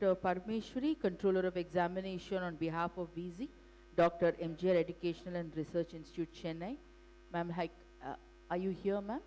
Dr. Parameshwari, Controller of Examination on behalf of VZ, Dr. MGR Educational and Research Institute, Chennai. Ma'am, are you here, ma'am?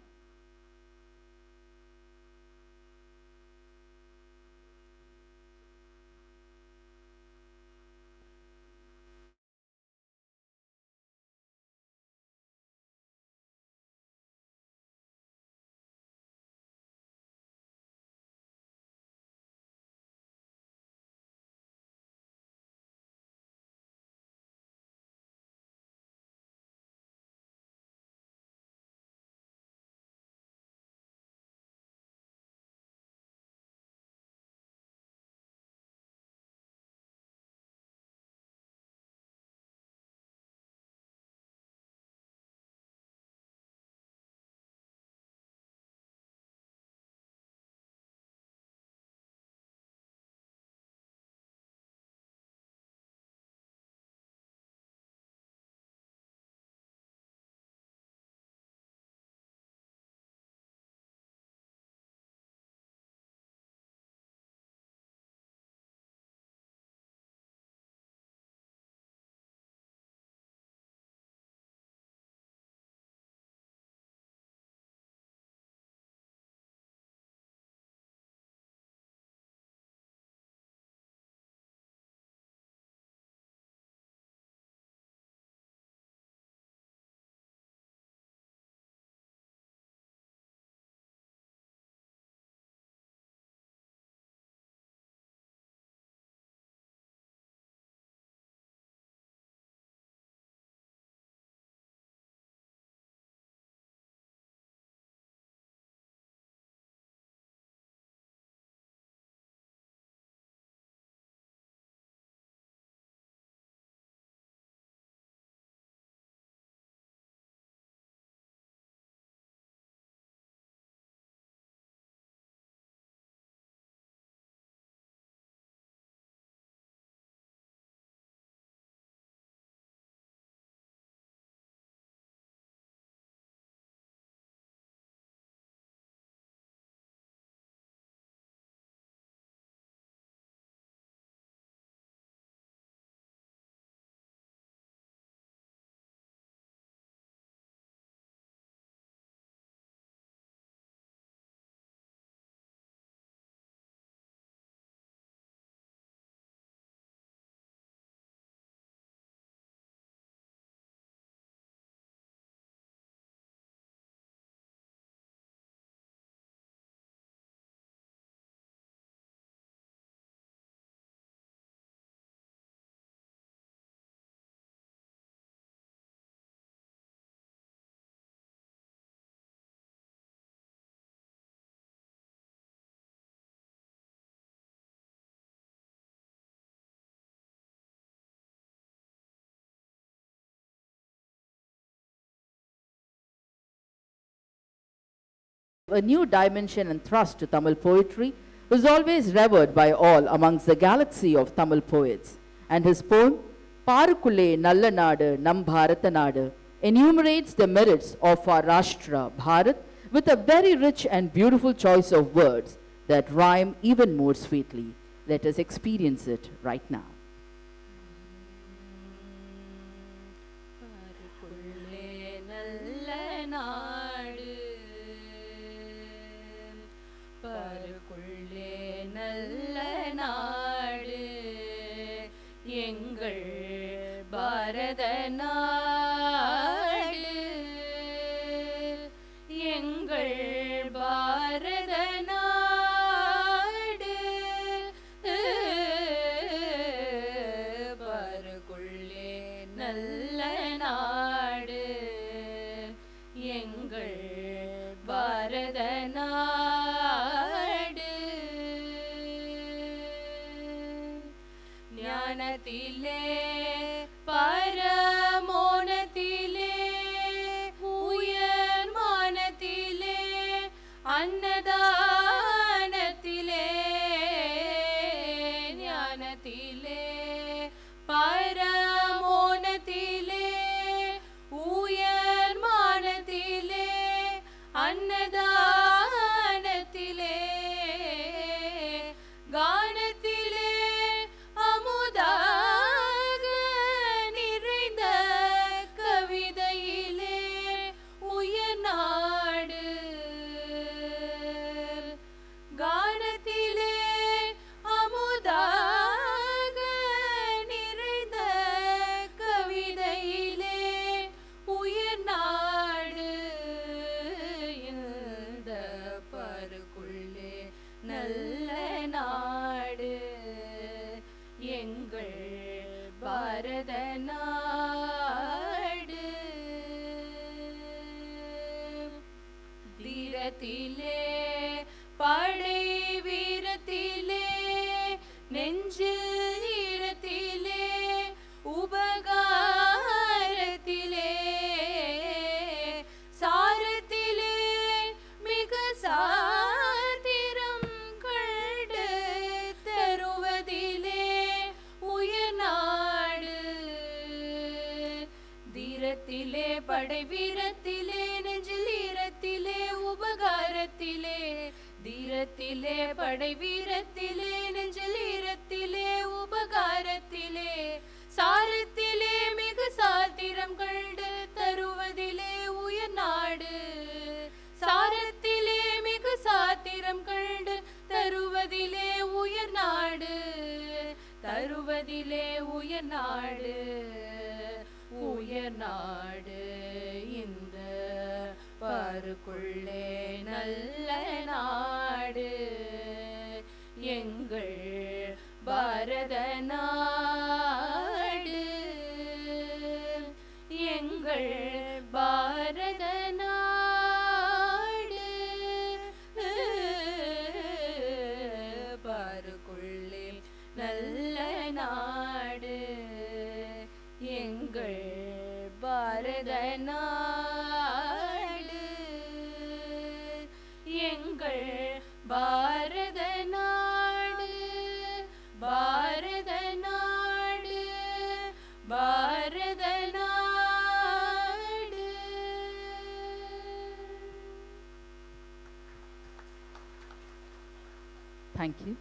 A new dimension and thrust to Tamil poetry, was always revered by all amongst the galaxy of Tamil poets. And his poem, Parukulle Nalla Nadu Nam Bharata Nadu, enumerates the merits of our Rashtra, Bharat, with a very rich and beautiful choice of words that rhyme even more sweetly. Let us experience it right now. பாரத நாடு எங்கள் பாரத நாடு பருக்குள்ளே நல்ல நாடு எங்கள் பாரத நாடு ஞானத்திலே பரமோனத்திலே உயர்மானத்திலே அன்னதானத்திலே ஞானத்திலே பரமோனத்திலே உயர்மானத்திலே அன்னதானத்திலே கானத்திலே பாரத நாடு தீரத்திலே படை வீரத்திலே நெஞ்சில் ஈரத்திலே உபகாரத்திலே சாரத்திலே மிக சாத்திரம் கண்டு தருவதிலே உயர்நாடு தீரத்திலே படை வீரத்திலே நெஞ்சில் ஈரத்திலே உபகாரத்திலே தீரத்திலே படை வீரத்திலே நெஞ்சில் ஈரத்திலே உபகாரத்திலே சாரத்திலே மிகு சாத்திரம் கண்டு தருவதிலே உயர்நாடு சாரத்திலே மிகு சாத்திரம் கண்டு தருவதிலே உயர்நாடு தருவதிலே உயர்நாடு உயர்நாடு இந்த பாருக்குள்ளே நல்ல நாடு எங்கள் பாரத நாடு எங்கள் பாரத நாடு பாருக்குள்ளே நல்ல நாடு எங்கள் பாரத நாடு எங்கள் பாரத நாடு பாரத நாடு பாரத நாடு. Thank you.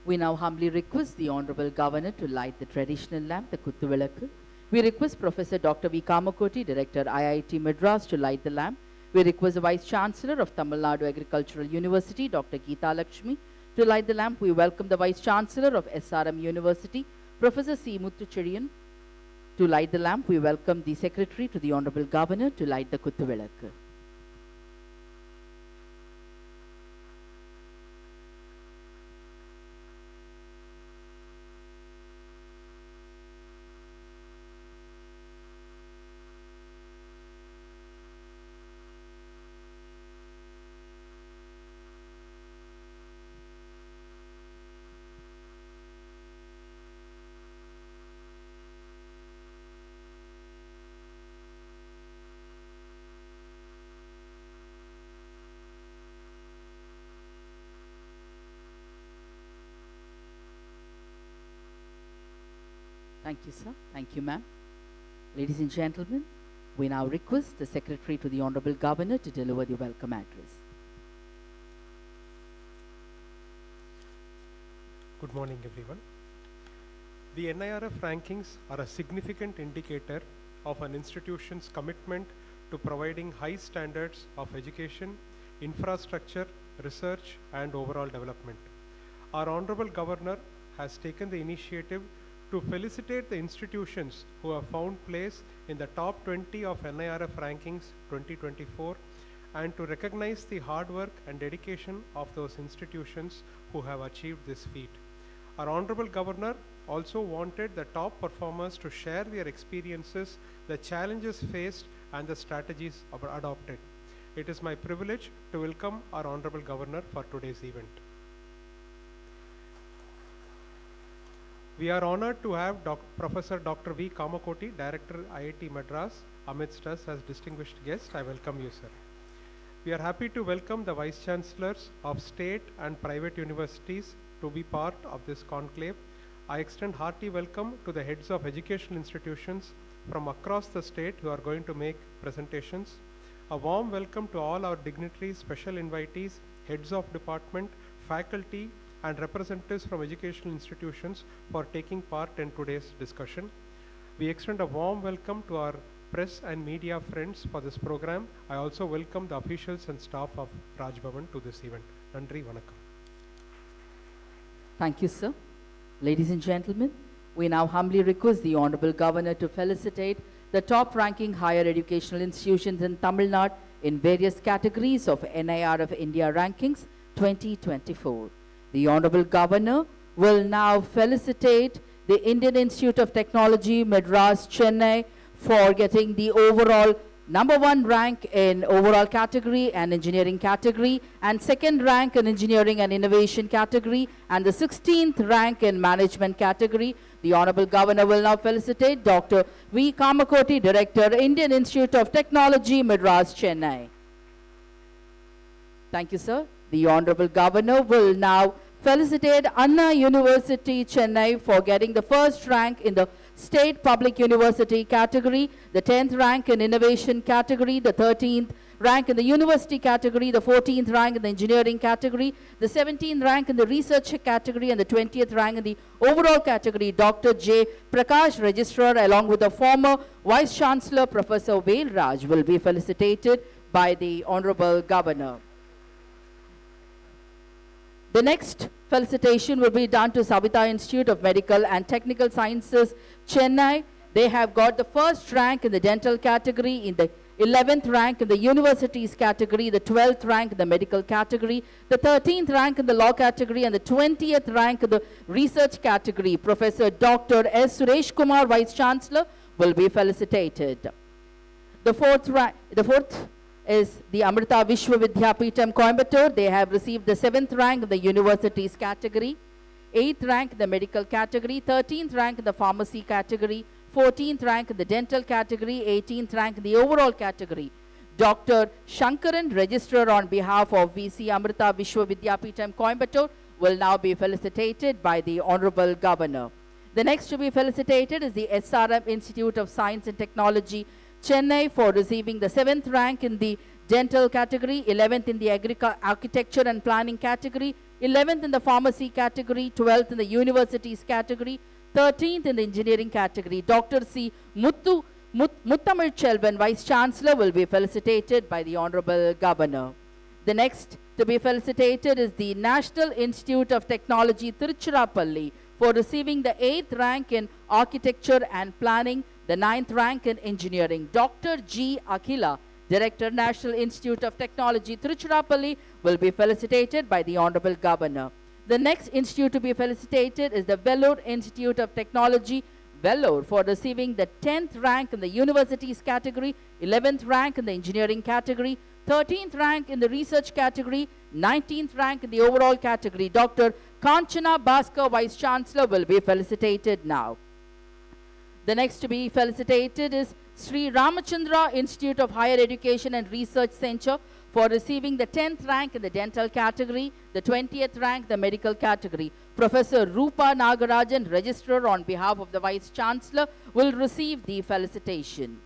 We now humbly request the Honorable Governor to light the traditional lamp, the Kuttuvilakku. We request Professor Dr. V. Kamakoti, Director, IIT Madras, to light the lamp. We request the Vice Chancellor of Tamil Nadu Agricultural University, Dr. Geeta Lakshmi, to light the lamp. We welcome the Vice Chancellor of SRM University, Professor C. Muthucheriyan, to light the lamp. We welcome the Secretary to the Honorable Governor to light the Kuttuvilakku. Thank you, sir. Thank you, ma'am. Ladies and gentlemen, we now request the Secretary to the Honorable Governor to deliver the welcome address. Good morning, everyone. The NIRF rankings are a significant indicator of an institution's commitment to providing high standards of education, infrastructure, research, and overall development. Our Honorable Governor has taken the initiative to felicitate the institutions who have found place in the top 20 of NIRF rankings 2024 and to recognize the hard work and dedication of those institutions who have achieved this feat. Our Honorable Governor also wanted the top performers to share their experiences, the challenges faced, and the strategies adopted. It is my privilege to welcome our Honorable Governor for today's event. We are honored to have Professor Dr. V. Kamakoti, Director IIT Madras, amidst us as distinguished guest. I welcome you, sir. We are happy to welcome the Vice Chancellors of state and private universities to be part of this conclave. I extend hearty welcome to the heads of educational institutions from across the state who are going to make presentations. A warm welcome to all our dignitaries, special invitees, heads of department, faculty, and representatives from educational institutions for taking part in today's discussion. We extend a warm welcome to our press and media friends for this program. I also welcome the officials and staff of Raj Bhavan to this event. Nandri Vanakkam. Thank you, sir. Ladies and gentlemen, we now humbly request the Honorable Governor to felicitate the top-ranking higher educational institutions in Tamil Nadu in various categories of NIRF India Rankings 2024. The Honorable Governor will now felicitate the Indian Institute of Technology, Madras, Chennai, for getting the overall #1 rank in overall category and engineering category, and second rank in engineering and innovation category, and the 16th rank in management category. The Honorable Governor will now felicitate Dr. V. Kamakoti, Director, Indian Institute of Technology, Madras, Chennai. Thank you, sir. The Honorable Governor will now felicitate Anna University, Chennai, for getting the first rank in the State Public University category, the 10th rank in innovation category, the 13th rank in the university category, the 14th rank in the engineering category, the 17th rank in the research category, and the 20th rank in the overall category. Dr. J. Prakash, Registrar, along with the former Vice Chancellor, Professor Vel Raj, will be felicitated by the Honorable Governor. The next felicitation will be done to Saveetha Institute of Medical and Technical Sciences, Chennai. They have got the first rank in the dental category, in the 11th rank in the universities category, the 12th rank in the medical category, the 13th rank in the law category, and the 20th rank in the research category. Professor Dr. S. Suresh Kumar, Vice Chancellor, will be felicitated. The fourth is the Amrita Vishwa Vidyapeetham, Coimbatore. They have received the 7th rank in the universities category, 8th rank in the medical category, 13th rank in the pharmacy category, 14th rank in the dental category, 18th rank in the overall category. Dr. Shankaran, Registrar on behalf of VC Amrita Vishwa Vidyapeetham, Coimbatore, will now be felicitated by the Honorable Governor. The next to be felicitated is the SRM Institute of Science and Technology, Chennai, for receiving the 7th rank in the dental category, 11th in the architecture and planning category, 11th in the pharmacy category, 12th in the universities category, 13th in the engineering category. Dr. C. Muttamil Chelvan, Vice Chancellor, will be felicitated by the Honorable Governor. The next to be felicitated is the National Institute of Technology, Tiruchirappalli, for receiving the 8th rank in architecture and planning, the 9th rank in engineering. Dr. G. Akhila, Director, National Institute of Technology, Tiruchirappalli, will be felicitated by the Honorable Governor. The next institute to be felicitated is the Vellore Institute of Technology, Vellore, for receiving the 10th rank in the universities category, 11th rank in the engineering category, 13th rank in the research category, 19th rank in the overall category. Dr. Kanchana Bhaskar, Vice Chancellor, will be felicitated now. The next to be felicitated is Sri Ramachandra Institute of Higher Education and Research Center, for receiving the 10th rank in the dental category, the 20th rank in the medical category. Professor Rupa Nagarajan, Registrar on behalf of the Vice Chancellor, will receive the felicitation.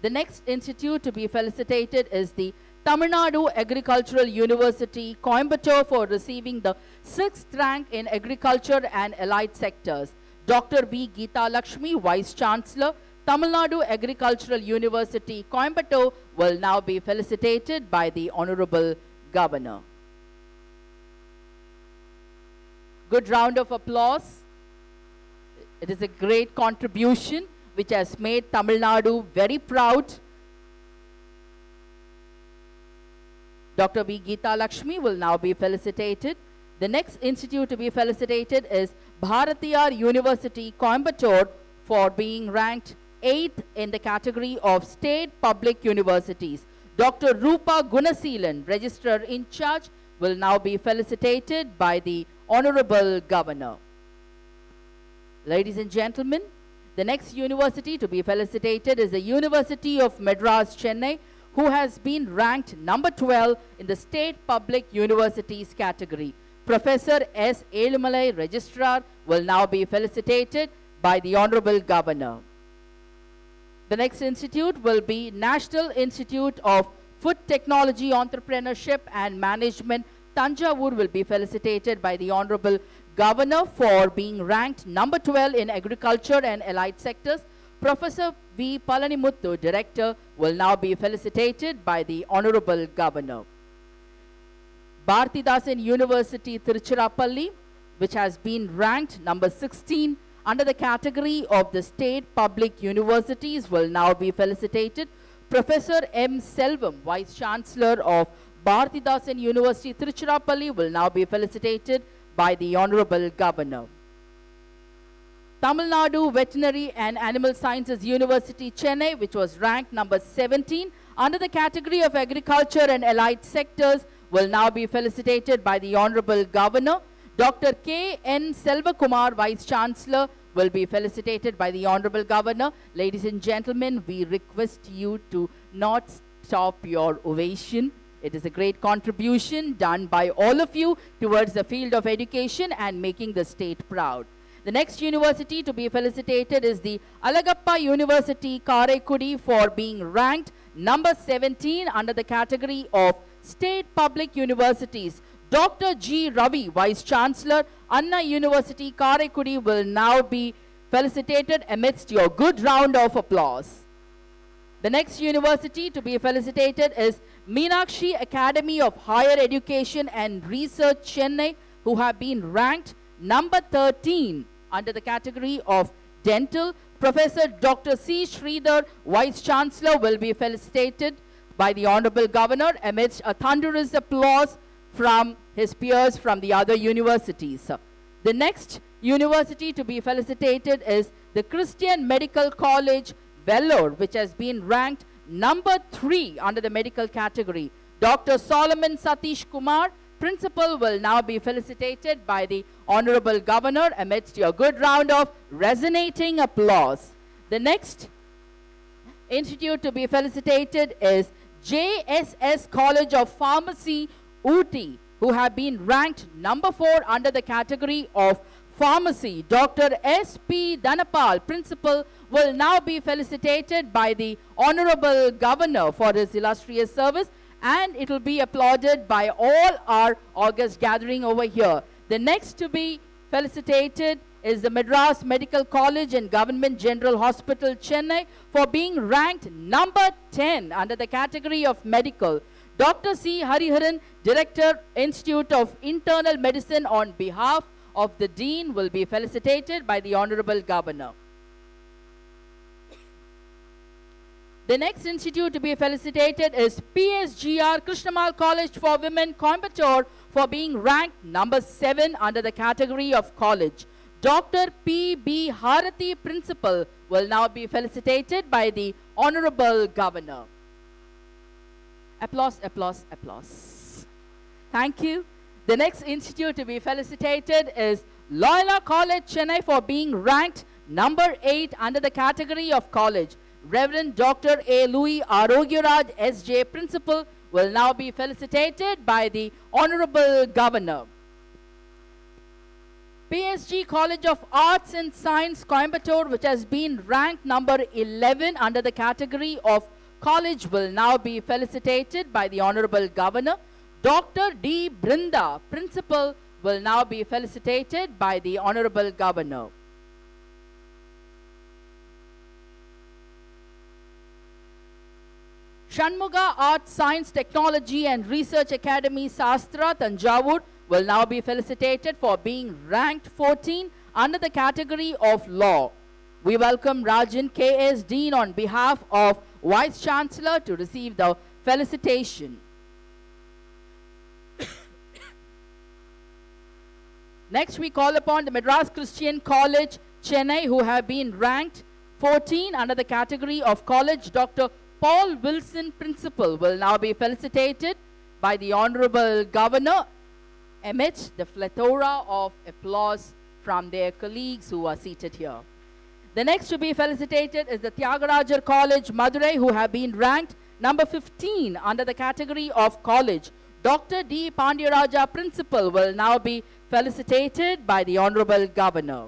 The next institute to be felicitated is the Tamil Nadu Agricultural University, Coimbatore, for receiving the 6th rank in agriculture and allied sectors. Dr. V. Geeta Lakshmi, Vice Chancellor, Tamil Nadu Agricultural University, Coimbatore, will now be felicitated by the Honorable Governor. Good round of applause. It is a great contribution which has made Tamil Nadu very proud. Dr. V. Geeta Lakshmi will now be felicitated. The next institute to be felicitated is Bharatiyar University, Coimbatore, for being ranked 8th in the category of state public universities. Dr. Rupa Gunaseelan, Registrar in Charge, will now be felicitated by the Honorable Governor. Ladies and gentlemen, the next university to be felicitated is the University of Madras, Chennai, who has been ranked number 12 in the state public universities category. Professor S. Elumalai, Registrar, will now be felicitated by the Honorable Governor. The next institute will be National Institute of Food Technology, Entrepreneurship and Management, Tanjavur, will be felicitated by the Honorable Governor for being ranked number 12 in agriculture and allied sectors. Professor V. Palanimuthu, Director, will now be felicitated by the Honorable Governor. Bharatidasan University, Tiruchirappalli, which has been ranked number 16 under the category of the state public universities, will now be felicitated. Professor M. Selvam, Vice Chancellor of Bharatidasan University, Tiruchirappalli will now be felicitated by the Honorable Governor. Tamil Nadu Veterinary and Animal Sciences University, Chennai, which was ranked number 17 under the category of agriculture and allied sectors, will now be felicitated by the Honorable Governor. Dr. K. N. Selvakumar, Vice Chancellor, will be felicitated by the Honorable Governor. Ladies and gentlemen, we request you to not stop your ovation. It is a great contribution done by all of you towards the field of education and making the state proud. The next university to be felicitated is the Alagappa University, Karaikudi, for being ranked number 17 under the category of State Public Universities. Dr. G. Ravi, Vice Chancellor, Anna University, Karaikudi, will now be felicitated amidst your good round of applause. The next university to be felicitated is Meenakshi Academy of Higher Education and Research, Chennai, who have been ranked number 13 under the category of Dental. Professor Dr. C. Sridhar, Vice Chancellor, will be felicitated by the Honorable Governor amidst a thunderous applause from his peers from the other universities. The next university to be felicitated is the Christian Medical College, Vellore, which has been ranked number 3 under the medical category. Dr. Solomon Satish Kumar, Principal, will now be felicitated by the Honorable Governor amidst your good round of resonating applause. The next institute to be felicitated is JSS College of Pharmacy, Ooty, who have been ranked number 4 under the category of Pharmacy. Dr. S.P. Dhanapal, Principal, will now be felicitated by the Honorable Governor for his illustrious service, and it will be applauded by all our august gathering over here. The next to be felicitated is the Madras Medical College and Government General Hospital, Chennai, for being ranked number 10 under the category of Medical. Dr. C. Hariharan, Director, Institute of Internal Medicine, on behalf of the Dean, will be felicitated by the Honorable Governor. The next institute to be felicitated is PSGR Krishnammal College for Women, Coimbatore, for being ranked number 7 under the category of college. Dr. P.B. Harati, Principal, will now be felicitated by the Honorable Governor. Applause, applause, applause. Thank you. The next institute to be felicitated is Loyola College, Chennai, for being ranked number 8 under the category of college. Reverend Dr. A. Louis Arogyaraj, S.J., Principal, will now be felicitated by the Honorable Governor. PSG College of Arts and Science, Coimbatore, which has been ranked number 11 under the category of college, will now be felicitated by the Honorable Governor. Dr. D. Brinda, Principal, will now be felicitated by the Honorable Governor. Shanmuga Arts, Science, Technology and Research Academy, Sastra, Tanjavur, will now be felicitated for being ranked 14 under the category of Law. We welcome Rajan K.S. Dean on behalf of Vice Chancellor to receive the felicitation. Next, we call upon the Madras Christian College, Chennai, who have been ranked 14 under the category of college. Dr. Paul Wilson, Principal, will now be felicitated by the Honorable Governor amidst the plethora of applause from their colleagues who are seated here. The next to be felicitated is the Tyagarajar College, Madurai, who have been ranked number 15 under the category of college. Dr. D. Pandyaraja, Principal, will now be felicitated by the Honorable Governor.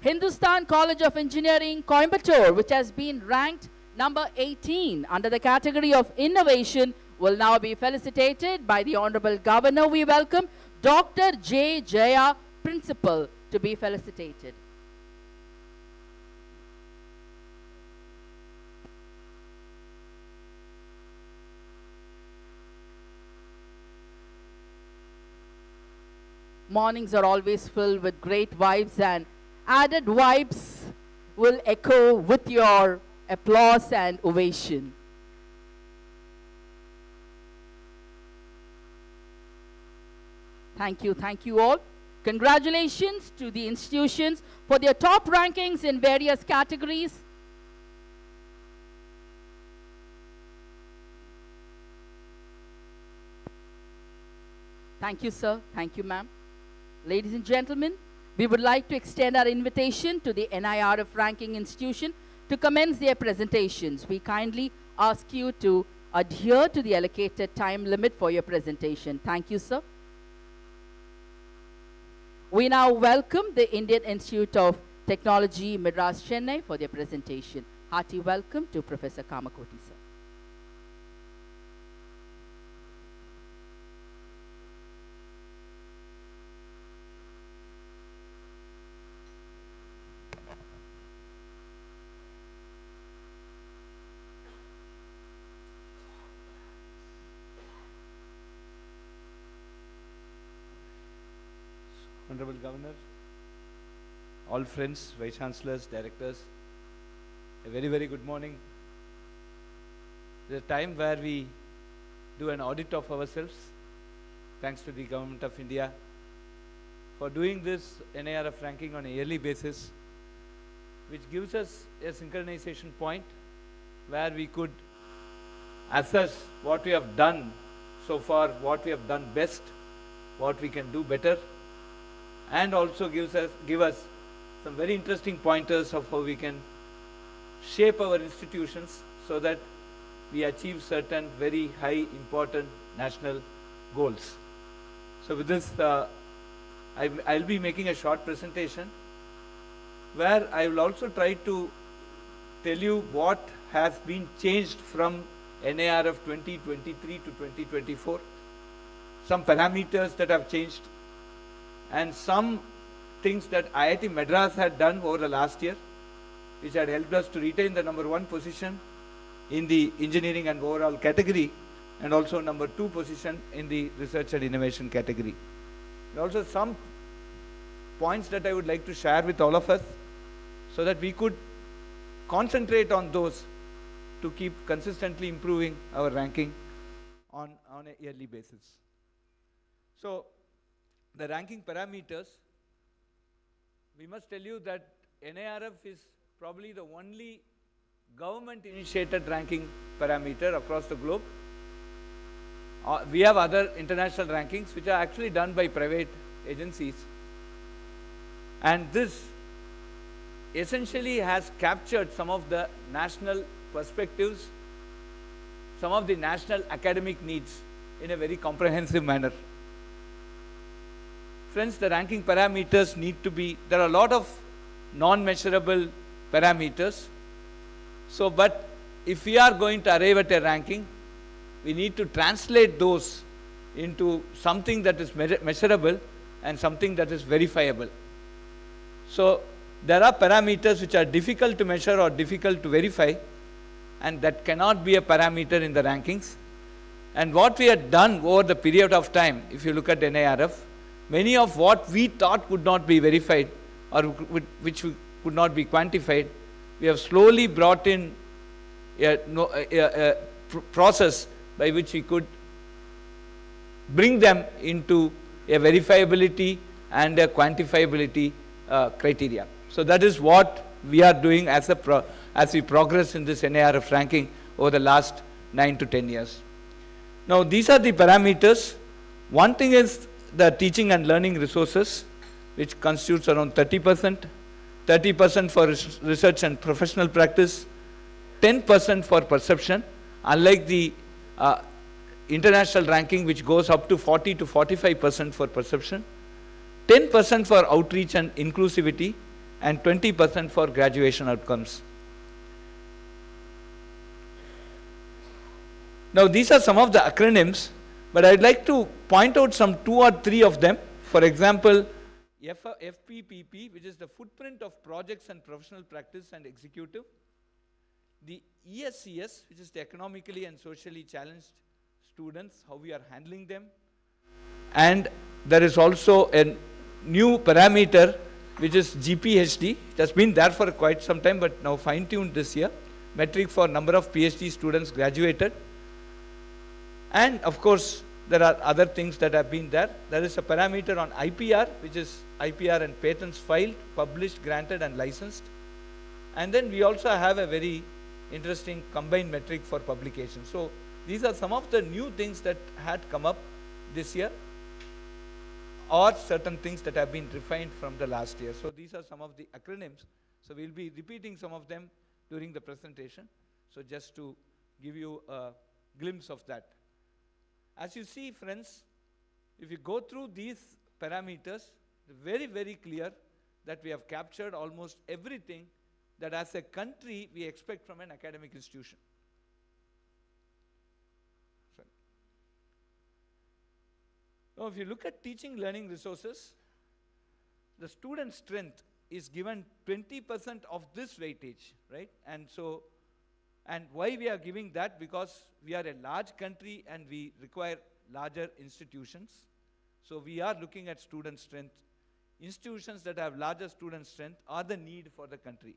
Hindustan College of Engineering, Coimbatore, which has been ranked number 18 under the category of innovation, will now be felicitated by the Honorable Governor. We welcome Dr. J. Jaya, Principal, to be felicitated. Mornings are always filled with great vibes, and added vibes will echo with your applause and ovation. Thank you all. Congratulations to the institutions for their top rankings in various categories. Thank you, sir. Thank you, ma'am. Ladies and gentlemen, we would like to extend our invitation to the NIRF ranking institution to commence their presentations. We kindly ask you to adhere to the allocated time limit for your presentation. Thank you, sir. We now welcome the Indian Institute of Technology, Madras, Chennai for their presentation. Hearty welcome to Professor Kamakoti, sir. Honorable Governor, all friends, Vice Chancellors, Directors, a very, very good morning. The time where we do an audit of ourselves, thanks to the Government of India for doing this NIRF ranking on a yearly basis, which gives us a synchronization point where we could assess what we have done so far, what we have done best, what we can do better, and also give us some very interesting pointers of how we can shape our institutions so that we achieve certain very high important national goals. So with this, I'll be making a short presentation where I will also try to tell you what has been changed from NIRF 2023 to 2024, some parameters that have changed, and some things that IIT Madras had done over the last year, which had helped us to retain the #1 position in the engineering and overall category, and also #2 position in the research and innovation category. And also some points that I would like to share with all of us so that we could concentrate on those to keep consistently improving our ranking on a yearly basis. So, the ranking parameters, we must tell you that NIRF is probably the only government-initiated ranking parameter across the globe. We have other international rankings which are actually done by private agencies. And this essentially has captured some of the national perspectives, some of the national academic needs in a very comprehensive manner. Friends, the ranking parameters need to be, there are a lot of non-measurable parameters. So, but if we are going to arrive at a ranking, we need to translate those into something that is measurable and something that is verifiable. So, there are parameters which are difficult to measure or difficult to verify, and that cannot be a parameter in the rankings. And what we had done over the period of time, if you look at NIRF, many of what we thought could not be verified or which could not be quantified, we have slowly brought in a process by which we could bring them into a verifiability and a quantifiability criteria. So that is what we are doing as we progress in this NIRF ranking over the last 9 to 10 years. Now these are the parameters. One thing is the teaching and learning resources, which constitutes around 30%, 30% for research and professional practice, 10% for perception, unlike the international ranking which goes up to 40 to 45% for perception, 10% for outreach and inclusivity, and 20% for graduation outcomes. Now these are some of the acronyms, but I'd like to point out some 2 or 3 of them. For example, FPPP, which is the footprint of projects and professional practice and executive. The ESCS, which is the economically and socially challenged students, how we are handling them. And there is also a new parameter, which is GPHD. It has been there for quite some time, but now fine-tuned this year. Metric for number of PhD students graduated. And of course, There are other things that have been there. There is a parameter on IPR, which is IPR and patents filed, published, granted and licensed. And then we also have a very interesting combined metric for publication. So these are some of the new things that had come up this year, or certain things that have been refined from the last year. So these are some of the acronyms. So we'll be repeating some of them during the presentation. So just to give you a glimpse of that. As you see, friends, if you go through these parameters, very, very clear that we have captured almost everything that as a country we expect from an academic institution. Sorry. Now, if you look at teaching learning resources, the student strength is given 20% of this weightage, right? And so, and why we are giving that? Because we are a large country and we require larger institutions. So we are looking at student strength. Institutions that have larger student strength are the need for the country.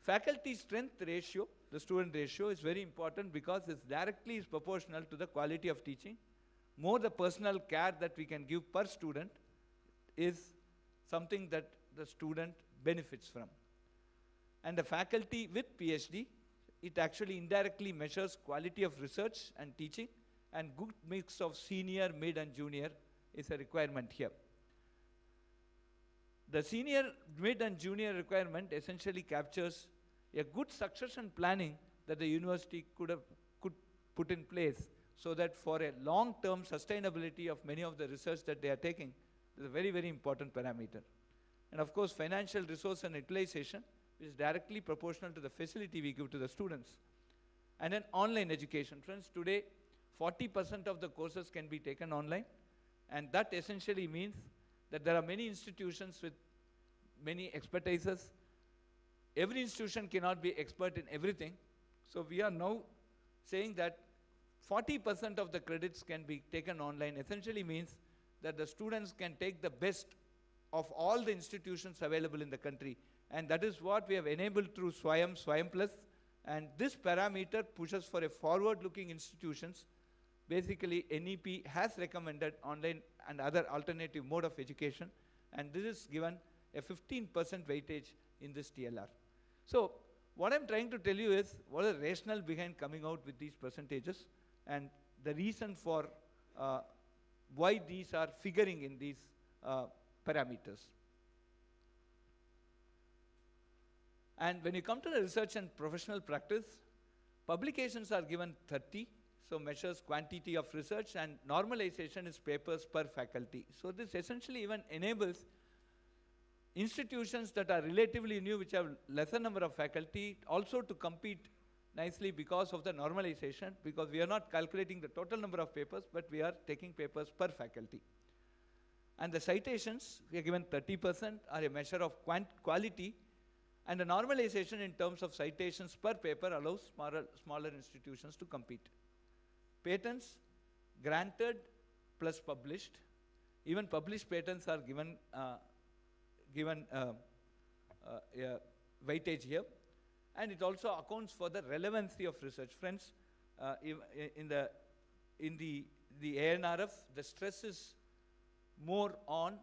Faculty strength ratio, the student ratio, is very important because it directly is proportional to the quality of teaching. More the personal care that we can give per student is something that the student benefits from. And the faculty with PhD, it actually indirectly measures quality of research and teaching, and good mix of senior, mid and junior is a requirement here. The senior, mid and junior requirement essentially captures a good succession planning that the university could put in place, so that for a long-term sustainability of many of the research that they are taking, is a very, very important parameter. And of course, financial resource and utilization is directly proportional to the facility we give to the students. And then online education. Friends, today 40% of the courses can be taken online, and that essentially means that there are many institutions with many expertises. Every institution cannot be expert in everything. So we are now saying that 40% of the credits can be taken online. Essentially means that the students can take the best of all the institutions available in the country. And that is what we have enabled through Swayam Plus. And this parameter pushes for a forward-looking institutions. Basically, NEP has recommended online and other alternative mode of education. And this is given a 15% weightage in this TLR. So what I'm trying to tell you is what is the rationale behind coming out with these percentages and the reason for why these are figuring in these parameters. And when you come to the research and professional practice, publications are given 30, so measures quantity of research, and normalization is papers per faculty. So this essentially even enables institutions that are relatively new, which have lesser number of faculty, also to compete nicely because of the normalization, because we are not calculating the total number of papers, but we are taking papers per faculty. And the citations, we are given 30%, are a measure of quality, and the normalization in terms of citations per paper allows smaller institutions to compete. Patents, granted plus published. Even published patents are given weightage here. And it also accounts for the relevancy of research. Friends, in the NIRF, the stress is more on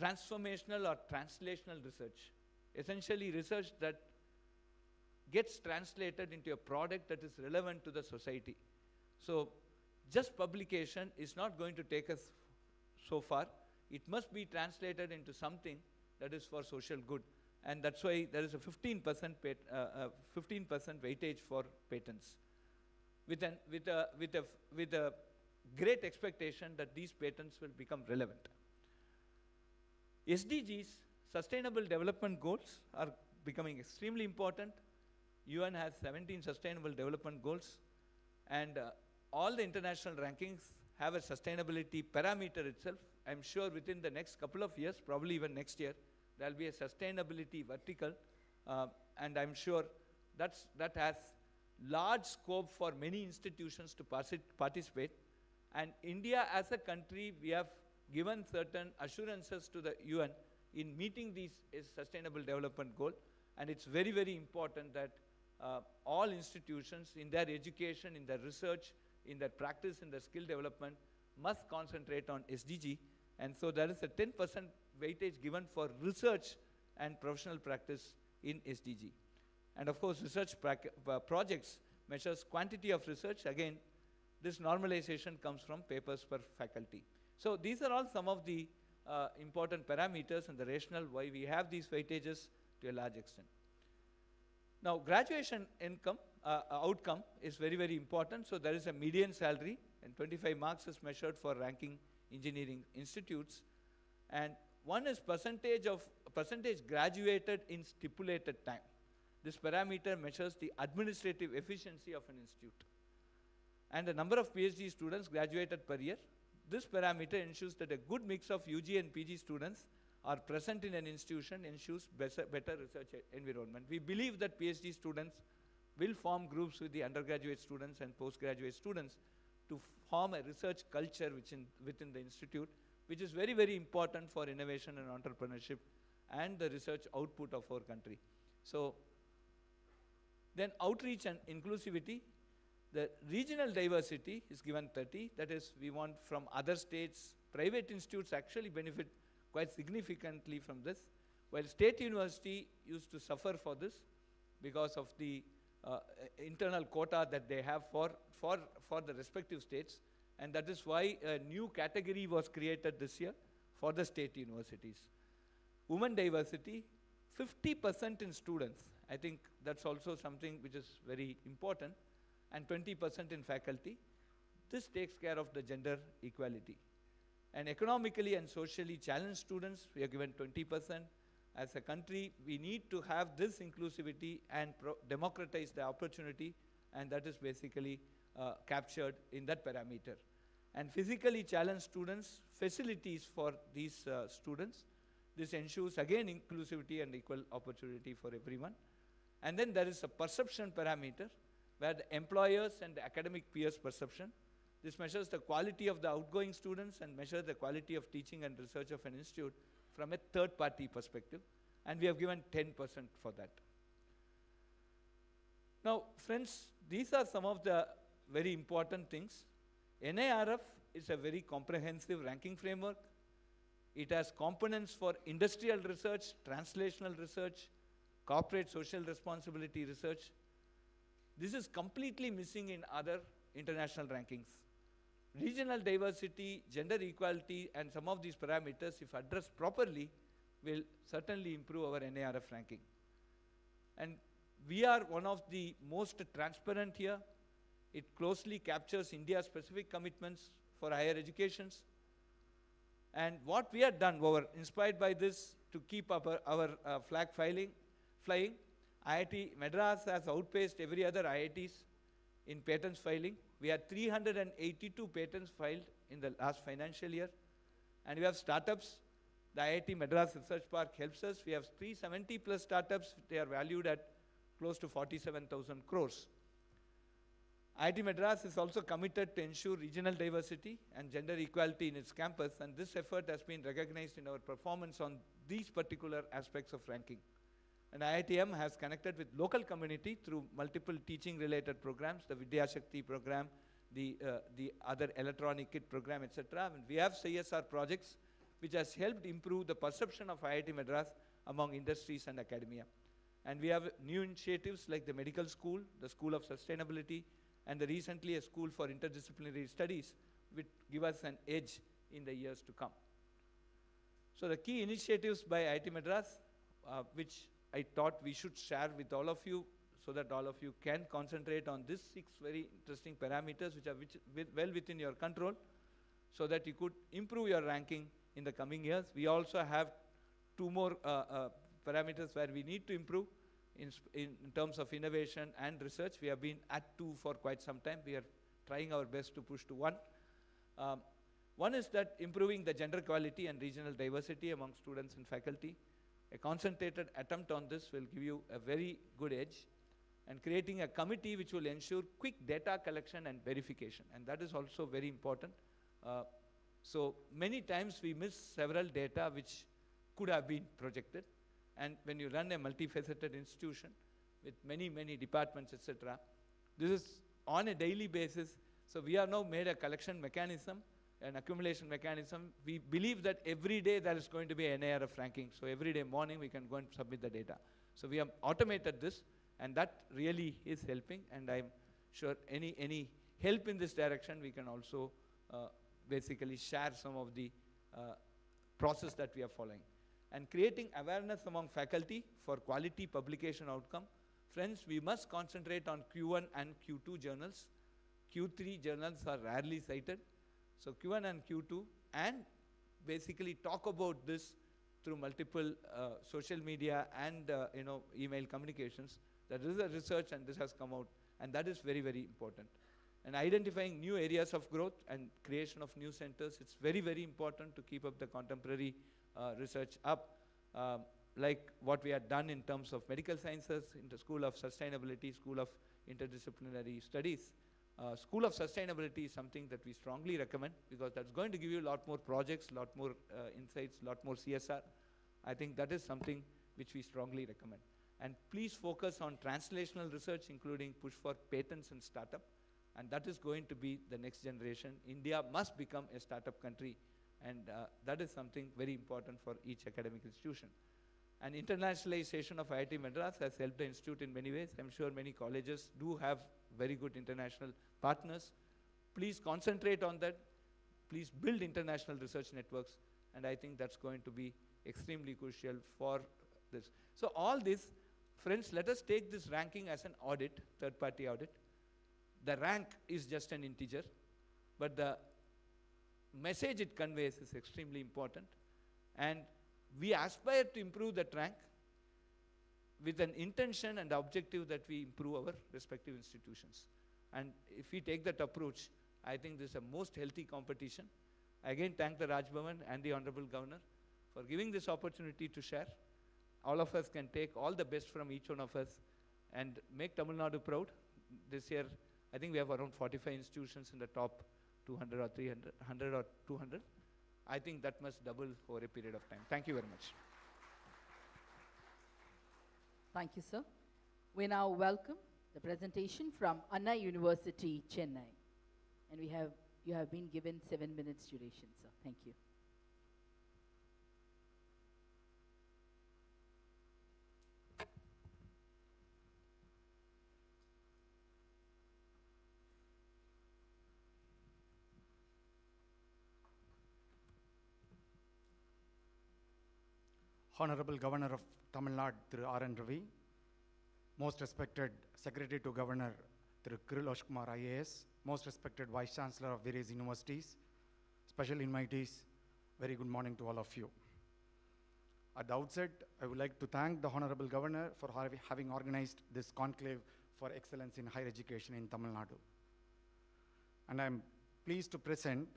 transformational or translational research. Essentially research that gets translated into a product that is relevant to the society. So just publication is not going to take us so far. It must be translated into something that is for social good. And that's why there is a 15% weightage for patents, with a great expectation that these patents will become relevant. SDGs, Sustainable Development Goals, are becoming extremely important. UN has 17 Sustainable Development Goals, and all the international rankings have a sustainability parameter itself. I'm sure within the next couple of years, probably even next year, there will be a sustainability vertical, and I'm sure that has large scope for many institutions to participate. And India as a country, we have given certain assurances to the UN in meeting these sustainable development goal, and it's very, very important that all institutions in their education, in their research, in their practice, in their skill development, must concentrate on SDG. And so there is a 10% weightage given for research and professional practice in SDG. And of course, research projects measures quantity of research. Again, this normalization comes from papers per faculty. So these are all some of the important parameters and the rationale why we have these weightages to a large extent. Now, graduation outcome is very, very important. So there is a median salary, and 25 marks is measured for ranking engineering institutes. And one is percentage graduated in stipulated time. This parameter measures the administrative efficiency of an institute. And the number of PhD students graduated per year. This parameter ensures that a good mix of UG and PG students are present in an institution, ensures better research environment. We believe that PhD students will form groups with the undergraduate students and postgraduate students to form a research culture within the institute, which is very, very important for innovation and entrepreneurship and the research output of our country. So, then outreach and inclusivity. The regional diversity is given 30. That is, we want from other states, private institutes actually benefit quite significantly from this, while state university used to suffer for this because of the internal quota that they have for the respective states. And that is why a new category was created this year for the state universities. Women diversity, 50% in students. I think that's also something which is very important. And 20% in faculty. This takes care of the gender equality. And economically and socially challenged students, we are given 20%. As a country, we need to have this inclusivity and democratize the opportunity, and that is basically captured in that parameter. And physically challenged students, facilities for these students. This ensures, again, inclusivity and equal opportunity for everyone. And then there is a perception parameter, where the employers and the academic peers' perception. This measures the quality of the outgoing students and measures the quality of teaching and research of an institute from a third-party perspective. And we have given 10% for that. Now, friends, these are some of the very important things. NIRF is a very comprehensive ranking framework. It has components for industrial research, translational research, corporate social responsibility research. This is completely missing in other international rankings. Regional diversity, gender equality, and some of these parameters, if addressed properly, will certainly improve our NIRF ranking. And we are one of the most transparent here. It closely captures India's specific commitments for higher educations. And what we have done, inspired by this, to keep up our flag flying, IIT Madras has outpaced every other IITs in patents filing. We had 382 patents filed in the last financial year. And we have startups. The IIT Madras Research Park helps us. We have 370 plus startups. They are valued at close to 47,000 crores. IIT Madras is also committed to ensure regional diversity and gender equality in its campus. And this effort has been recognized in our performance on these particular aspects of ranking. And IITM has connected with local community through multiple teaching-related programs, the Vidya Shakti program, the other electronic kit program, etc. And we have CSR projects which has helped improve the perception of IIT Madras among industries and academia. And we have new initiatives like the medical school, the School of Sustainability, and recently a School for Interdisciplinary Studies, which give us an edge in the years to come. So the key initiatives by IIT Madras, which I thought we should share with all of you so that all of you can concentrate on these 6 very interesting parameters which are well within your control so that you could improve your ranking in the coming years. We also have 2 more parameters where we need to improve in terms of innovation and research. We have been at 2 for quite some time. We are trying our best to push to 1. One is that improving the gender equality and regional diversity among students and faculty. A concentrated attempt on this will give you a very good edge, and creating a committee which will ensure quick data collection and verification, and that is also very important. So many times we miss several data which could have been projected, and when you run a multifaceted institution with many departments, etc., this is on a daily basis So we have now made a collection mechanism, an accumulation mechanism. We believe that every day there is going to be an NIRF ranking. So every day morning we can go and submit the data. So we have automated this, and that really is helping, and I'm sure any help in this direction, we can also basically share some of the process that we are following. And creating awareness among faculty for quality publication outcome. Friends, we must concentrate on Q1 and Q2 journals. Q3 journals are rarely cited. So Q1 and Q2, and basically talk about this through multiple social media and email communications. That is a research, and this has come out, and that is very, very important. And identifying new areas of growth and creation of new centers, it's very, very important to keep up the contemporary research up, like what we had done in terms of medical sciences, in the School of Sustainability, School of Interdisciplinary Studies. School of Sustainability is something that we strongly recommend, because that's going to give you a lot more projects, a lot more insights, a lot more CSR. I think that is something which we strongly recommend. And please focus on translational research, including push for patents and startup. And that is going to be the next generation. India must become a startup country, and that is something very important for each academic institution. And internationalization of IIT Madras has helped the institute in many ways. I'm sure many colleges do have very good international partners. Please concentrate on that. Please build international research networks, and I think that's going to be extremely crucial for this. So all this, friends, let us take this ranking as an audit, third-party audit. The rank is just an integer, but the message it conveys is extremely important. And we aspire to improve that rank with an intention and objective that we improve our respective institutions. And if we take that approach, I think this is a most healthy competition. I again thank the Raj Bhavan and the Honorable Governor for giving this opportunity to share. All of us can take all the best from each one of us and make Tamil Nadu proud. This year, I think we have around 45 institutions in the top 200 or 300, 100 or 200. I think that must double over a period of time. Thank you very much. Thank you, sir. We now welcome the presentation from Anna University, Chennai. And you have been given 7 minutes duration, sir. Thank you. Honorable Governor of Tamil Nadu, Thiru R.N. Ravi, most respected Secretary to Governor, Thiru Kirillosh Kumar IAS, most respected Vice Chancellor of various universities, special invitees, very good morning to all of you. At the outset, I would like to thank the Honorable Governor for having organized this conclave for excellence in higher education in Tamil Nadu. And I'm pleased to present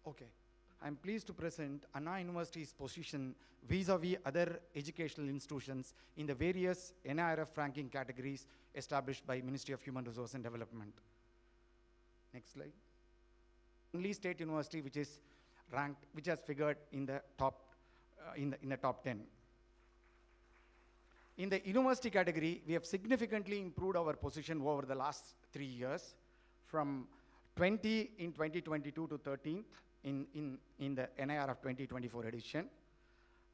Okay. I'm pleased to present Anna University's position vis-a-vis other educational institutions in the various NIRF ranking categories established by Ministry of Human Resource and Development. Next slide. Only state university which is ranked, which has figured in the top, in the top 10. In the university category, we have significantly improved our position over the last 3 years, from 20 in 2022 to 13th in the NIRF 2024 edition.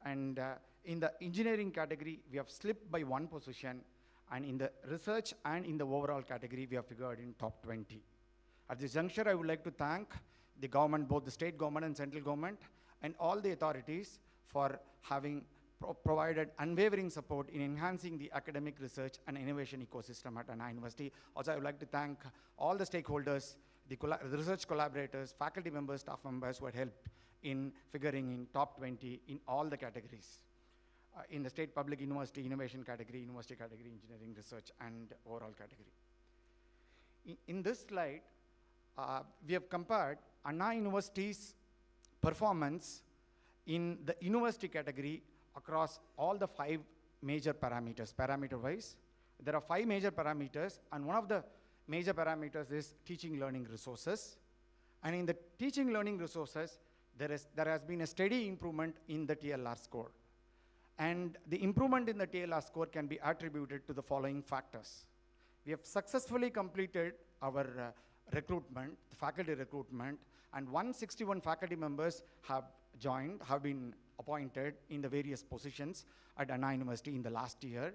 And in the engineering category, we have slipped by 1 position, and in the research and in the overall category, we have figured in top 20. At this juncture, I would like to thank the government, both the state government and central government, and all the authorities for having provided unwavering support in enhancing the academic research and innovation ecosystem at Anna University. Also, I would like to thank all the stakeholders, the research collaborators, faculty members, staff members who had helped in figuring in top 20 in all the categories. In the state public university innovation category, university category, engineering research, and overall category. In this slide, we have compared Anna University's performance in the university category across all the 5 major parameters, parameter-wise. There are 5 major parameters, and one of the major parameters is teaching learning resources. And in the teaching learning resources, there has been a steady improvement in the TLR score. And the improvement in the TLR score can be attributed to the following factors. We have successfully completed our recruitment, faculty recruitment, and 161 faculty members have been appointed in the various positions at Anna University in the last year.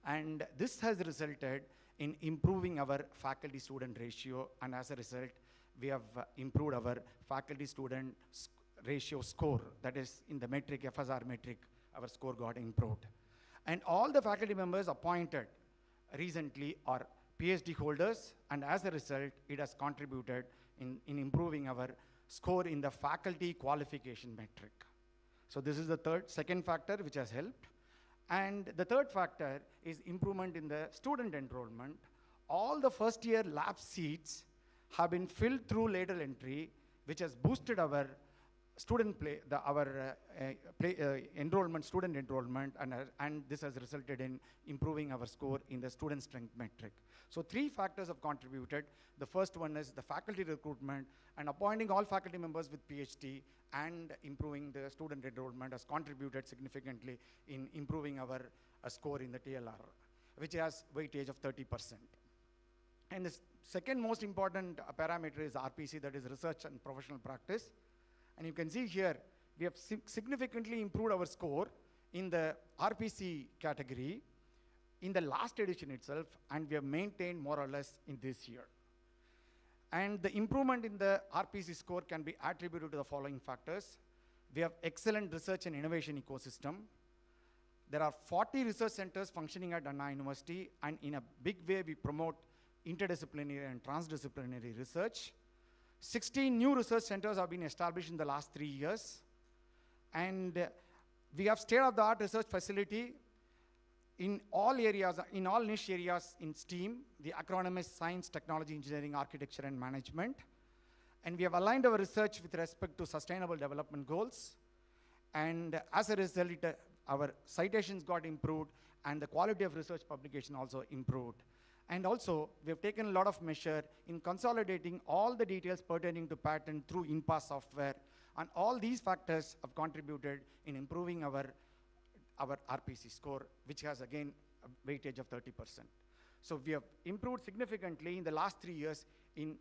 And this has resulted in improving our faculty-student ratio, and as a result, we have improved our faculty-student ratio score. That is, in the metric, FSR metric, our score got improved. And all the faculty members appointed recently are PhD holders, and as a result, it has contributed in improving our score in the faculty qualification metric. So this is the second factor which has helped. And the third factor is improvement in the student enrollment. All the first year lab seats have been filled through lateral entry, which has boosted our student enrollment, student enrollment, and this has resulted in improving our score in the student strength metric. So 3 factors have contributed. The first one is the faculty recruitment, and appointing all faculty members with PhD and improving the student enrollment has contributed significantly in improving our score in the TLR, which has weightage of 30%. And the second most important parameter is RPC, that is research and professional practice. And you can see here, we have significantly improved our score in the RPC category in the last edition itself, and we have maintained more or less in this year. And the improvement in the RPC score can be attributed to the following factors. We have excellent research and innovation ecosystem. There are 40 research centers functioning at Anna University, and in a big way, we promote interdisciplinary and transdisciplinary research. 16 new research centers have been established in the last 3 years. And we have state-of-the-art research facility in all areas, in all niche areas in STEAM. The acronym is Science, Technology, Engineering, Architecture, and Management. And we have aligned our research with respect to sustainable development goals. And as a result, our citations got improved, and the quality of research publication also improved. And also, we have taken a lot of measure in consolidating all the details pertaining to patent through INPAS software. And all these factors have contributed in improving our RPC score, which has, again, a weightage of 30%. So we have improved significantly in the last 3 years in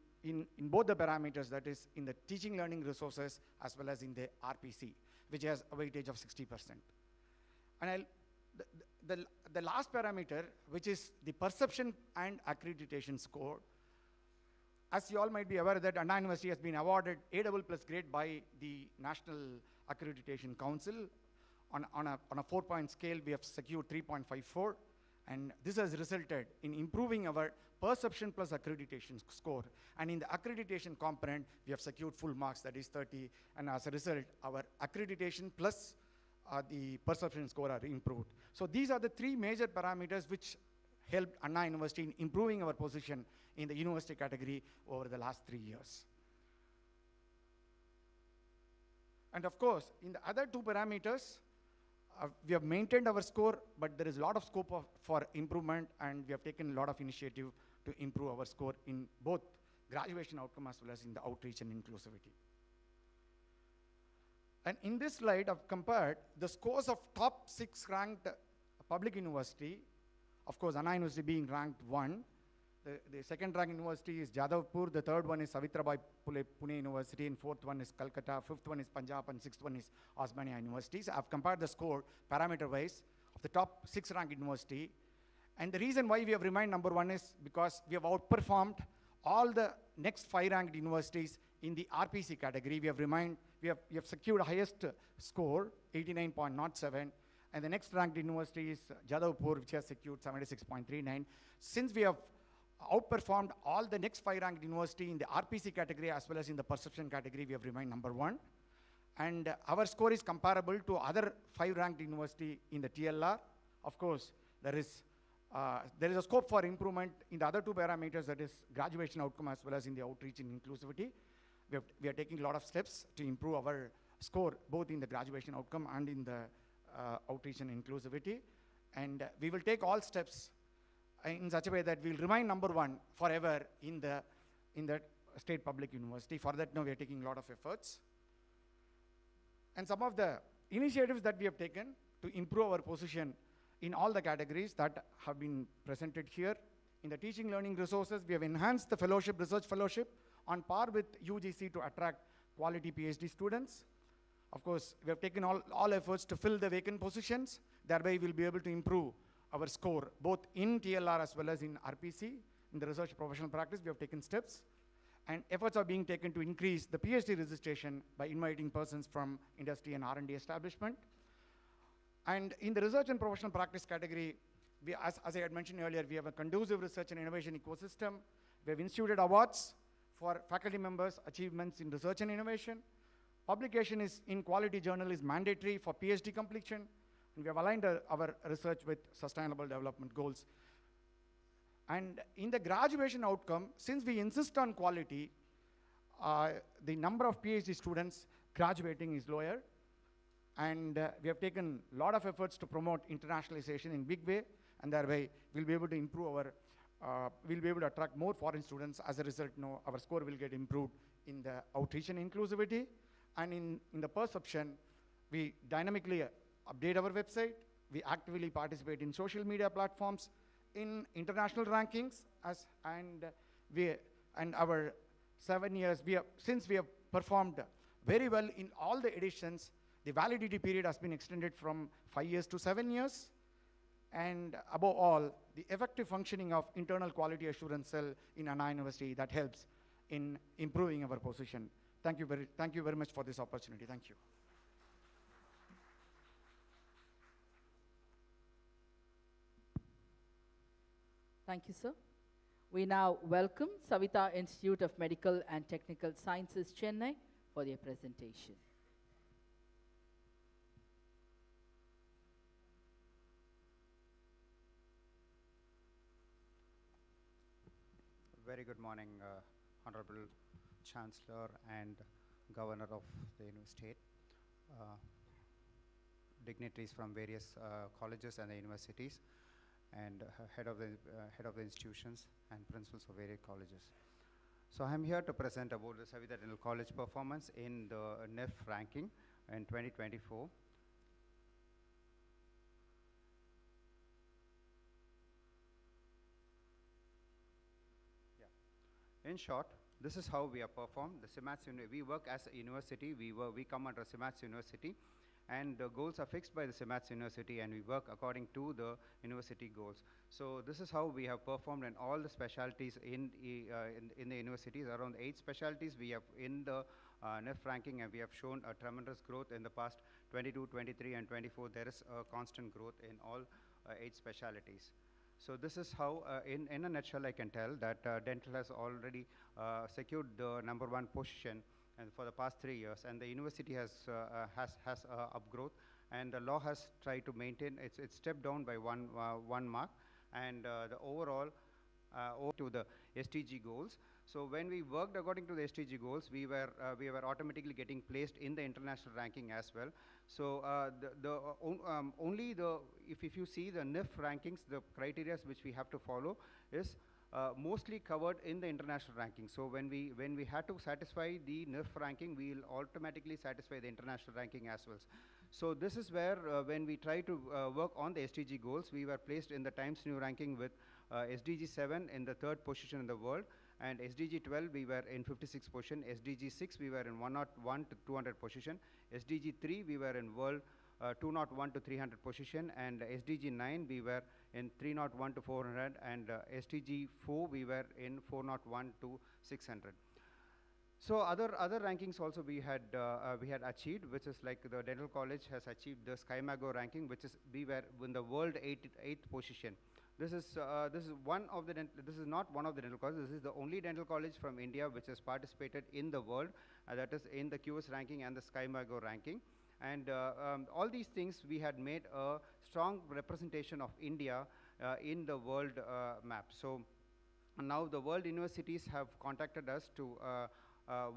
both the parameters, that is, in the teaching learning resources as well as in the RPC, which has a weightage of 60%. And the last parameter, which is the perception and accreditation score. As you all might be aware that Anna University has been awarded A++ grade by the National Accreditation Council. On a 4-point scale, we have secured 3.54, and this has resulted in improving our perception plus accreditation score. And in the accreditation component, we have secured full marks, that is 30, and as a result, our accreditation plus the perception score are improved. So these are the 3 major parameters which helped Anna University in improving our position in the university category over the last 3 years. And of course, in the other 2 parameters, we have maintained our score, but there is a lot of scope for improvement, and we have taken a lot of initiative to improve our score in both graduation outcome as well as in the outreach and inclusivity. And in this slide, I've compared the scores of top 6 ranked public university. Of course, Anna University being ranked 1. The second ranked university is Jadavpur. The third one is Savitribai Phule Pune University, and fourth one is Calcutta. Fifth one is Punjab, and sixth one is Osmania University. So I've compared the score parameter-wise of the top 6 ranked university. And the reason why we have remained number 1 is because we have outperformed all the next 5 ranked universities in the RPC category. We have secured highest score, 89.07, and the next ranked university is Jadavpur, which has secured 76.39. Since we have outperformed all the next 5 ranked university in the RPC category as well as in the perception category, we have remained number 1. And our score is comparable to other 5 ranked university in the TLR. Of course, there is There is a scope for improvement in the other two parameters, that is graduation outcome as well as in the outreach and inclusivity. We are taking a lot of steps to improve our score, both in the graduation outcome and in the outreach and inclusivity. And we will take all steps in such a way that we'll remain number one forever in the state public university. For that, now we are taking a lot of efforts. And some of the initiatives that we have taken to improve our position in all the categories that have been presented here. In the teaching learning resources, we have enhanced the fellowship, research fellowship, on par with UGC to attract quality PhD students. Of course, we have taken all efforts to fill the vacant positions. Thereby, we'll be able to improve our score, both in TLR as well as in RPC. In the research professional practice, we have taken steps. And efforts are being taken to increase the PhD registration by inviting persons from industry and R&D establishment. And in the research and professional practice category, as I had mentioned earlier, we have a conducive research and innovation ecosystem. We have instituted awards for faculty members' achievements in research and innovation. Publication in quality journal is mandatory for PhD completion. And we have aligned our research with sustainable development goals. And in the graduation outcome, since we insist on quality, the number of PhD students graduating is lower. And we have taken a lot of efforts to promote internationalization in big way. And thereby, we'll be able to improve we'll be able to attract more foreign students. As a result, our score will get improved in the outreach and inclusivity. And in the perception, we dynamically update our website. We actively participate in social media platforms, in international rankings, and our 7 years, since we have performed very well in all the editions, the validity period has been extended from 5 years to 7 years. And above all, the effective functioning of internal quality assurance cell in Anna University that helps in improving our position. Thank you very much for this opportunity. Thank you. Thank you, sir. We now welcome Saveetha Institute of Medical and Technical Sciences, Chennai, for their presentation. Very good morning, Honorable Chancellor and Governor of the state, dignitaries from various colleges and the universities, and head of the institutions and principals of various colleges. So I'm here to present about the Saveetha Dental College performance in the NIRF ranking in 2024. In short, this is how we have performed. The CMATS, we work as a university. We come under CMATS University, and the goals are fixed by the CMATS University, and we work according to the university goals. So this is how we have performed in all the specialties in the universities. Around 8 specialties we have in the NIRF ranking, and we have shown a tremendous growth in the past 22, 23, and 24. There is a constant growth in all 8 specialties. So this is how, in a nutshell, I can tell that dental has already secured the #1 position and for the past 3 years, and the university has upgrowth, and the law has tried to maintain it's stepped down by one mark, and the overall to the STG goals. So when we worked according to the STG goals, we were automatically getting placed in the international ranking as well. So if you see the NIRF rankings, the criteria which we have to follow is mostly covered in the international ranking. So when we had to satisfy the NIRF ranking, we will automatically satisfy the international ranking as well. So this is where when we try to work on the SDG goals, we were placed in the Times New ranking with SDG 7 in the 3rd position in the world, and SDG 12 we were in 56th position, SDG 6 we were in 101 to 200 position, SDG 3 we were in world 201 to 300 position, and SDG 9 we were in 301 to 400, and SDG 4 we were in 401 to 600. So other rankings also we had achieved, which is like the dental college has achieved the SkyMago ranking, which is we were in the world 8th position. This is one of the this is not one of the dental colleges. This is the only dental college from India which has participated in the world, that is in the QS ranking and the SkyMago ranking. And all these things we had made a strong representation of India in the world map. So now the world universities have contacted us to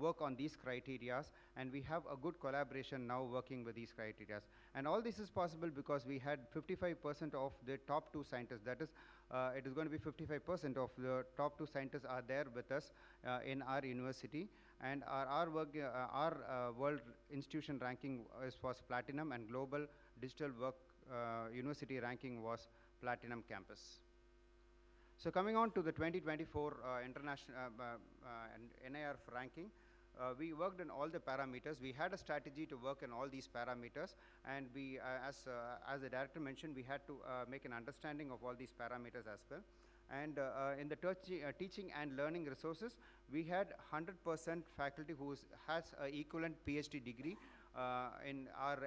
work on these criterias, and we have a good collaboration now working with these criterias. And all this is possible because we had 55% of the top 2 scientists. That is, it is going to be 55% of the top 2 scientists are there with us in our university. And our work, our world institution ranking was platinum, and global digital work university ranking was platinum campus. So coming on to the 2024 international NIRF ranking, we worked on all the parameters. We had a strategy to work on all these parameters, and we, as the director mentioned, we had to make an understanding of all these parameters as well. And in the teaching and learning resources, we had 100% faculty who has an equivalent PhD degree. In our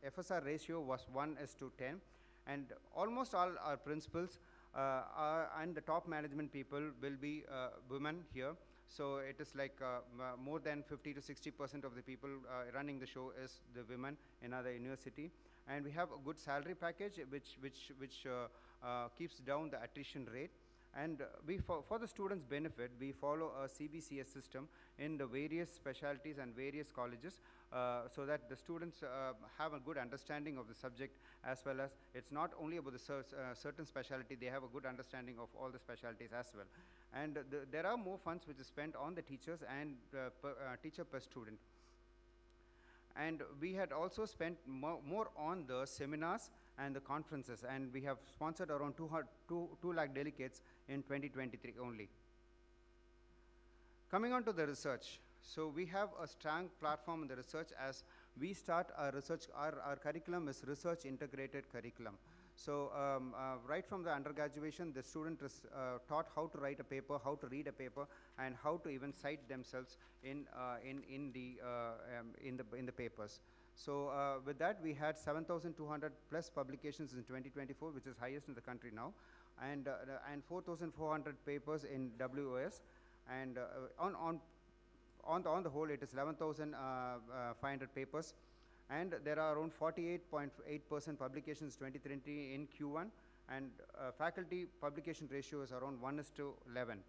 FSR ratio was 1:10, and almost all our principals and the top management people will be women here. So it is like more than 50 to 60% of the people running the show is the women in our university. And we have a good salary package which keeps down the attrition rate. And for the students' benefit, we follow a CBCS system in the various specialties and various colleges so that the students have a good understanding of the subject, as well as it's not only about the certain specialty, they have a good understanding of all the specialties as well. And there are more funds which is spent on the teachers and teacher per student. And we had also spent more on the seminars and the conferences, and we have sponsored around 2 lakh delegates in 2023 only. Coming on to the research. So we have a strong platform in the research as we start our research, our curriculum is research integrated curriculum. So right from the undergraduation, the student is taught how to write a paper, how to read a paper, and how to even cite themselves in the papers. So with that, we had 7,200 plus publications in 2024, which is highest in the country now, and 4,400 papers in WOS, and on the whole, it is 11,500 papers. And there are around 48.8% publications 2020 in Q1, and faculty publication ratio is around 1:11.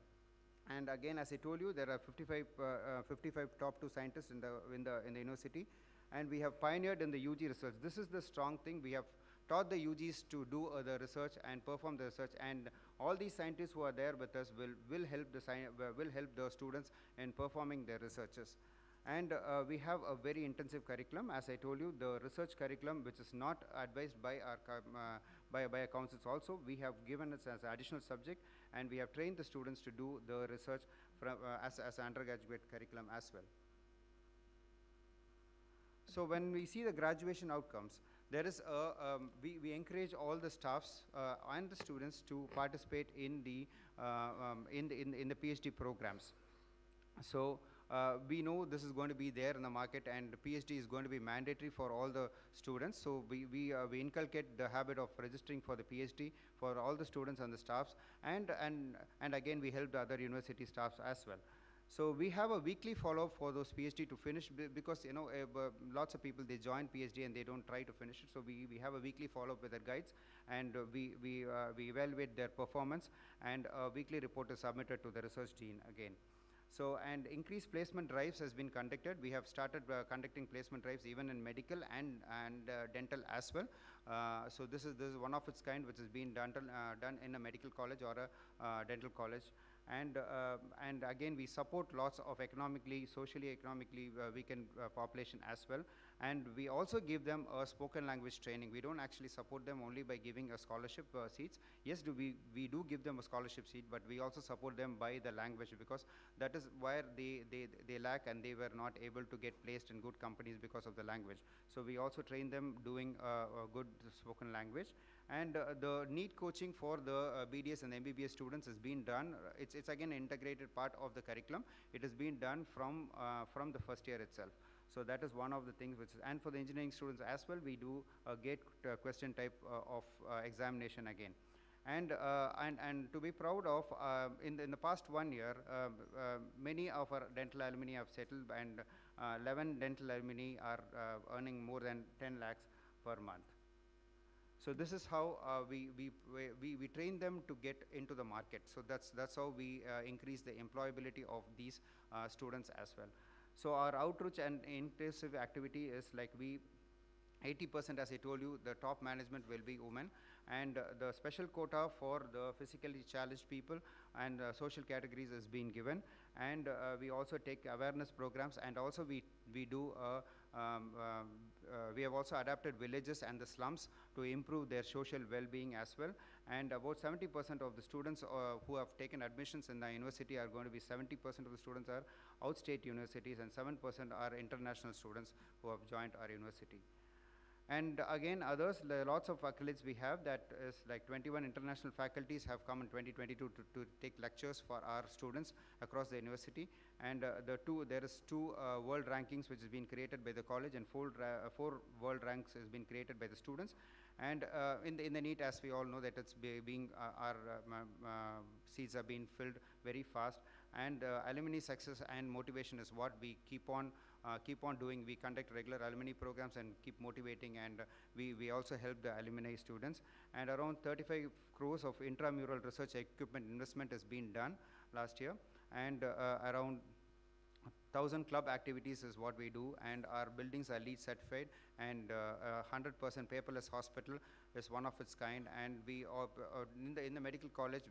And again, as I told you, there are 55 top 2 scientists in the university, and we have pioneered in the UG research. This is the strong thing. We have taught the UGs to do the research and perform the research, and all these scientists who are there with us will help the students in performing their researches. And we have a very intensive curriculum. As I told you, the research curriculum, which is not advised by our by councils also, we have given it as an additional subject, and we have trained the students to do the research from, as an undergraduate curriculum as well. So when we see the graduation outcomes, there is we encourage all the staffs and the students to participate in the PhD programs. So we know this is going to be there in the market, and PhD is going to be mandatory for all the students. So we inculcate the habit of registering for the PhD for all the students and the staffs, and again we help the other university staffs as well. So we have a weekly follow-up for those PhD to finish, because lots of people, they join PhD and they don't try to finish it. So we have a weekly follow-up with their guides, and we evaluate their performance, and a weekly report is submitted to the research dean again. So, and increased placement drives has been conducted. We have started conducting placement drives even in medical and dental as well. So this is one of its kind, which is being done in a medical college or a dental college. And again, we support lots of socially economically weakened population as well. And we also give them a spoken language training. We don't actually support them only by giving a scholarship seats. Yes, we do give them a scholarship seat, but we also support them by the language, because that is where they lack, and they were not able to get placed in good companies because of the language. So we also train them doing a good spoken language. And the NEET coaching for the BDS and MBBS students is being done. It's again an integrated part of the curriculum. It is being done from the first year itself. So that is one of the things which is, and for the engineering students as well, we do a gate question type of examination again. And to be proud of, in the past 1 year, many of our dental alumni have settled, and 11 dental alumni are earning more than 10 lakhs per month. So this is how we train them to get into the market. So that's how we increase the employability of these students as well. So our outreach and intensive activity is like 80%, as I told you, the top management will be women, and the special quota for the physically challenged people and social categories is being given. And we also take awareness programs, and also we do we have also adapted villages and the slums to improve their social well-being as well. And about 70% of the students who have taken admissions in the university are going to be 70% of the students are outstate universities, and 7% are international students who have joined our university. And again, others, lots of accolades we have, that is like 21 international faculties have come in 2022 to take lectures for our students across the university. And there is two world rankings which has been created by the college, and four world ranks has been created by the students. And in the NEET, as we all know, that it's our seats are being filled very fast. And alumni success and motivation is what we keep on doing. We conduct regular alumni programs and keep motivating, and we also help the alumni students. And around 35 crores of intramural research equipment investment has been done last year, and around 1,000 club activities is what we do, and our buildings are LEED certified, and 100% paperless hospital is one of its kind. And we in the medical college,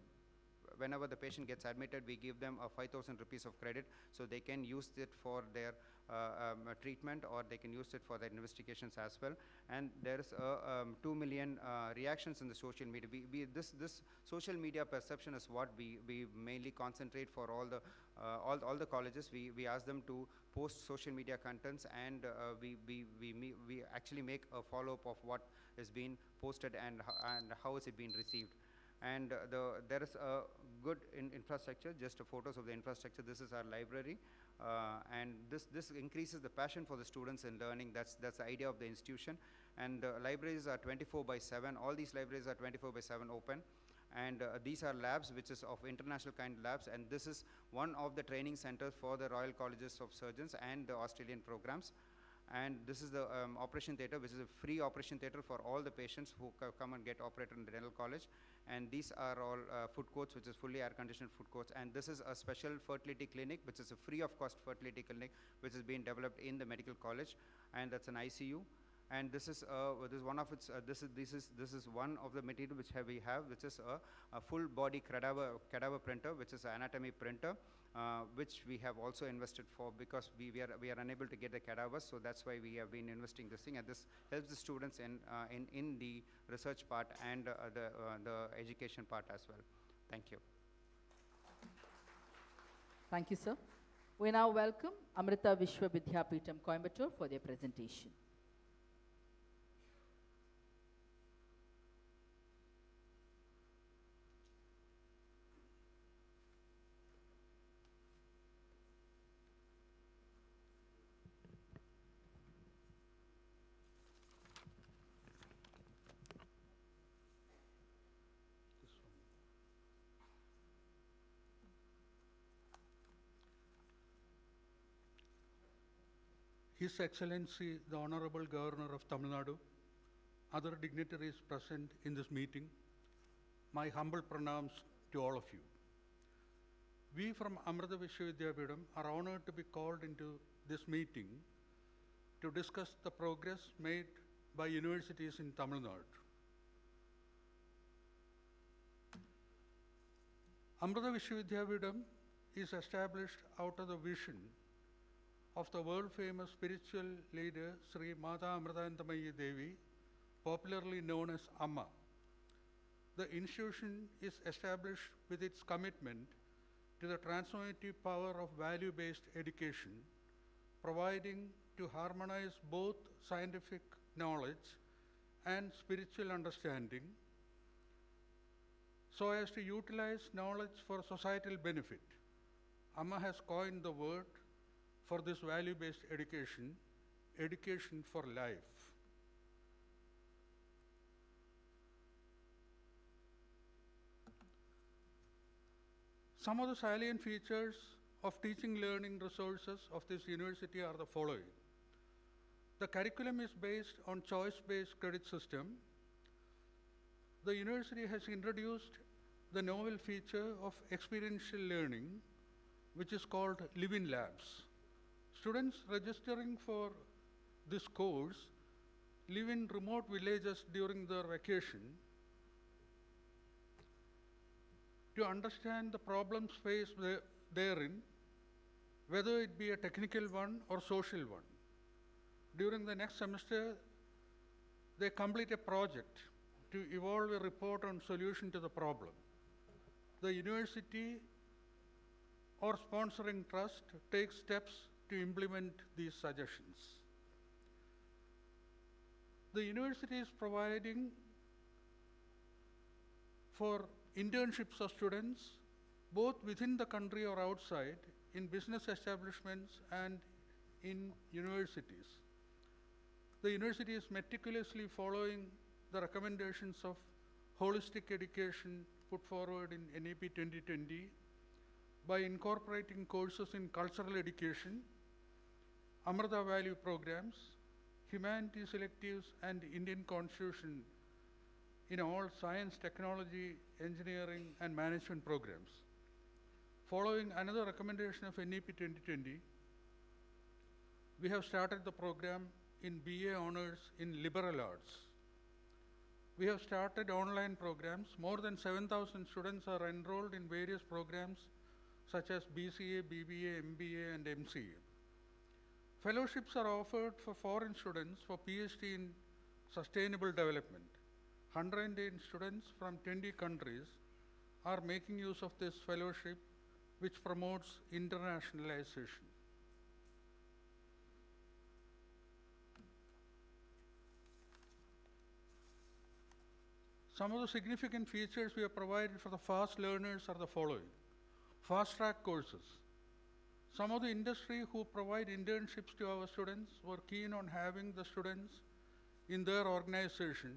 whenever the patient gets admitted, we give them a 5,000 rupees of credit, so they can use it for their treatment, or they can use it for their investigations as well. And there is 2 million reactions in the social media. This social media perception is what we mainly concentrate for all the colleges. We ask them to post social media contents, and we actually make a follow-up of what is being posted and how is it being received. And there is a good infrastructure, just photos of the infrastructure. This is our library, and this increases the passion for the students in learning. That's the idea of the institution. And the libraries are 24/7. All these libraries are 24/7 open. And these are labs, which is of international kind labs, and this is one of the training centers for the Royal Colleges of Surgeons and the Australian programs. And this is the operation theatre, which is a free operation theatre for all the patients who come and get operated in the dental college. And these are all food courts, which is fully air-conditioned food courts. And this is a special fertility clinic, which is a free-of-cost fertility clinic, which is being developed in the medical college, and that's an ICU. And this is one of its. This is one of the material which we have, which is a full-body cadaver printer, which is an anatomy printer, which we have also invested for, because we are unable to get the cadavers, so that's why we have been investing this thing, and this helps the students in the research part and the education part as well. Thank you. Thank you, sir. We now welcome Amrita Vishwa Vidyapeetham, Coimbatore, for their presentation. His Excellency, the Honorable Governor of Tamil Nadu, other dignitaries present in this meeting, my humble pranams to all of you. We from Amrita Vishwa Vidyapeetham are honored to be called into this meeting to discuss the progress made by universities in Tamil Nadu. Amrita Vishwa Vidyapeetham is established out of the vision of the world-famous spiritual leader Sri Mata Amritanandamayi Devi, popularly known as Amma. The institution is established with its commitment to the transformative power of value-based education, providing to harmonize both scientific knowledge and spiritual understanding, so as to utilize knowledge for societal benefit. Amma has coined the word for this value-based education, education for life. Some of the salient features of teaching learning resources of this university are the following. The curriculum is based on choice-based credit system. the university has introduced the novel feature of experiential learning, which is called Live-in Labs. Students registering for this course live in remote villages during their vacation to understand the problems faced therein, whether it be a technical one or social one. During the next semester, they complete a project to evolve a report on solution to the problem. The university or sponsoring trust takes steps to implement these suggestions. The university is providing for internships of students both within the country or outside in business establishments and in universities. The university is meticulously following the recommendations of holistic education put forward in NEP 2020 by incorporating courses in cultural education, Amrita value programs, humanities electives, and Indian Constitution in all science, technology, engineering, and management programs. Following another recommendation of NEP 2020, we have started the program in BA Honors in Liberal Arts. We have started online programs. More than 7,000 students are enrolled in various programs such as BCA, BBA, MBA, and MCA. Fellowships are offered for foreign students for PhD in sustainable development. 108 students from 20 countries are making use of this fellowship, which promotes internationalization. Some of the significant features we have provided for the fast learners are the following. Fast track courses. Some of the industry who provide internships to our students were keen on having the students in their organization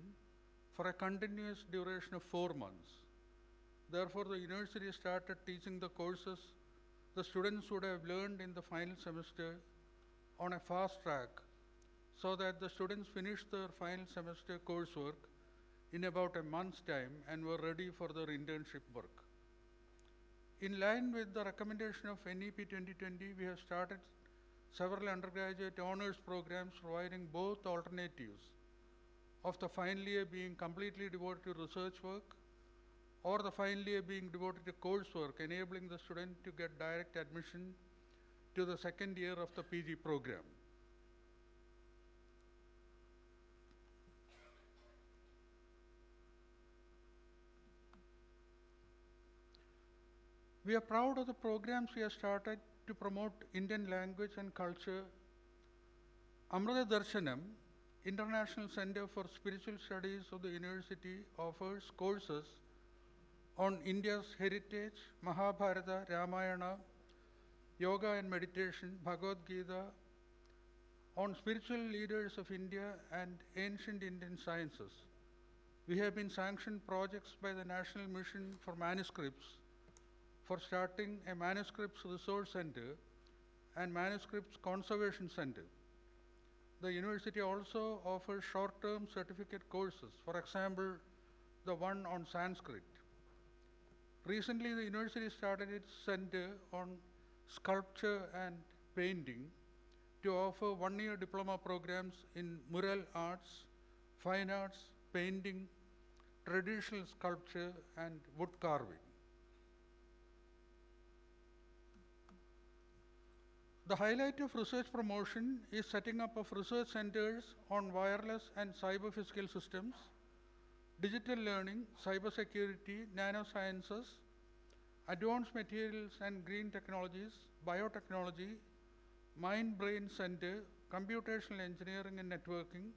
for a continuous duration of 4 months. Therefore, the university started teaching the courses the students would have learned in the final semester on a fast track so that the students finished their final semester coursework in about a month's time and were ready for their internship work. In line with the recommendation of NEP 2020, we have started several undergraduate honors programs providing both alternatives of the final year being completely devoted to research work or the final year being devoted to coursework, enabling the student to get direct admission to the second year of the PG program. We are proud of the programs we have started to promote Indian language and culture. Amrita Darshanam, International Center for Spiritual Studies of the university, offers courses on India's heritage, Mahabharata, Ramayana, yoga and meditation, Bhagavad Gita, on spiritual leaders of India and ancient Indian sciences. We have been sanctioned projects by the National Mission for Manuscripts for starting a Manuscripts Resource Center and Manuscripts Conservation Center. The university also offers short-term certificate courses, for example, the one on Sanskrit. Recently, the university started its center on sculpture and painting to offer one-year diploma programs in mural arts, fine arts, painting, traditional sculpture, and wood carving. The highlight of research promotion is setting up of research centers on wireless and cyber physical systems, digital learning, cybersecurity, nanosciences, advanced materials and green technologies, biotechnology, mind-brain center, computational engineering and networking,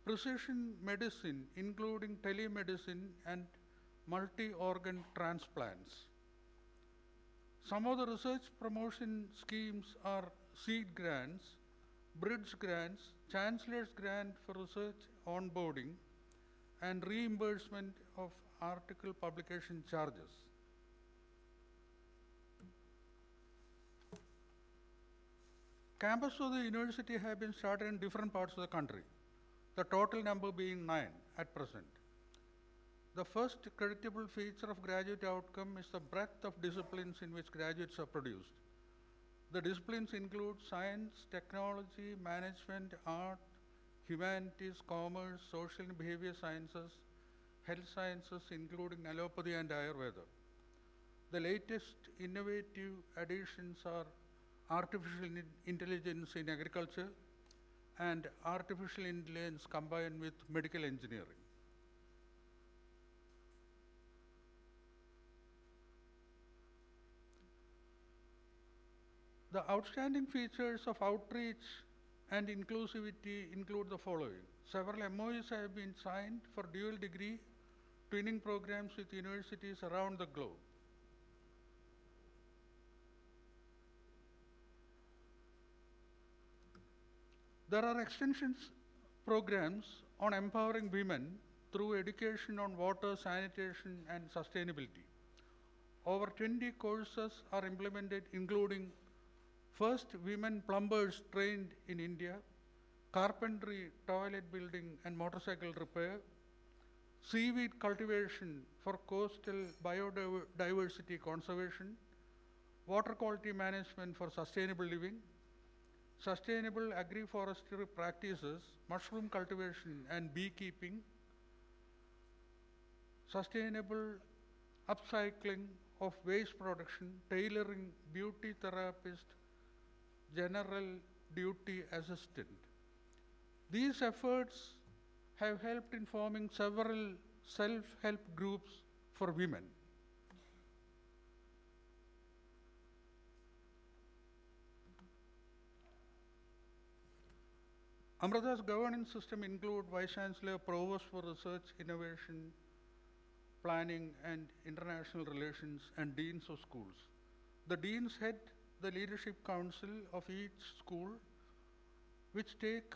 precision medicine, including telemedicine and multi-organ transplants. Some of the research promotion schemes are seed grants, bridge grants, chancellor's grant for research onboarding, and reimbursement of article publication charges. Campuses of the university have been started in different parts of the country, the total number being 9 at present. The first creditable feature of graduate outcome is the breadth of disciplines in which graduates are produced. The disciplines include science, technology, management, art, humanities, commerce, social and behavior sciences, health sciences, including allopathy and Ayurveda. The latest innovative additions are artificial intelligence in agriculture and artificial intelligence combined with medical engineering. The outstanding features of outreach and inclusivity include the following. Several MOUs have been signed for dual degree training programs with universities around the globe. There are extensions programs on empowering women through education on water, sanitation, and sustainability. Over 20 courses are implemented, including first women plumbers trained in India, carpentry, toilet building, and motorcycle repair, seaweed cultivation for coastal biodiversity conservation, water quality management for sustainable living, sustainable agroforestry practices, mushroom cultivation and beekeeping, sustainable upcycling of waste production, tailoring, beauty therapist, general duty assistant. These efforts have helped in forming several self-help groups for women. Amrita's governance system include Vice Chancellor, Provost for Research, Innovation, Planning and International Relations, and Deans of Schools. The Deans head the Leadership Council of each school, which take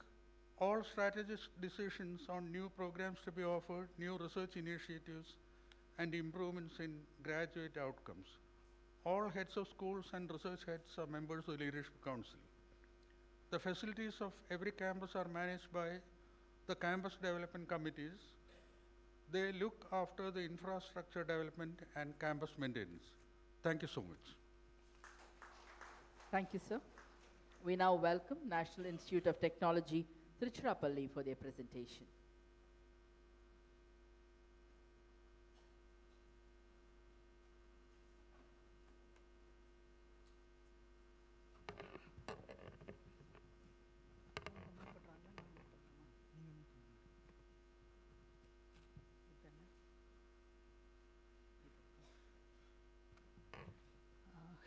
all strategic decisions on new programs to be offered, new research initiatives, and improvements in graduate outcomes. All heads of schools and research heads are members of the Leadership Council. The facilities of every campus are managed by the campus development committees. They look after the infrastructure development and campus maintenance. Thank you so much. Thank you, sir. We now welcome National Institute of Technology, Tiruchirappalli, for their presentation.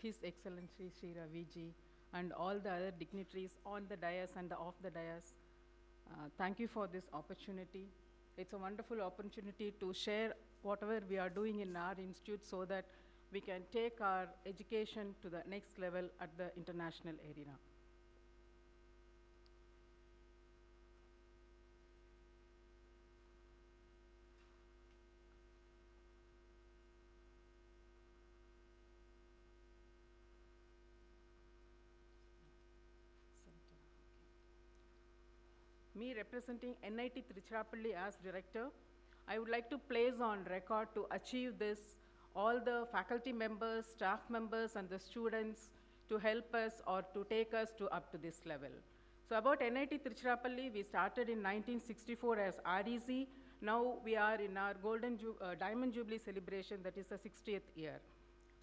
His Excellency Sri Raviji and all the other dignitaries on the dais and off the dais. Thank you for this opportunity. It's a wonderful opportunity to share whatever we are doing in our institute so that we can take our education to the next level at the international arena. Me representing NIT Trichy as director, I would like to place on record to achieve this, all the faculty members, staff members, and the students to help us or to take us to up to this level. So about NIT Trichy, we started in 1964 as REC. Now we are in our Diamond Jubilee celebration, that is the 60th year.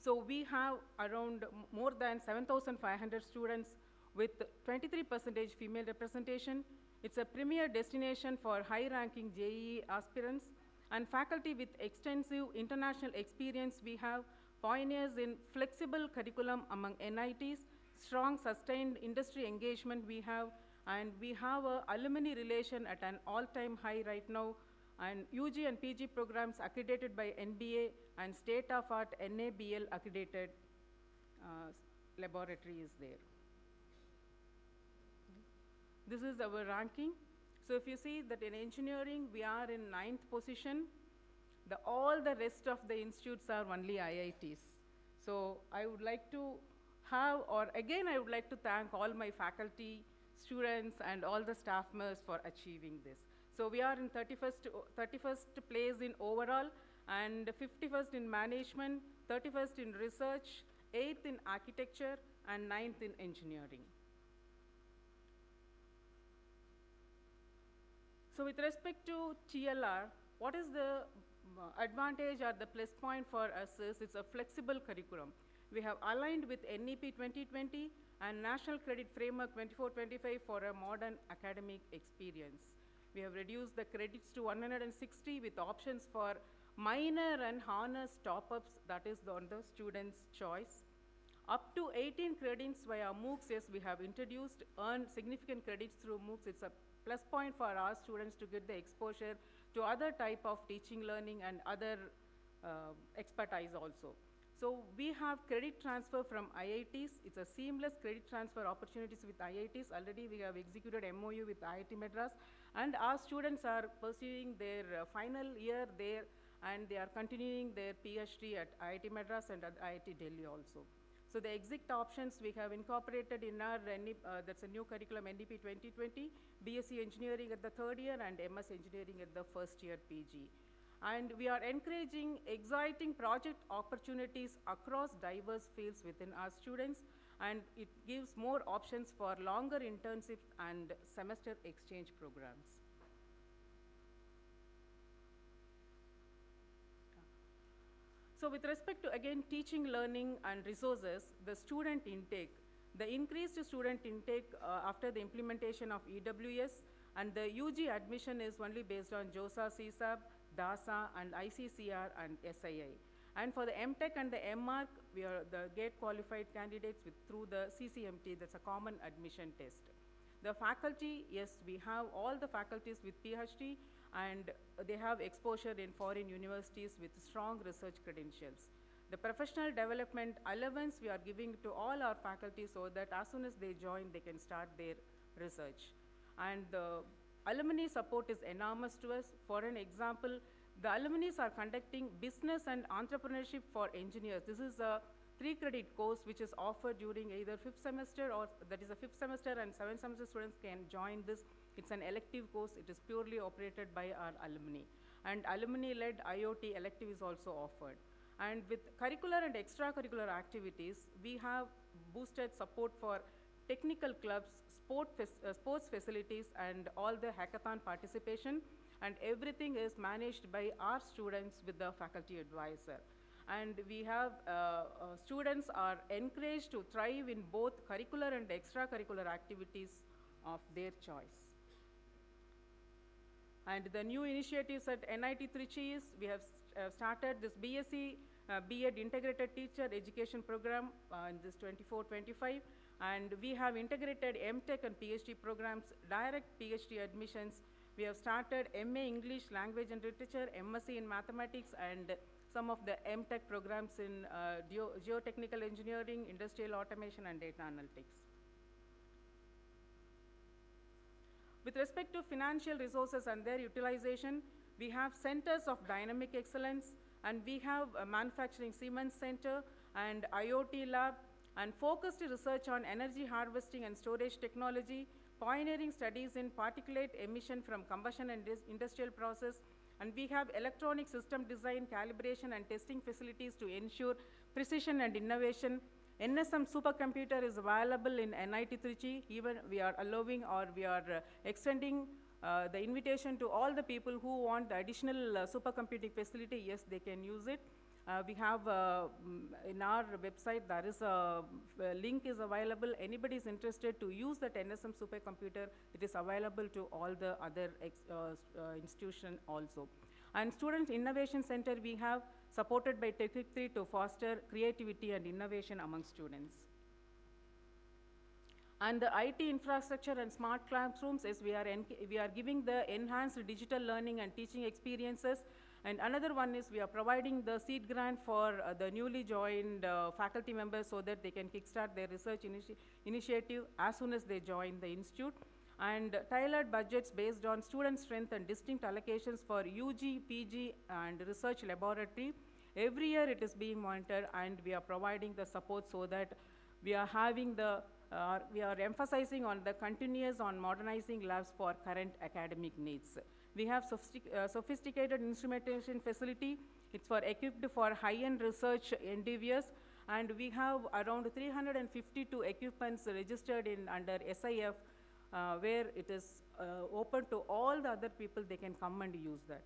So we have around more than 7,500 students with 23% female representation. It's a premier destination for high-ranking JEE aspirants and faculty with extensive international experience. We have pioneers in flexible curriculum among NITs, strong sustained industry engagement we have, and we have a alumni relation at an all-time high right now, and UG and PG programs accredited by NBA and state-of-art NABL accredited laboratory is there. This is our ranking. So if you see that in engineering, we are in 9th position. All the rest of the institutes are only IITs. So I would like to have, or again, I would like to thank all my faculty, students, and all the staff members for achieving this. So we are in 31st place in overall, and 51st in management, 31st in research, 8th in architecture, and 9th in engineering. So with respect to TLR, what is the advantage or the plus point for us is it's a flexible curriculum. We have aligned with NEP 2020 and National Credit Framework 24-25 for a modern academic experience. We have reduced the credits to 160 with options for minor and honors top-ups, that is on the student's choice. Up to 18 credits via MOOCs, yes, we have introduced, earned significant credits through MOOCs. It's a plus point for our students to get the exposure to other type of teaching, learning, and other expertise also. So we have credit transfer from IITs. It's a seamless credit transfer opportunities with IITs. Already we have executed MOU with IIT Madras, and our students are pursuing their final year there, and they are continuing their PhD at IIT Madras and at IIT Delhi also. So the exit options we have incorporated in our, that's a new curriculum, NDP 2020, BSc Engineering at the 3rd year and MS Engineering at the 1st year PG. And we are encouraging exciting project opportunities across diverse fields within our students, and it gives more options for longer internships and semester exchange programs. So with respect to, again, teaching, learning, and resources, the student intake, the increased student intake after the implementation of EWS, and the UG admission is only based on JOSA, CSAB, DASA, and ICCR and SII. And for the MTech and the MArc, we are the GATE qualified candidates through the CCMT, that's a common admission test. The faculty, yes, we have all the faculties with PhD, and they have exposure in foreign universities with strong research credentials. The professional development allowance we are giving to all our faculty so that as soon as they join, they can start their research. And the alumni support is enormous to us. For an example, the alumni are conducting business and entrepreneurship for engineers. This is a 3-credit course which is offered during either 5th semester, or that is a 5th semester and 7th semester students can join this. It's an elective course. It is purely operated by our alumni. And alumni-led IoT elective is also offered. And with curricular and extracurricular activities, we have boosted support for technical clubs, sports facilities, and all the hackathon participation. And everything is managed by our students with the faculty advisor. And we have, students are encouraged to thrive in both curricular and extracurricular activities of their choice. And the new initiatives at NIT Trichy is, we have started this BSc B.Ed Integrated Teacher Education Program in this 24-25, and we have integrated MTech and PhD programs, direct PhD admissions. We have started MA English, Language and Literature, MSc in Mathematics, and some of the MTech programs in geotechnical engineering, industrial automation, and data analytics. With respect to financial resources and their utilization, we have centers of dynamic excellence, and we have a manufacturing Siemens Center and IoT lab, and focused research on energy harvesting and storage technology, pioneering studies in particulate emission from combustion and industrial process, and we have electronic system design, calibration, and testing facilities to ensure precision and innovation. NSM supercomputer is available in NIT Trichy. Even we are allowing, or we are extending the invitation to all the people who want the additional supercomputing facility. Yes, they can use it. We have in our website, there is a link is available. Anybody is interested to use that NSM supercomputer, it is available to all the other institutions also. And Student Innovation Center we have supported by Tech3 to foster creativity and innovation among students. And the IT infrastructure and smart classrooms is we are giving the enhanced digital learning and teaching experiences. And another one is we are providing the seed grant for the newly joined faculty members so that they can kickstart their research initiative as soon as they join the institute. And tailored budgets based on student strength and distinct allocations for UG, PG, and research laboratory. Every year it is being monitored, and we are providing the support so that we are having the we are emphasizing on the continuous on modernizing labs for current academic needs. We have sophisticated instrumentation facility. It's equipped for high-end research endeavors, and we have around 352 equipments registered under SIF, where it is open to all the other people. They can come and use that.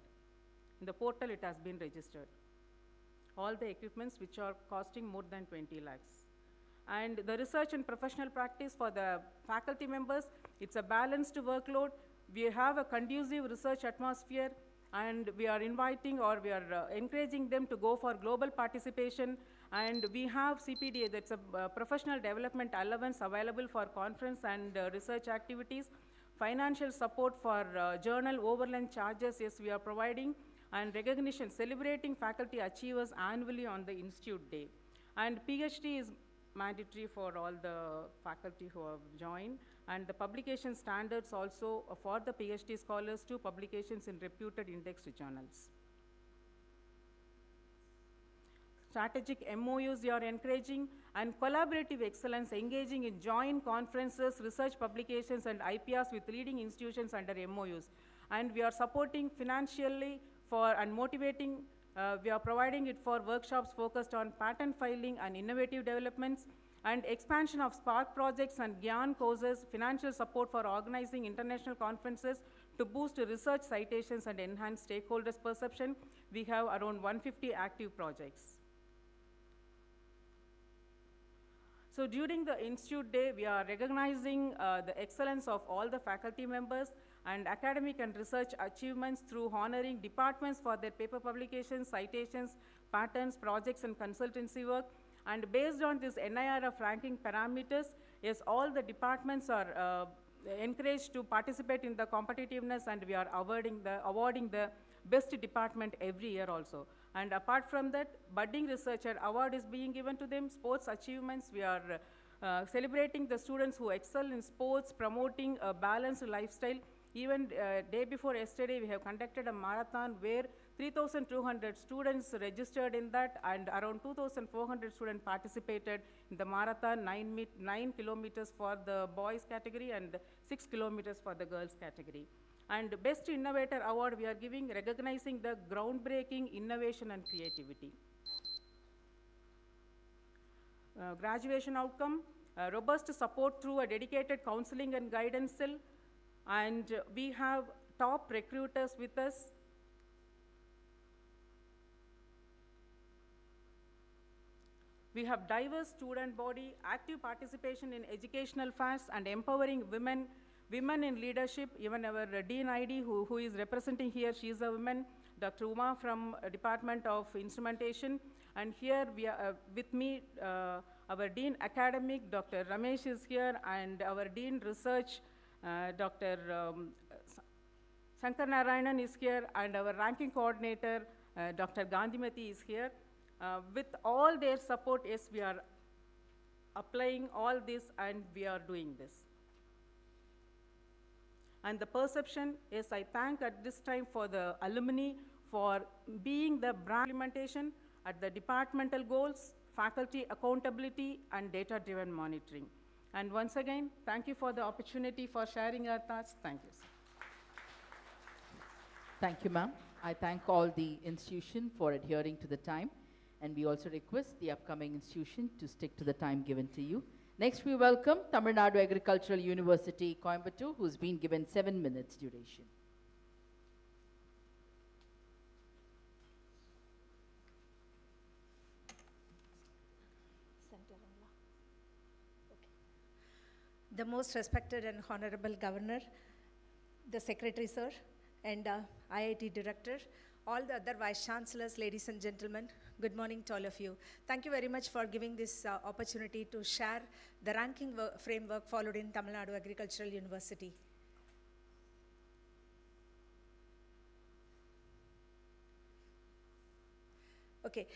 In the portal, it has been registered. All the equipments which are costing more than 20 lakhs. And the research and professional practice for the faculty members, it's a balanced workload. We have a conducive research atmosphere, and we are inviting, or we are encouraging them to go for global participation. And we have CPDA, that's a professional development allowance available for conference and research activities. Financial support for journal overland charges, yes, we are providing. And recognition, celebrating faculty achievers annually on the Institute Day. And PhD is mandatory for all the faculty who have joined. And the publication standards also for the PhD scholars to publications in reputed indexed journals. Strategic MOUs you are encouraging, and collaborative excellence, engaging in joint conferences, research publications, and IPRs with leading institutions under MOUs. And we are supporting financially and motivating. We are providing it for workshops focused on patent filing and innovative developments, and expansion of Spark projects and GYAN courses, financial support for organizing international conferences to boost research citations and enhance stakeholders' perception. We have around 150 active projects. So during the Institute Day, we are recognizing the excellence of all the faculty members and academic and research achievements through honoring departments for their paper publications, citations, patents, projects, and consultancy work. And based on this NIRF ranking parameters, yes, all the departments are encouraged to participate in the competitiveness, and we are awarding the best department every year also. And apart from that, budding researcher award is being given to them. Sports achievements, we are celebrating the students who excel in sports, promoting a balanced lifestyle. Even day before yesterday, we have conducted a marathon where 3,200 students registered in that, and around 2,400 students participated in the marathon, 9 kilometers for the boys category and 6 kilometers for the girls category. And Best Innovator Award we are giving, recognizing the groundbreaking innovation and creativity. Graduation outcome, robust support through a dedicated counseling and guidance cell, and we have top recruiters with us. We have diverse student body, active participation in educational fairs, and empowering women in leadership. Even our Dean ID, who is representing here, she is a woman, Dr. Uma from Department of Instrumentation. And here we are, with me, our Dean Academic, Dr. Ramesh is here, and our Dean Research, Dr. Shankar Narayanan is here, and our ranking coordinator, Dr. Gandhimati is here. With all their support, yes, we are applying all this, and we are doing this. And the perception, yes, I thank at this time for the alumni for being the brand implementation at the departmental goals, faculty accountability, and data-driven monitoring. And once again, thank you for the opportunity for sharing our thoughts. Thank you, sir. Thank you, ma'am. I thank all the institution for adhering to the time, and we also request the upcoming institution to stick to the time given to you. Next, we welcome Tamil Nadu Agricultural University, Coimbatore, who's been given 7 minutes duration. The most respected and honorable governor, the secretary sir, and IIT director, all the other vice chancellors, ladies and gentlemen, good morning to all of you. Thank you very much for giving this opportunity to share the ranking framework followed in Tamil Nadu Agricultural University. Okay.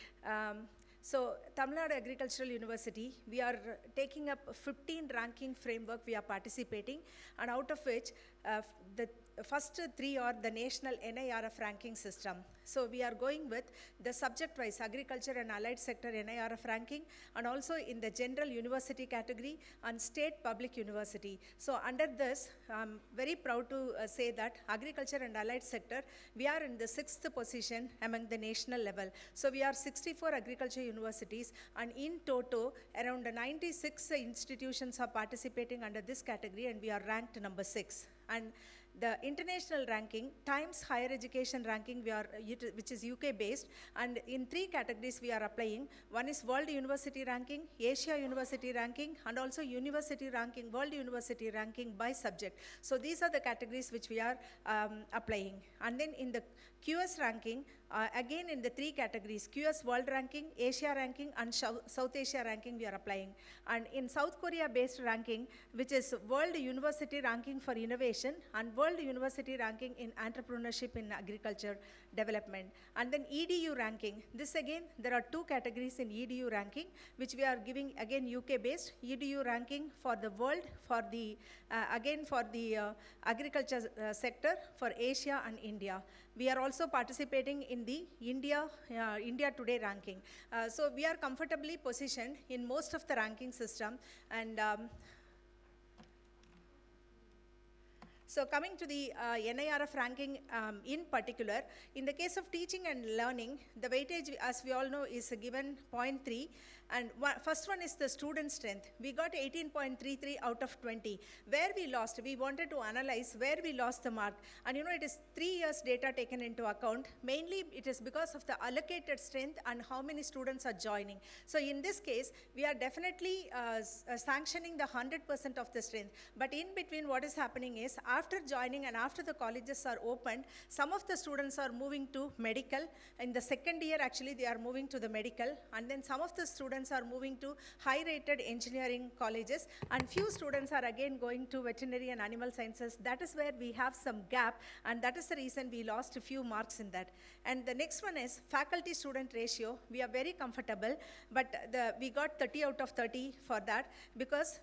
So, Tamil Nadu Agricultural University, we are taking up 15 ranking framework we are participating, and out of which the first 3 are the national NIRF ranking system. So we are going with the subject-wise agriculture and allied sector NIRF ranking, and also in the general university category and state public university. So under this, I'm very proud to say that agriculture and allied sector, we are in the 6th position among the national level. So we are 64 agriculture universities, and in total, around 96 institutions are participating under this category, and we are ranked number 6. And the international ranking, Times Higher Education ranking, which is UK based, and in 3 categories we are applying. One is World University ranking, Asia University ranking, and also University ranking, World University ranking by subject. So these are the categories which we are applying. And then in the QS ranking, again in the 3 categories, QS World ranking, Asia ranking, and South Asia ranking we are applying. And in South Korea based ranking, which is World University ranking for innovation and World University ranking in entrepreneurship in agriculture development. And then EDU ranking, this again, there are 2 categories in EDU ranking, which we are giving again UK based, EDU ranking for the world, for the, again for the agriculture sector, for Asia and India. We are also participating in the India Today ranking. So we are comfortably positioned in most of the ranking system, and so coming to the NIRF ranking in particular, in the case of teaching and learning, the weightage, as we all know, is given 0.3. And first one is the student strength. We got 18.33 out of 20. Where we lost, we wanted to analyze where we lost the mark. And you know, it is 3 years data taken into account. Mainly, it is because of the allocated strength and how many students are joining. So in this case, we are definitely sanctioning the 100% of the strength. But in between, what is happening is, after joining and after the colleges are opened, some of the students are moving to medical. In the second year, actually, they are moving to the medical. And then some of the students are moving to high-rated engineering colleges, and few students are again going to veterinary and animal sciences. That is where we have some gap, and that is the reason we lost a few marks in that. And the next one is faculty-student ratio. We are very comfortable, but we got 30 out of 30 for that, because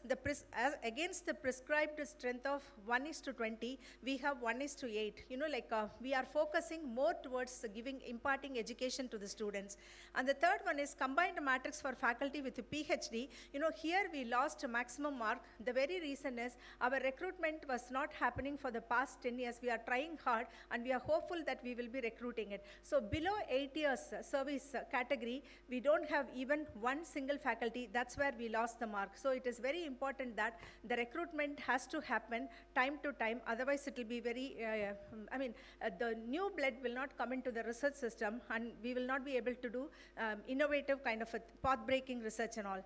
against the prescribed strength of 1:20, we have 1:8. You know, like we are focusing more towards imparting education to the students. And the third one is combined matrix for faculty with a PhD. You know, here we lost a maximum mark. The very reason is our recruitment was not happening for the past 10 years. We are trying hard, and we are hopeful that we will be recruiting it. So below 8 years service category, we don't have even one single faculty. That's where we lost the mark. So it is very important that the recruitment has to happen time to time. Otherwise, it will be very, the new blood will not come into the research system, and we will not be able to do innovative kind of a path-breaking research and all.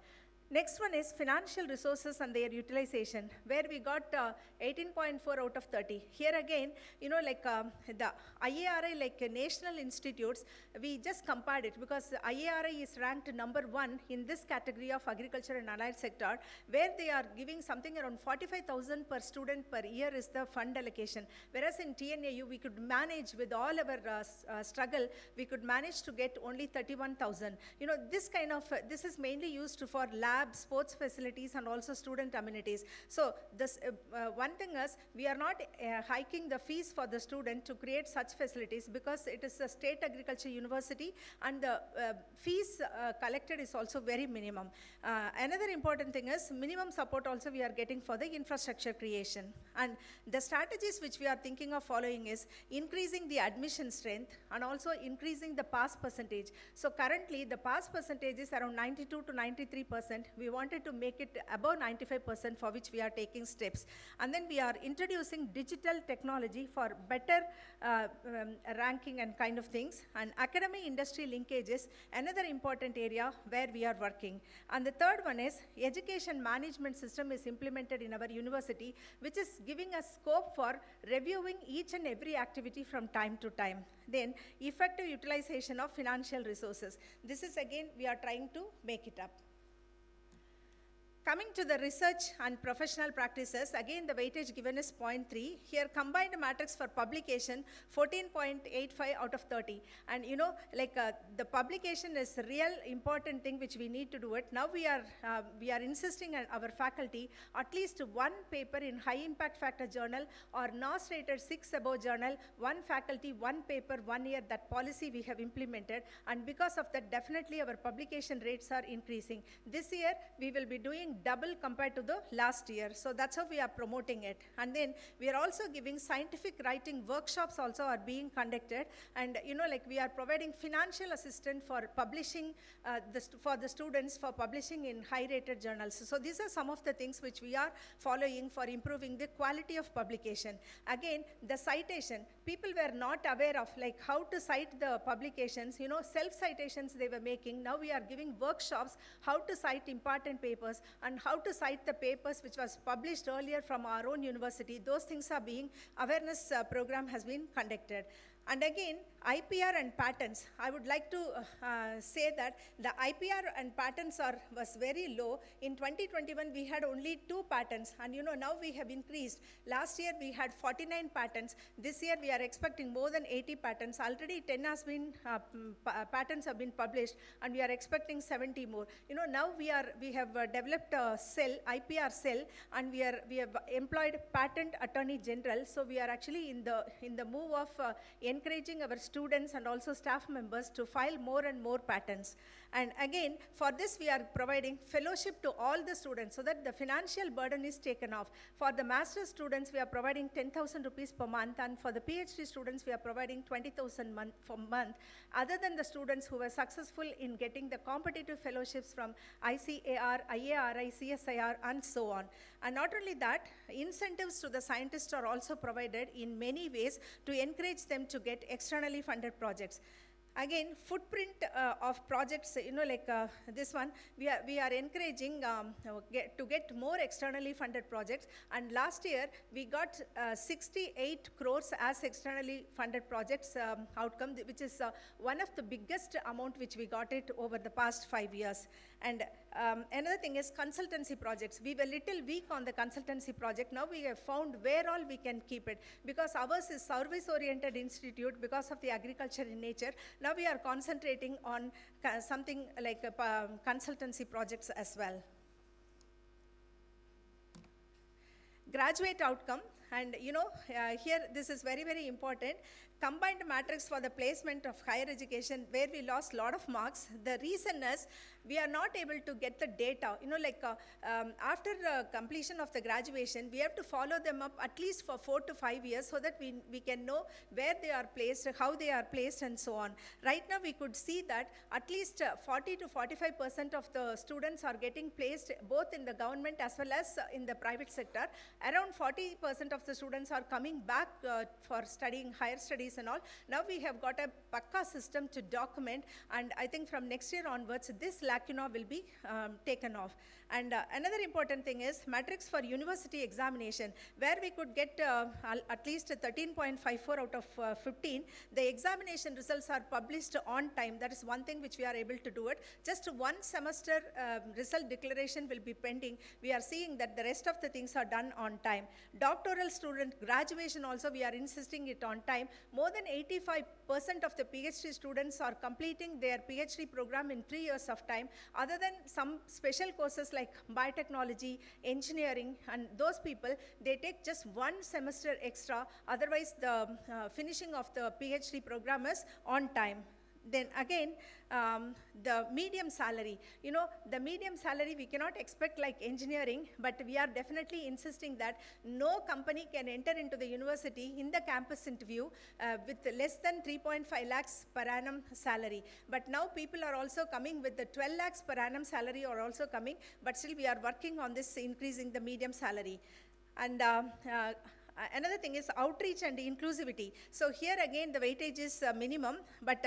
Next one is financial resources and their utilization, where we got 18.4 out of 30. Here again, you know, like the IARI, like national institutes, we just compared it, because IARI is ranked number 1 in this category of agriculture and allied sector, where they are giving something around 45,000 per student per year is the fund allocation. Whereas in TNAU, we could manage with all our struggle, we could manage to get only 31,000. You know, this kind of, this is mainly used for labs, sports facilities, and also student amenities. So this one thing is, we are not hiking the fees for the student to create such facilities, because it is a state agriculture university, and the fees collected is also very minimum. Another important thing is minimum support also we are getting for the infrastructure creation. And the strategies which we are thinking of following is increasing the admission strength and also increasing the pass percentage. So currently the pass percentage is around 92 to 93%. We wanted to make it above 95%, for which we are taking steps. And then we are introducing digital technology for better ranking and kind of things. And academic industry linkages, another important area where we are working. And the third one is education management system is implemented in our university, which is giving us scope for reviewing each and every activity from time to time. Then effective utilization of financial resources. This is again, we are trying to make it up. Coming to the research and professional practices, again the weightage given is 0.3. Here combined matrix for publication 14.85 out of 30. And you know, like the publication is a real important thing which we need to do it. Now we are insisting on our faculty at least one paper in high impact factor journal or NOS rated 6 above journal, one faculty, one paper, 1 year. That policy we have implemented, and because of that definitely our publication rates are increasing. This year we will be doing double compared to the last year. So that's how we are promoting it. And then we are also giving scientific writing workshops also are being conducted. And you know, like we are providing financial assistance for publishing, for the students for publishing in high rated journals. So these are some of the things which we are following for improving the quality of publication. Again, the citation, people were not aware of like how to cite the publications, you know, self-citations they were making. Now we are giving workshops how to cite important papers and how to cite the papers which was published earlier from our own university. Those things are being, awareness program has been conducted. And again, IPR and patents. I would like to say that the IPR and patents was very low. In 2021, we had only 2 patents, and you know, now we have increased. Last year, we had 49 patents. This year, we are expecting more than 80 patents. Already 10 has been, patents have been published, and we are expecting 70 more. You know, now we have developed a cell, IPR cell, and we have employed patent attorney general. So we are actually in the move of encouraging our students and also staff members to file more and more patents. And again, for this we are providing fellowship to all the students so that the financial burden is taken off. For the master's students, we are providing 10,000 rupees per month, and for the PhD students, we are providing 20,000 per month. Other than the students who were successful in getting the competitive fellowships from ICAR, IARI, CSIR, and so on. And not only that, incentives to the scientists are also provided in many ways to encourage them to get externally funded projects. Again, footprint of projects, you know, like this one, we are encouraging to get more externally funded projects. And last year, we got 68 crores as externally funded projects outcome, which is one of the biggest amount which we got it over the past 5 years. And another thing is consultancy projects. We were little weak on the consultancy project. Now we have found where all we can keep it, because ours is service-oriented institute because of the agriculture in nature. Now we are concentrating on something like consultancy projects as well. Graduate outcome, and you know, here this is very, very important. Combined matrix for the placement of higher education, where we lost a lot of marks. The reason is we are not able to get the data. You know, like after completion of the graduation, we have to follow them up at least for 4 to 5 years so that we can know where they are placed, how they are placed, and so on. Right now, we could see that at least 40 to 45% of the students are getting placed both in the government as well as in the private sector. Around 40% of the students are coming back for studying higher studies and all. Now we have got a pakka system to document, and I think from next year onwards, this lacuna will be taken off. And another important thing is matrix for university examination, where we could get at least 13.54 out of 15. The examination results are published on time. That is one thing which we are able to do it. Just one semester result declaration will be pending. We are seeing that the rest of the things are done on time. Doctoral student graduation also, we are insisting it on time. More than 85% of the PhD students are completing their PhD program in 3 years of time. Other than some special courses like biotechnology, engineering, and those people, they take just 1 semester extra. Otherwise, the finishing of the PhD program is on time. Then again, the medium salary. You know, the medium salary we cannot expect like engineering, but we are definitely insisting that no company can enter into the university in the campus interview with less than 3.5 lakhs per annum salary. But now people are also coming with the 12 lakhs per annum salary are also coming, but still we are working on this, increasing the medium salary. And another thing is outreach and inclusivity. So here again the weightage is minimum, but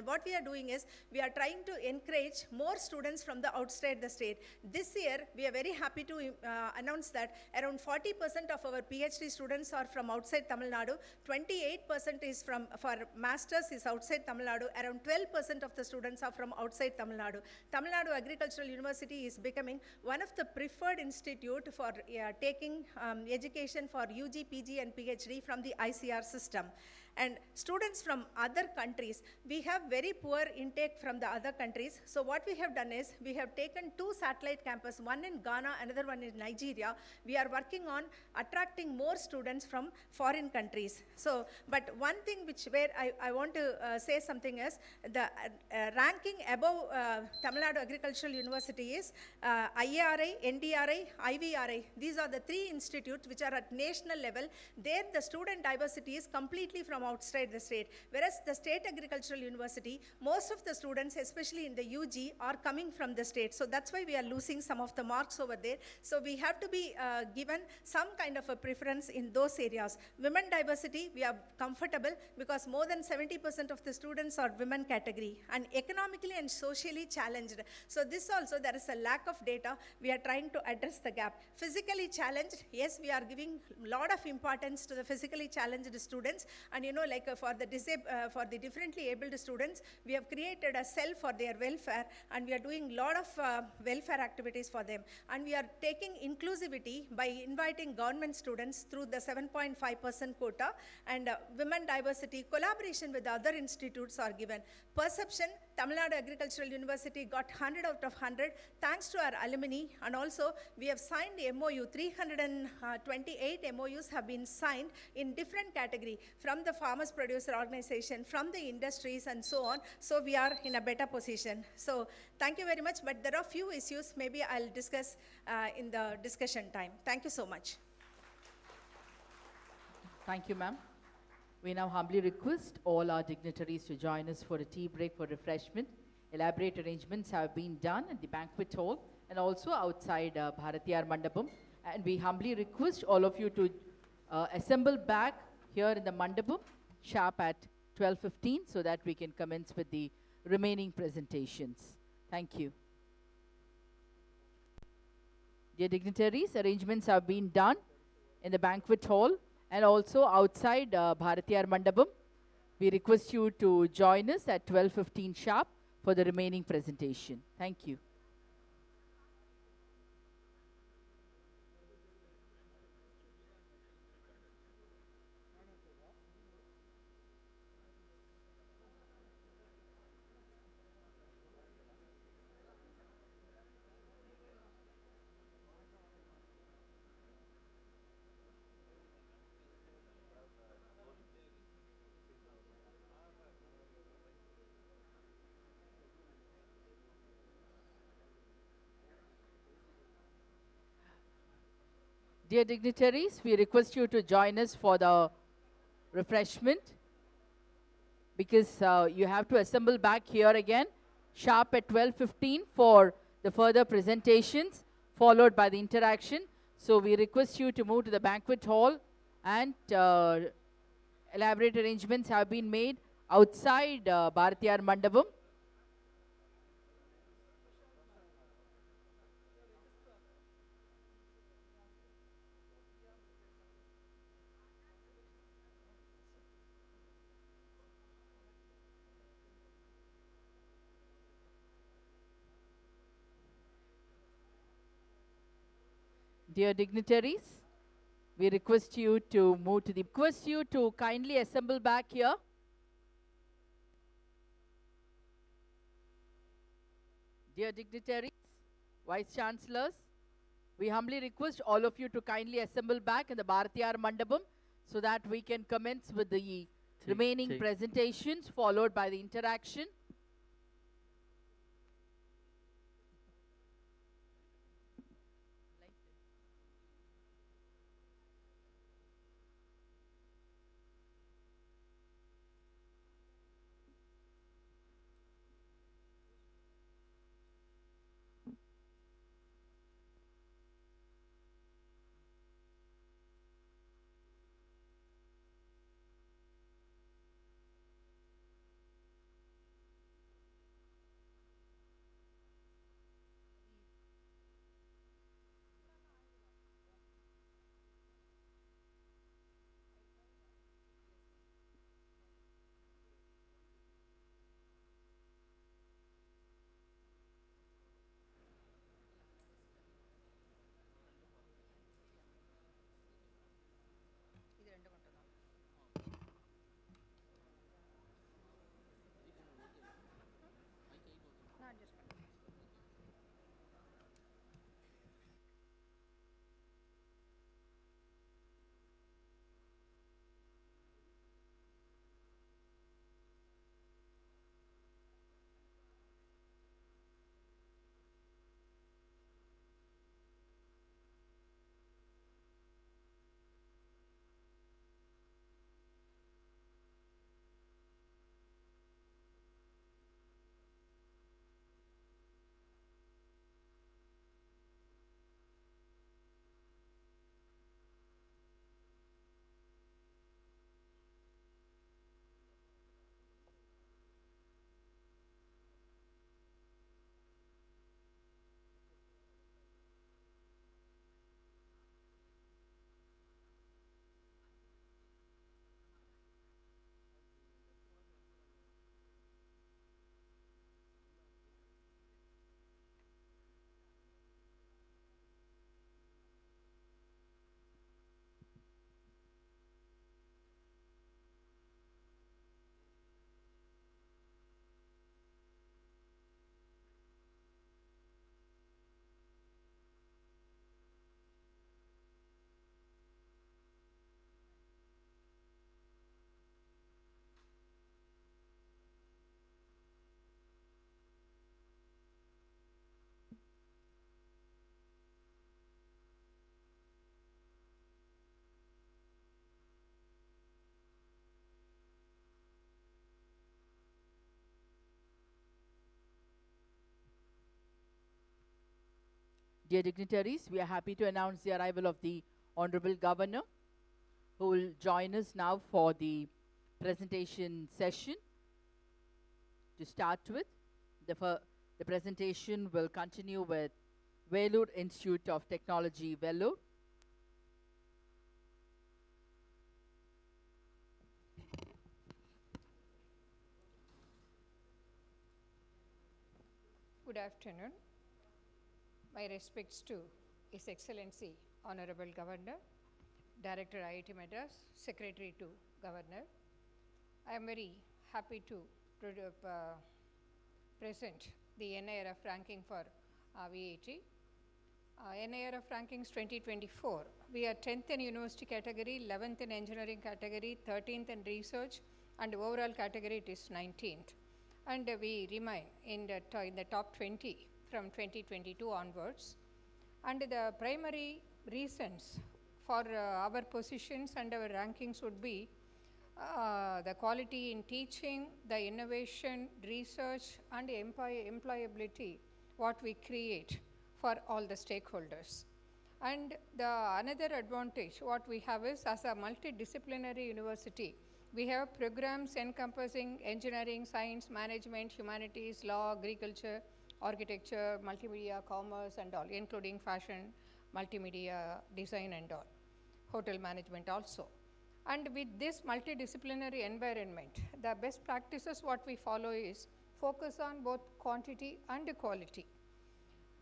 what we are doing is we are trying to encourage more students from the outside the state. This year we are very happy to announce that around 40% of our PhD students are from outside Tamil Nadu, 28% is for masters is outside Tamil Nadu, around 12% of the students are from outside Tamil Nadu. Tamil Nadu Agricultural University is becoming one of the preferred institute for taking education for UG, PG and PhD from the ICR system. And students from other countries, we have very poor intake from the other countries. So what we have done is, we have taken 2 satellite campuses, one in Ghana, another one in Nigeria. We are working on attracting more students from foreign countries. So, but one thing where I want to say something is, the ranking above Tamil Nadu Agricultural University is IARI, NDRI, IVRI. These are the 3 institutes which are at national level. There the student diversity is completely from outside the state, whereas the State Agricultural University, most of the students, especially in the UG, are coming from the state. So that's why we are losing some of the marks over there. So we have to be given some kind of a preference in those areas. Women diversity, we are comfortable because more than 70% of the students are women category, and economically and socially challenged. So this also, there is a lack of data. We are trying to address the gap. Physically challenged, yes, we are giving a lot of importance to the physically challenged students. And you know, like for the differently abled students, we have created a cell for their welfare, and we are doing a lot of welfare activities for them. And we are taking inclusivity by inviting government students through the 7.5% quota, and women diversity, collaboration with other institutes are given. Perception, Tamil Nadu Agricultural University got 100 out of 100 thanks to our alumni, and also we have signed the MOU. 328 MOUs have been signed in different category, from the farmers producer organization, from the industries and so on. So we are in a better position. So thank you very much, but there are few issues maybe I'll discuss in the discussion time. Thank you so much. Thank you, ma'am. We now humbly request all our dignitaries to join us for a tea break for refreshment. Elaborate arrangements have been done at the banquet hall and also outside Bharatiyar Mandapam. And we humbly request all of you to assemble back here in the Mandapam sharp at 12:15 so that we can commence with the remaining presentations. Thank you. Dear dignitaries, arrangements have been done in the banquet hall and also outside Bharatiyar Mandapam. We request you to join us at 12:15 sharp for the remaining presentation. Thank you. Dear dignitaries, we request you to join us for the refreshment, because you have to assemble back here again sharp at 12:15 for the further presentations followed by the interaction. So we request you to move to the banquet hall, and elaborate arrangements have been made outside Bharatiyar Mandapam. Dear dignitaries, we request you to move to the, request you to kindly assemble back here. Dear dignitaries, Vice Chancellors, we humbly request all of you to kindly assemble back in the Bharatiyar Mandapam so that we can commence with the remaining presentations followed by the interaction. Dear dignitaries, we are happy to announce the arrival of the Honorable Governor, who will join us now for the presentation session. To start with, the presentation will continue with Vellore Institute of Technology, Vellore. Good afternoon. My respects to His Excellency Honorable Governor, Director IIT Madras, Secretary to Governor. I am very happy to present the NIRF ranking for VIT. NIRF rankings 2024. We are 10th in university category, 11th in engineering category, 13th in research, and overall category it is 19th. And we remain in the top 20 from 2022 onwards. And the primary reasons for our positions and our rankings would be the quality in teaching, the innovation, research, and employability, what we create for all the stakeholders. And the another advantage what we have is, as a multidisciplinary university, we have programs encompassing engineering, science, management, humanities, law, agriculture, architecture, multimedia, commerce, and all, including fashion, multimedia, design, and all, hotel management also. And with this multidisciplinary environment, the best practices what we follow is focus on both quantity and quality.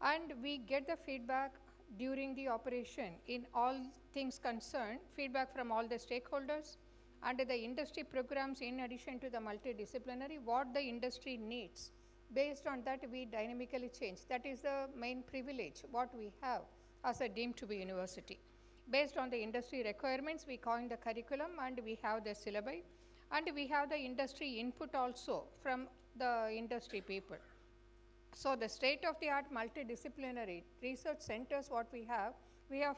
And we get the feedback during the operation in all things concerned, feedback from all the stakeholders, and the industry programs in addition to the multidisciplinary, what the industry needs. Based on that, we dynamically change. That is the main privilege what we have as a deemed to be university. Based on the industry requirements, we coin the curriculum and we have the syllabi, and we have the industry input also from the industry people. So the state-of-the-art multidisciplinary research centers what we have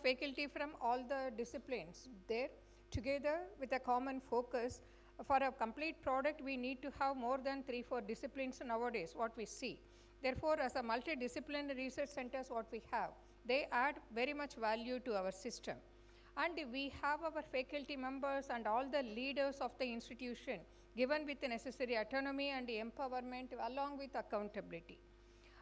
faculty from all the disciplines there together with a common focus. For a complete product, we need to have more than 3-4 disciplines nowadays, what we see. Therefore, as a multidisciplinary research centers what we have, they add very much value to our system. And we have our faculty members and all the leaders of the institution given with the necessary autonomy and empowerment along with accountability.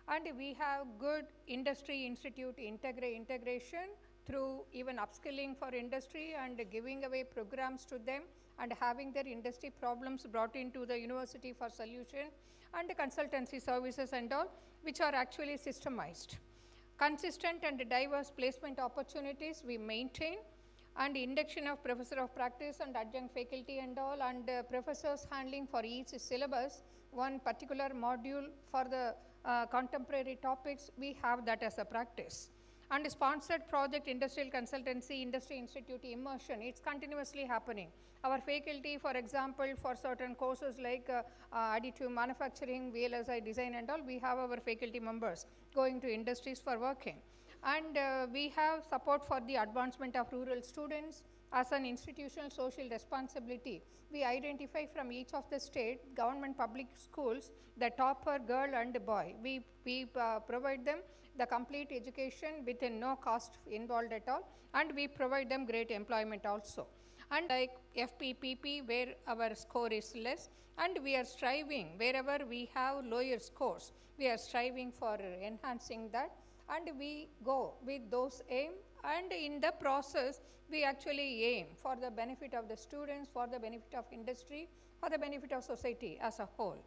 And we have good industry institute integration through even upskilling for industry and giving away programs to them and having their industry problems brought into the university for solution, and consultancy services and all, which are actually systemized. Consistent and diverse placement opportunities we maintain, and induction of professor of practice and adjunct faculty and all, and professors handling for each syllabus one particular module for the contemporary topics. We have that as a practice. And sponsored project, industrial consultancy, industry institute immersion, it's continuously happening. Our faculty, for example, for certain courses like additive manufacturing, VLSI design and all, we have our faculty members going to industries for working. And we have support for the advancement of rural students. As an institutional social responsibility, we identify from each of the state government public schools the topper girl and boy. We provide them the complete education within no cost involved at all, and we provide them great employment also. And like FPPP, where our score is less, and we are striving wherever we have lower scores, we are striving for enhancing that, and we go with those aim, and in the process we actually aim for the benefit of the students, for the benefit of industry, for the benefit of society as a whole.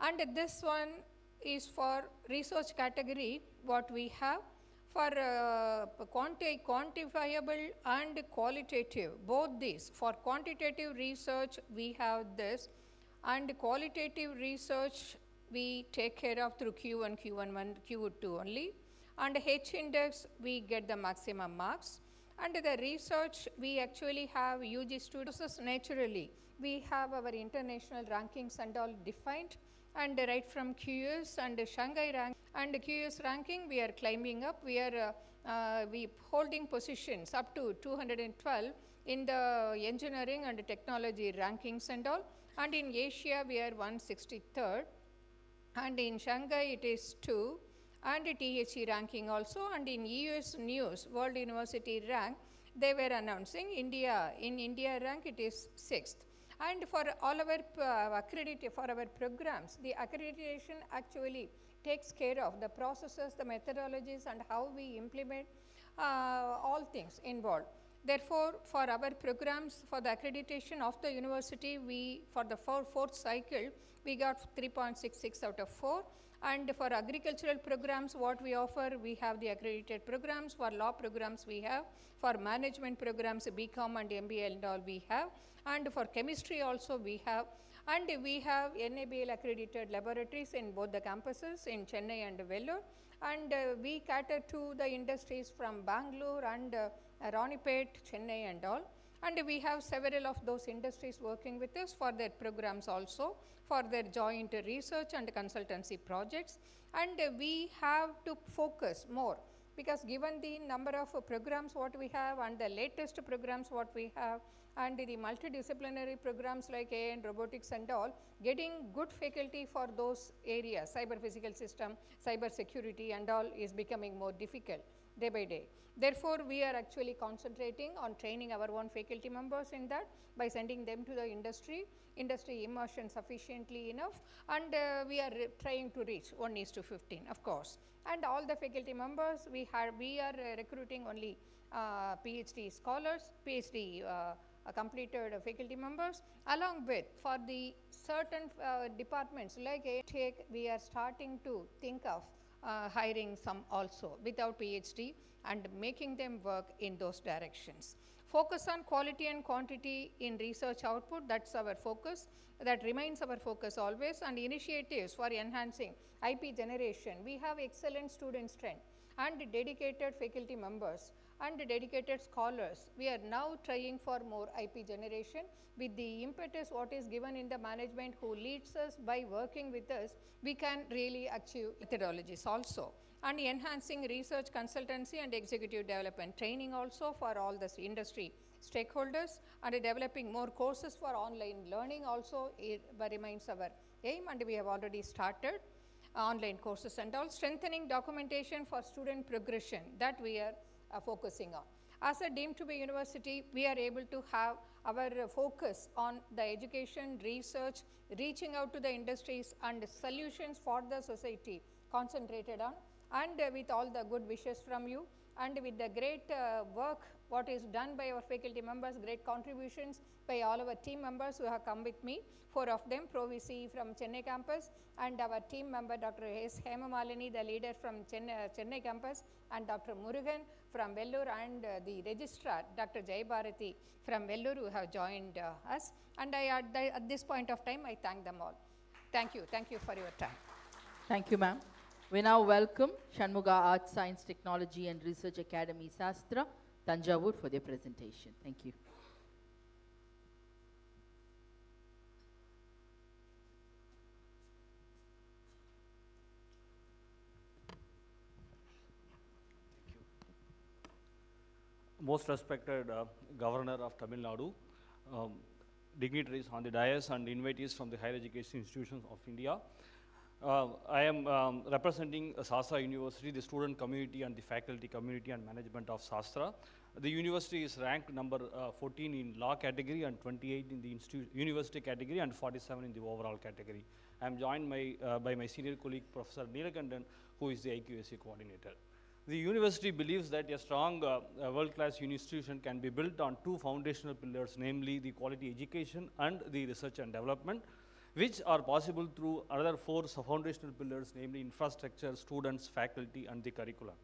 And this one is for research category what we have for quantifiable and qualitative, both these. For quantitative research we have this, and qualitative research we take care of through Q1, Q2 only, and H index we get the maximum marks. And the research we actually have UG students. Naturally we have our international rankings and all defined, and right from QS and Shanghai rank and QS ranking we are climbing up. We are we holding positions up to 212 in the engineering and technology rankings and all, and in Asia we are 163rd, and in Shanghai it is 2, and THE ranking also, and in US News World University rank, they were announcing India, in India rank it is 6th. And for all our for our programs, the accreditation actually takes care of the processes, the methodologies, and how we implement all things involved. Therefore, for our programs, for the accreditation of the university, we, for the fourth cycle, we got 3.66 out of 4. And for agricultural programs, what we offer, we have the accredited programs. For law programs, we have. For management programs, BCom and MBA and all we have. And for chemistry also we have. And we have NABL accredited laboratories in both the campuses in Chennai and Vellore. And we cater to the industries from Bangalore and Ranipet, Chennai and all. And we have several of those industries working with us for their programs also, for their joint research and consultancy projects. And we have to focus more, because given the number of programs what we have and the latest programs what we have, and the multidisciplinary programs like AI and robotics and all, getting good faculty for those areas, cyber physical system, cyber security and all, is becoming more difficult day by day. Therefore, we are actually concentrating on training our own faculty members in that by sending them to the industry immersion sufficiently enough, and we are trying to reach 1:15, of course. And all the faculty members, we are recruiting only PhD scholars, PhD completed faculty members, along with for the certain departments like tech, we are starting to think of hiring some also without PhD and making them work in those directions. Focus on quality and quantity in research output, that's our focus, that remains our focus always. And initiatives for enhancing IP generation, we have excellent student strength and dedicated faculty members and dedicated scholars. We are now trying for more IP generation with the impetus what is given in the management who leads us by working with us, we can really achieve methodologies also. And enhancing research consultancy and executive development training also for all the industry stakeholders, and developing more courses for online learning also, it remains our aim, and we have already started online courses and all. Strengthening documentation for student progression, that we are focusing on. As a deemed to be university, we are able to have our focus on the education, research, reaching out to the industries and solutions for the society concentrated on. And with all the good wishes from you, and with the great work what is done by our faculty members, great contributions by all our team members who have come with me, 4 of them, Pro VC from Chennai campus, and our team member Dr. S. Hemamalini, the leader from Chennai campus, and Dr. Murugan from Vellore, and the registrar Dr. Jay Bharati from Vellore, who have joined us. And at this point of time, I thank them all. Thank you for your time. Thank you, ma'am. We now welcome Shanmuga Arts, Science, Technology and Research Academy, SASTRA, Tanjavur, for their presentation. Thank you. Most respected Governor of Tamil Nadu, dignitaries on the dais and invitees from the higher education institutions of India. I am representing SASTRA University, the student community and the faculty community and management of SASTRA. The university is ranked number 14 in law category and 28 in the university category and 47 in the overall category. I am joined by my senior colleague, Professor Neelakandan, who is the IQAC coordinator. The university believes that a strong world-class institution can be built on 2 foundational pillars, namely the quality education and the research and development, which are possible through another 4 foundational pillars, namely infrastructure, students, faculty, and the curriculum.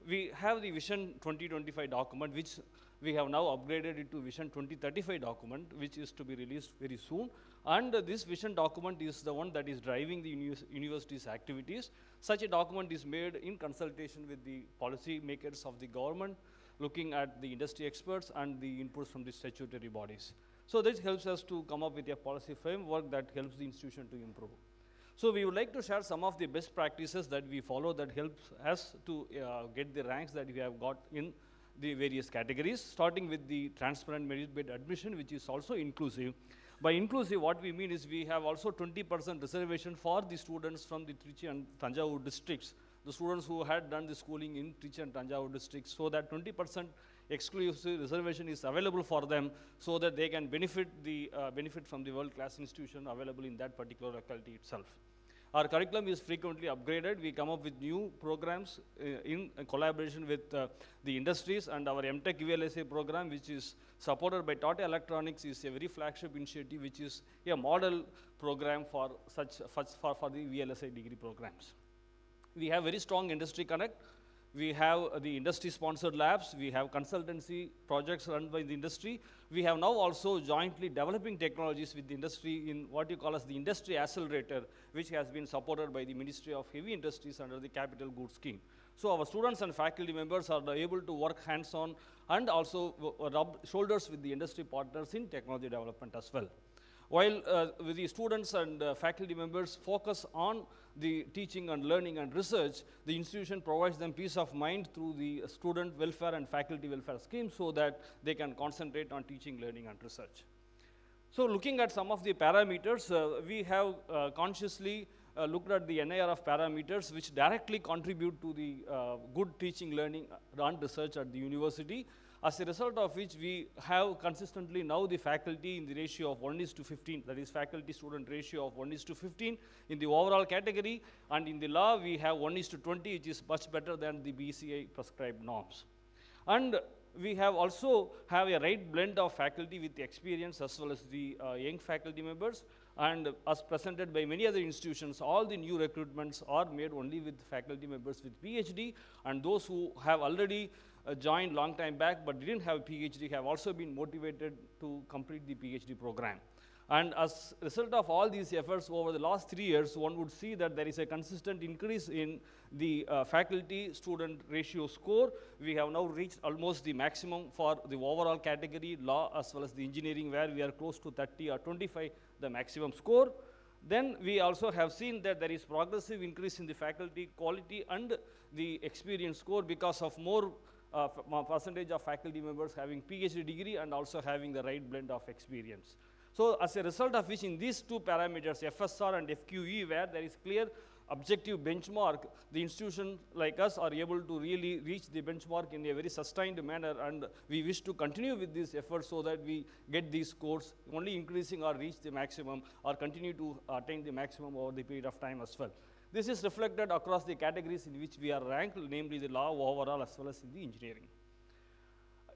We have the Vision 2025 document, which we have now upgraded it to Vision 2035 document, which is to be released very soon. And this vision document is the one that is driving the university's activities. Such a document is made in consultation with the policy makers of the government, looking at the industry experts and the inputs from the statutory bodies. So this helps us to come up with a policy framework that helps the institution to improve. So we would like to share some of the best practices that we follow that helps us to get the ranks that we have got in the various categories, starting with the transparent merit-based admission, which is also inclusive. By inclusive, what we mean is we have also 20% reservation for the students from the Trichy and Tanjavur districts. the students who had done the schooling in Trichy and Tanjavur districts, so that 20% exclusive reservation is available for them, so that they can benefit from the world-class institution available in that particular locality itself. Our curriculum is frequently upgraded. We come up with new programs in collaboration with the industries, and our MTech VLSA program, which is supported by Tata Electronics, is a very flagship initiative, which is a model program for for the VLSA degree programs. We have very strong industry connect. We have the industry-sponsored labs. We have consultancy projects run by the industry. We have now also jointly developing technologies with the industry in what you call as the industry accelerator, which has been supported by the Ministry of Heavy Industries under the Capital Goods Scheme. So our students and faculty members are able to work hands-on and also rub shoulders with the industry partners in technology development as well. While the students and faculty members focus on the teaching and learning and research, the institution provides them peace of mind through the student welfare and faculty welfare scheme, so that they can concentrate on teaching, learning, and research. So looking at some of the parameters, we have consciously looked at the NIRF parameters, which directly contribute to the good teaching, learning, and research at the university. As a result of which, we have consistently now the faculty in the ratio of 1:15, that is faculty-student ratio of 1:15 in the overall category, and in the law we have 1:20, which is much better than the BCI prescribed norms. And we have also have a right blend of faculty with experience as well as the young faculty members, and as presented by many other institutions, all the new recruitments are made only with faculty members with PhD, and those who have already joined long time back but didn't have a PhD have also been motivated to complete the PhD program. And as a result of all these efforts over the last 3 years, one would see that there is a consistent increase in the faculty-student ratio score. We have now reached almost the maximum for the overall category, law as well as the engineering, where we are close to 30 or 25, the maximum score. Then we also have seen that there is progressive increase in the faculty quality and the experience score because of more percentage of faculty members having PhD degree and also having the right blend of experience. So as a result of which, in these two parameters, FSR and FQE, where there is clear objective benchmark, the institutions like us are able to really reach the benchmark in a very sustained manner, and we wish to continue with this effort so that we get these scores only increasing or reach the maximum or continue to attain the maximum over the period of time as well. This is reflected across the categories in which we are ranked, namely the law overall as well as in the engineering.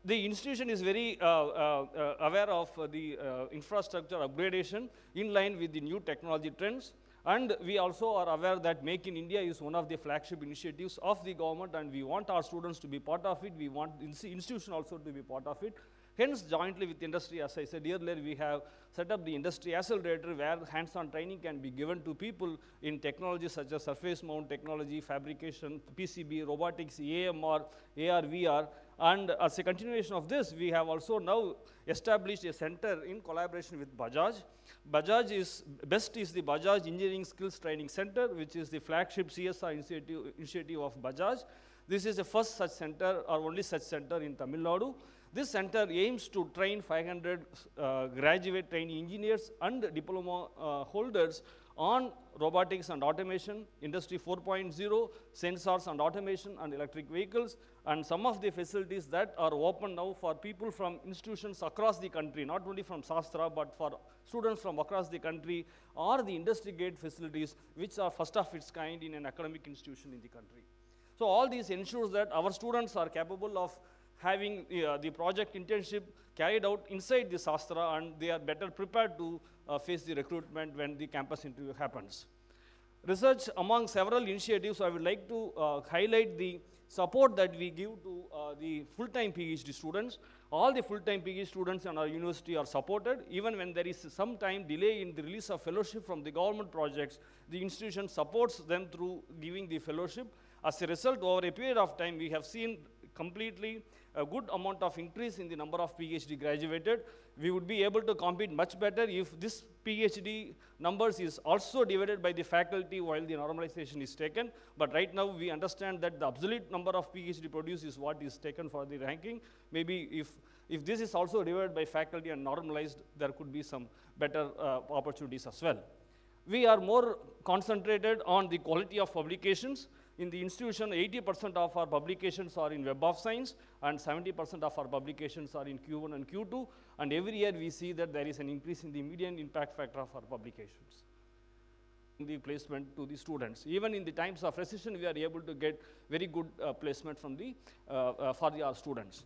The institution is very aware of the infrastructure upgradation in line with the new technology trends, and we also are aware that Make in India is one of the flagship initiatives of the government, and we want our students to be part of it. We want the institution also to be part of it. Hence, jointly with industry, as I said earlier, we have set up the industry accelerator, where hands-on training can be given to people in technologies such as surface mount technology, fabrication, PCB, robotics, AMR, AR, VR. And as a continuation of this, we have also now established a center in collaboration with Bajaj. BEST is the Bajaj Engineering Skills Training Center, which is the flagship CSR initiative of Bajaj. This is the first such center, or only such center in Tamil Nadu. This center aims to train 500 graduate trainee engineers and diploma holders on robotics and automation, Industry 4.0, sensors and automation, and electric vehicles, and some of the facilities that are open now for people from institutions across the country, not only from SASTRA, but for students from across the country, are the industry gate facilities, which are first of its kind in an academic institution in the country. So all these ensures that our students are capable of having the project internship carried out inside the SASTRA, and they are better prepared to face the recruitment when the campus interview happens. Research among several initiatives, I would like to highlight the support that we give to the full-time PhD students. All the full-time PhD students in our university are supported. Even when there is some time delay in the release of fellowship from the government projects, the institution supports them through giving the fellowship. As a result, over a period of time, we have seen completely a good amount of increase in the number of PhD graduated. We would be able to compete much better if this PhD numbers is also divided by the faculty while the normalization is taken. But right now, we understand that the absolute number of PhD produced is what is taken for the ranking. Maybe if this is also divided by faculty and normalized, there could be some better opportunities as well. We are more concentrated on the quality of publications. in the institution, 80% of our publications are in Web of Science, and 70% of our publications are in Q1 and Q2, and every year we see that there is an increase in the median impact factor of our publications. The placement to the students. Even in the times of recession, we are able to get very good placement from the, our students.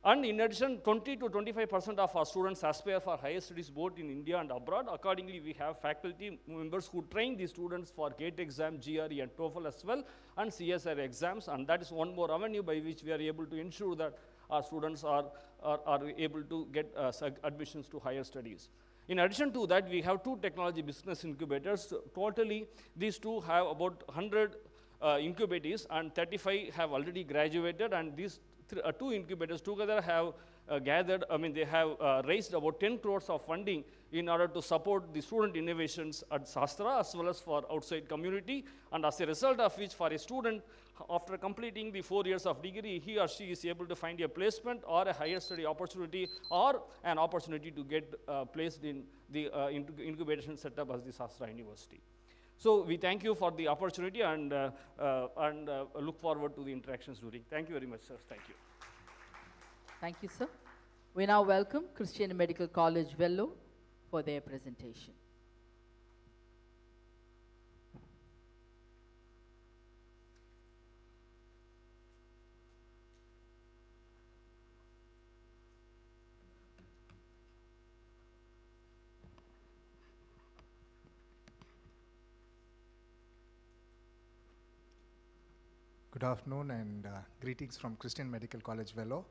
And in addition, 20 to 25% of our students aspire for higher studies both in India and abroad. Accordingly, we have faculty members who train the students for GATE exam, GRE and TOEFL as well, and CSR exams, and that is one more avenue by which we are able to ensure that our students are able to get admissions to higher studies. In addition to that, we have 2 technology business incubators. Totally, these 2 have about 100 incubatees, and 35 have already graduated, and these 2 incubators together have gathered, they have raised about 10 crores of funding in order to support the student innovations at SASTRA as well as for outside community, and as a result of which, for a student, after completing the 4 years of degree, he or she is able to find a placement or a higher study opportunity or an opportunity to get placed in the incubation setup as the SASTRA University. So we thank you for the opportunity and look forward to the interactions during. Thank you very much, sir. Thank you. Thank you, sir. We now welcome Christian Medical College Vellore for their presentation. Good afternoon and greetings from Christian Medical College Vellore.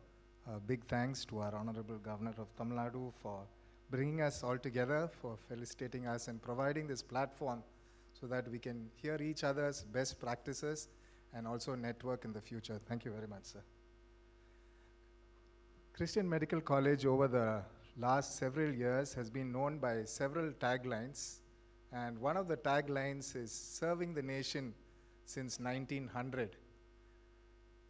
Big thanks to our Honorable Governor of Tamil Nadu for bringing us all together, for felicitating us and providing this platform so that we can hear each other's best practices and also network in the future. Thank you very much, sir. Christian Medical College over the last several years has been known by several taglines, and one of the taglines is serving the nation since 1900.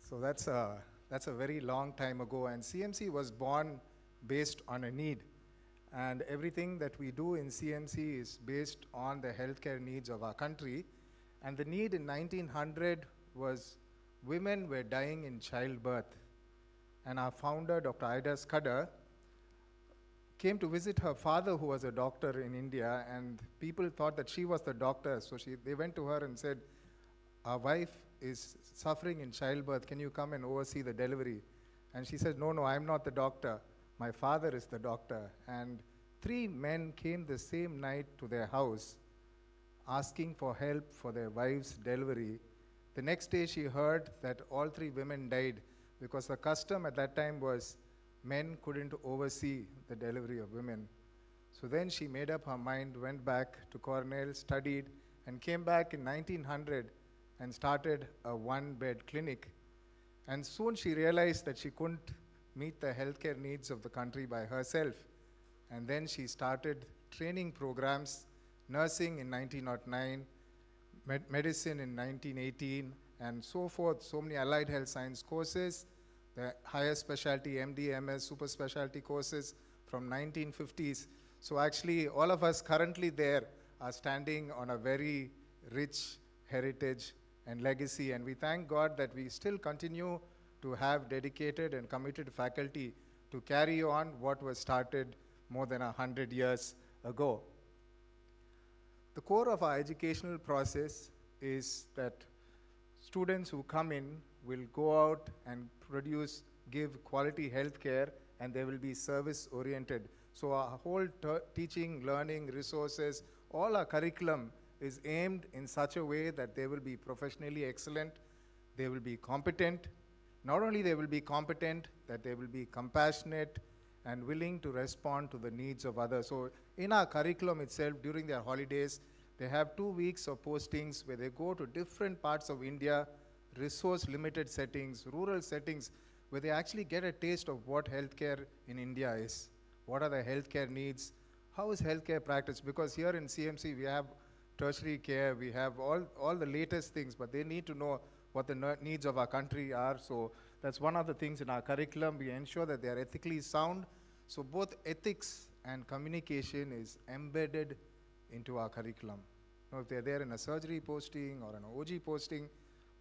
So that's a very long time ago, and CMC was born based on a need, and everything that we do in CMC is based on the healthcare needs of our country. And the need in 1900 was women were dying in childbirth, and our founder, Dr. Ida Scudder, came to visit her father, who was a doctor in India, and people thought that she was the doctor, so they went to her and said, "Our wife is suffering in childbirth, can you come and oversee the delivery?" And she said, no, I'm not the doctor, my father is the doctor. And 3 men came the same night to their house asking for help for their wife's delivery. The next day she heard that all 3 women died because the custom at that time was men couldn't oversee the delivery of women. So then she made up her mind, went back to Cornell, studied, and came back in 1900 and started a 1-bed clinic. And soon she realized that she couldn't meet the healthcare needs of the country by herself. And then she started training programs, nursing in 1909, medicine in 1918, and so forth, so many allied health science courses, the higher specialty MD, MS, super specialty courses from 1950s. So actually, all of us currently there are standing on a very rich heritage and legacy, and we thank God that we still continue to have dedicated and committed faculty to carry on what was started more than 100 years ago. The core of our educational process is that students who come in will go out and give quality health care, and they will be service oriented. So our whole teaching, learning, resources, all our curriculum is aimed in such a way that they will be professionally excellent, they will be competent. Not only they will be competent, that they will be compassionate and willing to respond to the needs of others. So in our curriculum itself, during their holidays, they have 2 weeks of postings where they go to different parts of India, resource-limited settings, rural settings, where they actually get a taste of what healthcare in India is. What are the healthcare needs? How is healthcare practiced? Because here in CMC, we have tertiary care, we have all the latest things, but they need to know what the needs of our country are. So that's one of the things in our curriculum. We ensure that they are ethically sound. So both ethics and communication is embedded into our curriculum. Now, if they're there in a surgery posting or an OG posting,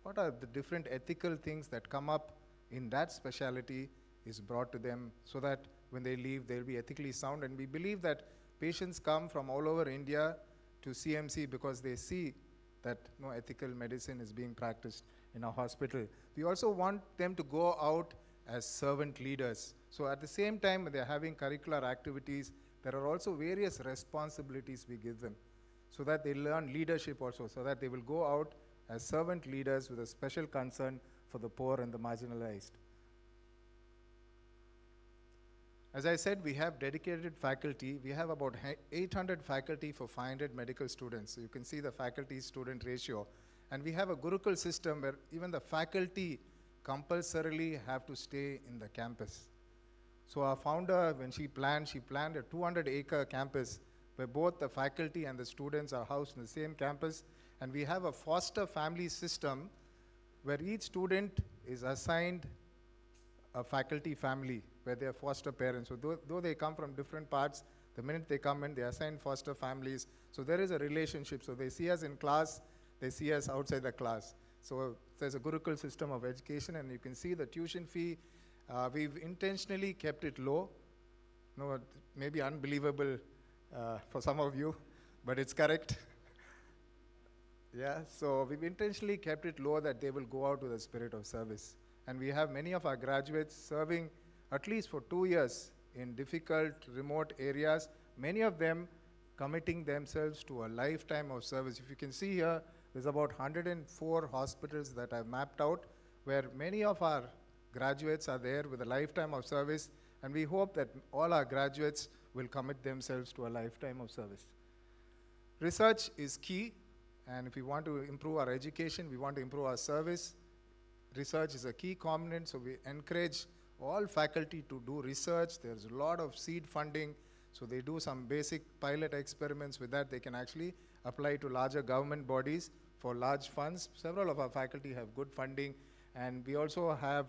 what are the different ethical things that come up in that specialty is brought to them so that when they leave, they'll be ethically sound. And we believe that patients come from all over India to CMC because they see that no ethical medicine is being practiced in our hospital. We also want them to go out as servant leaders. So at the same time, when they're having curricular activities, there are also various responsibilities we give them so that they learn leadership also, so that they will go out as servant leaders with a special concern for the poor and the marginalized. As I said, we have dedicated faculty. We have about 800 faculty for 500 medical students. So you can see the faculty-student ratio. And we have a Gurukul system where even the faculty compulsorily have to stay in the campus. So our founder, when she planned a 200-acre campus where both the faculty and the students are housed in the same campus. And we have a foster family system where each student is assigned a faculty family where they are foster parents. So though they come from different parts, the minute they come in, they assign foster families. So there is a relationship. So they see us in class, they see us outside the class. So there's a Gurukul system of education, and you can see the tuition fee. We've intentionally kept it low. No, maybe unbelievable for some of you, but it's correct. Yeah, so we've intentionally kept it low that they will go out with a spirit of service. And we have many of our graduates serving at least for 2 years in difficult, remote areas, many of them committing themselves to a lifetime of service. If you can see here, there's about 104 hospitals that I've mapped out, where many of our graduates are there with a lifetime of service, and we hope that all our graduates will commit themselves to a lifetime of service. Research is key, and if we want to improve our education, we want to improve our service, research is a key component, so we encourage all faculty to do research. There's a lot of seed funding, so they do some basic pilot experiments. With that, they can actually apply to larger government bodies for large funds. Several of our faculty have good funding, and we also have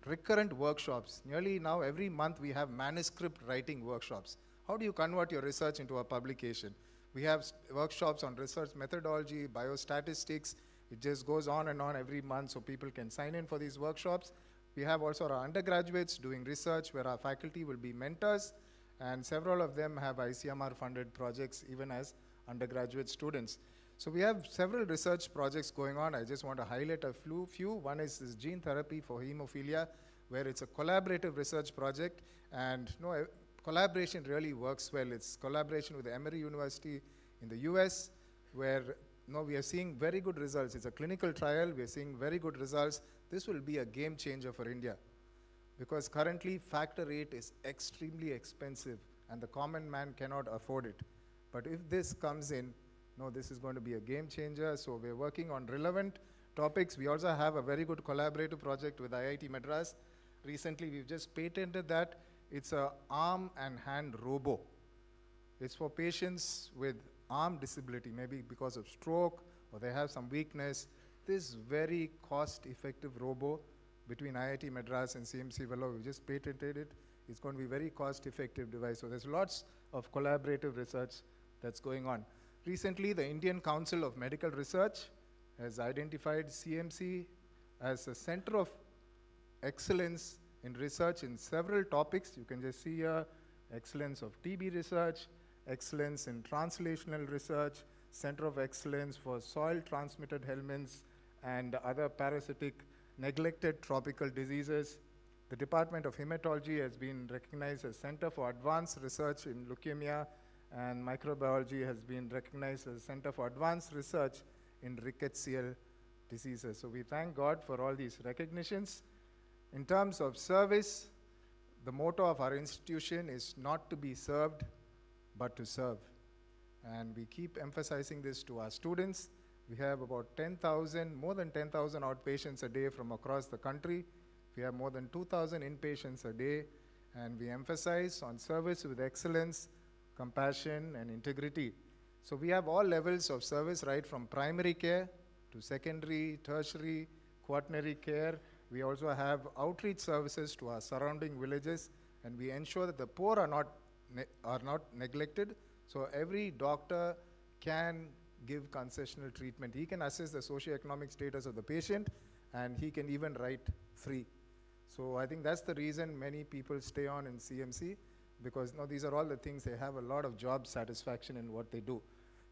recurrent workshops. Nearly now, every month, we have manuscript writing workshops. How do you convert your research into a publication? We have workshops on research methodology, biostatistics. It just goes on and on every month, so people can sign in for these workshops. We have also our undergraduates doing research where our faculty will be mentors, and several of them have ICMR-funded projects even as undergraduate students. So we have several research projects going on. I just want to highlight a few. One is this gene therapy for hemophilia, where it's a collaborative research project, and collaboration really works well. It's collaboration with Emory University in the US, where we are seeing very good results. It's a clinical trial. We are seeing very good results. This will be a game changer for India, because currently factor VIII is extremely expensive and the common man cannot afford it. But if this comes in, this is going to be a game changer. So we're working on relevant topics. We also have a very good collaborative project with IIT Madras. Recently, we've just patented that. It's a arm and hand robo. It's for patients with arm disability, maybe because of stroke or they have some weakness. This very cost-effective robo between IIT Madras and CMC Vellore, we just patented it. It's going to be a very cost-effective device. So there's lots of collaborative research that's going on. Recently, the Indian Council of Medical Research has identified CMC as a center of excellence in research in several topics. You can just see here, excellence of TB research, excellence in translational research, center of excellence for soil-transmitted helminths and other parasitic neglected tropical diseases. The Department of Hematology has been recognized as Center for Advanced Research in Leukemia, and Microbiology has been recognized as Center for Advanced Research in Rickettsial diseases. So we thank God for all these recognitions. In terms of service, the motto of our institution is not to be served, but to serve. And we keep emphasizing this to our students. We have about more than 10,000 outpatients a day from across the country. We have more than 2,000 inpatients a day, and we emphasize on service with excellence, compassion, and integrity. So we have all levels of service, right from primary care to secondary, tertiary, quaternary care. We also have outreach services to our surrounding villages, and we ensure that the poor are not neglected. So every doctor can give concessional treatment. He can assess the socioeconomic status of the patient, and he can even write free. So I think that's the reason many people stay on in CMC, because these are all the things, they have a lot of job satisfaction in what they do.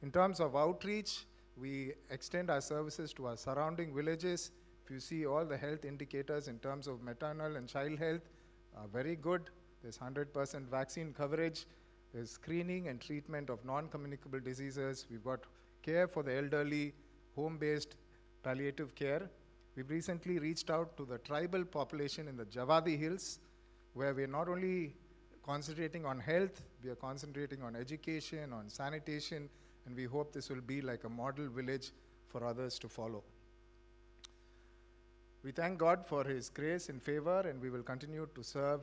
In terms of outreach, we extend our services to our surrounding villages. If you see all the health indicators in terms of maternal and child health are very good. There's 100% vaccine coverage. There's screening and treatment of non-communicable diseases. We've got care for the elderly, home-based palliative care. We've recently reached out to the tribal population in the Javadi Hills, where we're not only concentrating on health, we are concentrating on education, on sanitation, and we hope this will be like a model village for others to follow. We thank God for His grace and favor, and we will continue to serve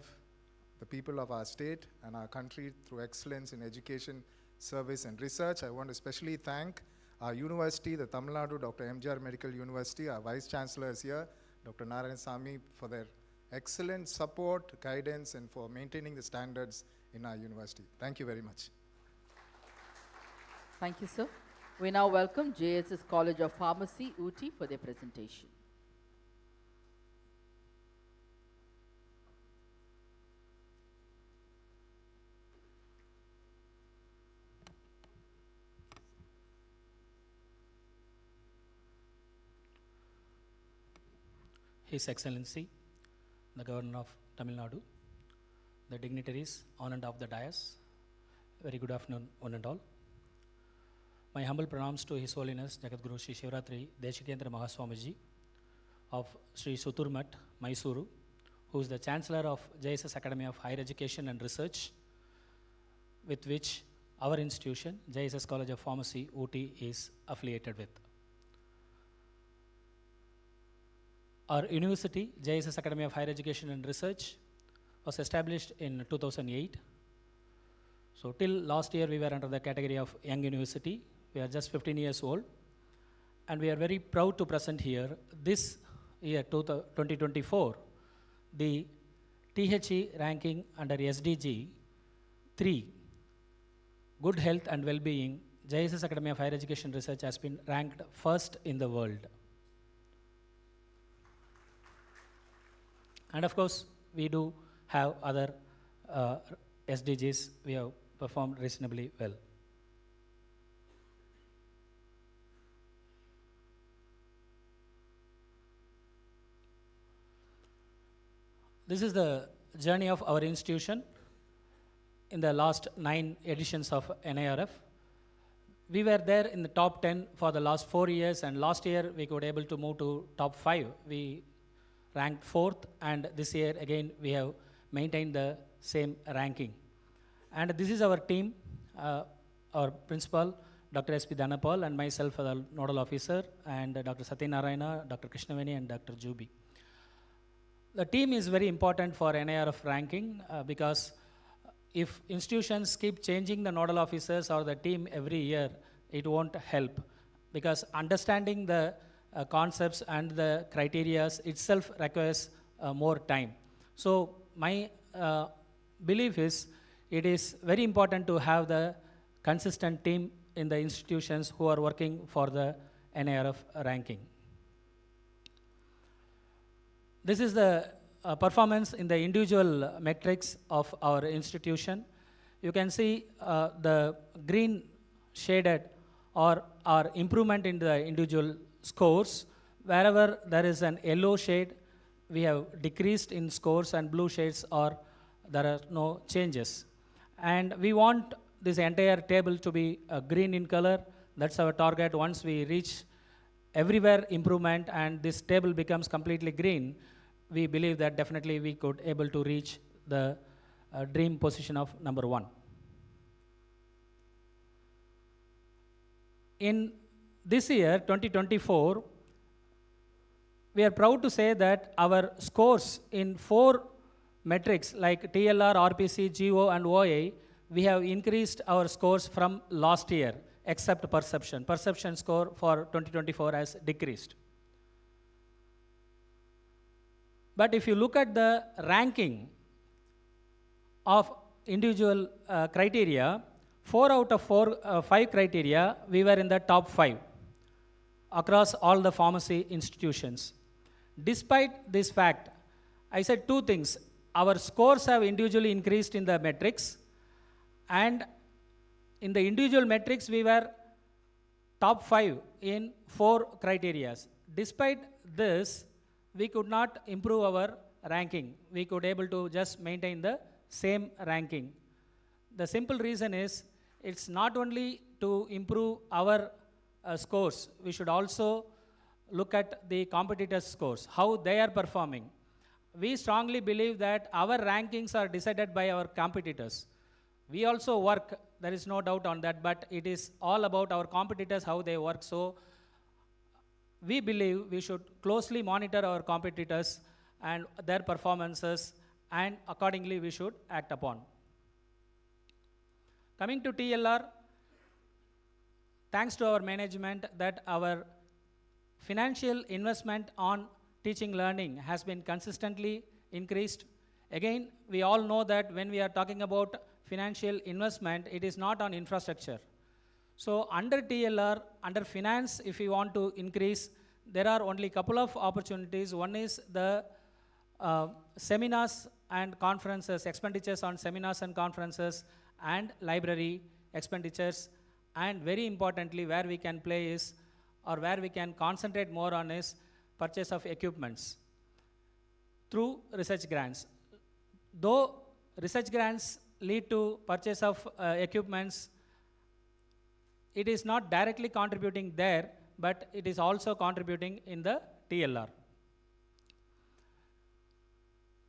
the people of our state and our country through excellence in education, service, and research. I want to especially thank our university, the Tamil Nadu Dr. MGR Medical University. Our Vice Chancellor is here, Dr. Narayanasamy, for their excellent support, guidance, and for maintaining the standards in our university. Thank you very much. Thank you, sir. We now welcome JSS College of Pharmacy, Ooty, for their presentation. His Excellency, the Governor of Tamil Nadu, the dignitaries on and off the dais, very good afternoon, one and all. My humble pranams to His Holiness Jagadguru Sri Shivaratri Deshikendra Mahaswamiji of Sri Suturmat, Mysuru, who is the Chancellor of JSS Academy of Higher Education and Research, with which our institution, JSS College of Pharmacy, Ooty, is affiliated with. Our university, JSS Academy of Higher Education and Research, was established in 2008. So till last year, we were under the category of Young University. We are just 15 years old. And we are very proud to present here, this year, 2024, the THE ranking under SDG 3, Good Health and Well-being. JSS Academy of Higher Education Research has been ranked first in the world. And of course, we do have other SDGs we have performed reasonably well. This is the journey of our institution in the last 9 editions of NIRF. We were there in the top 10 for the last 4 years, and last year we could able to move to top 5. We ranked 4th, and this year again we have maintained the same ranking. And this is our team, our principal, Dr. S.P. Dhanapal, and myself, the nodal officer, and Dr. Satyanarayana, Dr. Krishnammal, and Dr. Jubi. The team is very important for NIRF ranking because if institutions keep changing the nodal officers or the team every year, it won't help, because understanding the concepts and the criteria itself requires more time. So my belief is it is very important to have the consistent team in the institutions who are working for the NIRF ranking. This is the performance in the individual metrics of our institution. You can see the green shaded or our improvement in the individual scores. Wherever there is an yellow shade, we have decreased in scores, and blue shades are there are no changes. And we want this entire table to be green in color. That's our target. Once we reach everywhere improvement and this table becomes completely green, we believe that definitely we could able to reach the dream position of number 1. In this year, 2024, we are proud to say that our scores in 4 metrics like TLR, RPC, GO, and OA, we have increased our scores from last year, except perception. Perception score for 2024 has decreased. But if you look at the ranking of individual criteria, 4 out of 5 criteria, we were in the top 5 across all the pharmacy institutions. Despite this fact, I said two things. Our scores have individually increased in the metrics, and in the individual metrics, we were top 5 in 4 criteria. Despite this, we could not improve our ranking. We could able to just maintain the same ranking. The simple reason is, it's not only to improve our scores, we should also look at the competitors' scores, how they are performing. We strongly believe that our rankings are decided by our competitors. We also work, there is no doubt on that, but it is all about our competitors, how they work. So we believe we should closely monitor our competitors and their performances, and accordingly we should act upon. Coming to TLR, thanks to our management that our financial investment on teaching learning has been consistently increased. Again, we all know that when we are talking about financial investment, it is not on infrastructure. So under TLR, under finance, if you want to increase, there are only a couple of opportunities. One is the seminars and conferences, expenditures on seminars and conferences, and library expenditures. And very importantly, where we can play is, or where we can concentrate more on is, purchase of equipments through research grants. Though research grants lead to purchase of equipments, it is not directly contributing there, but it is also contributing in the TLR.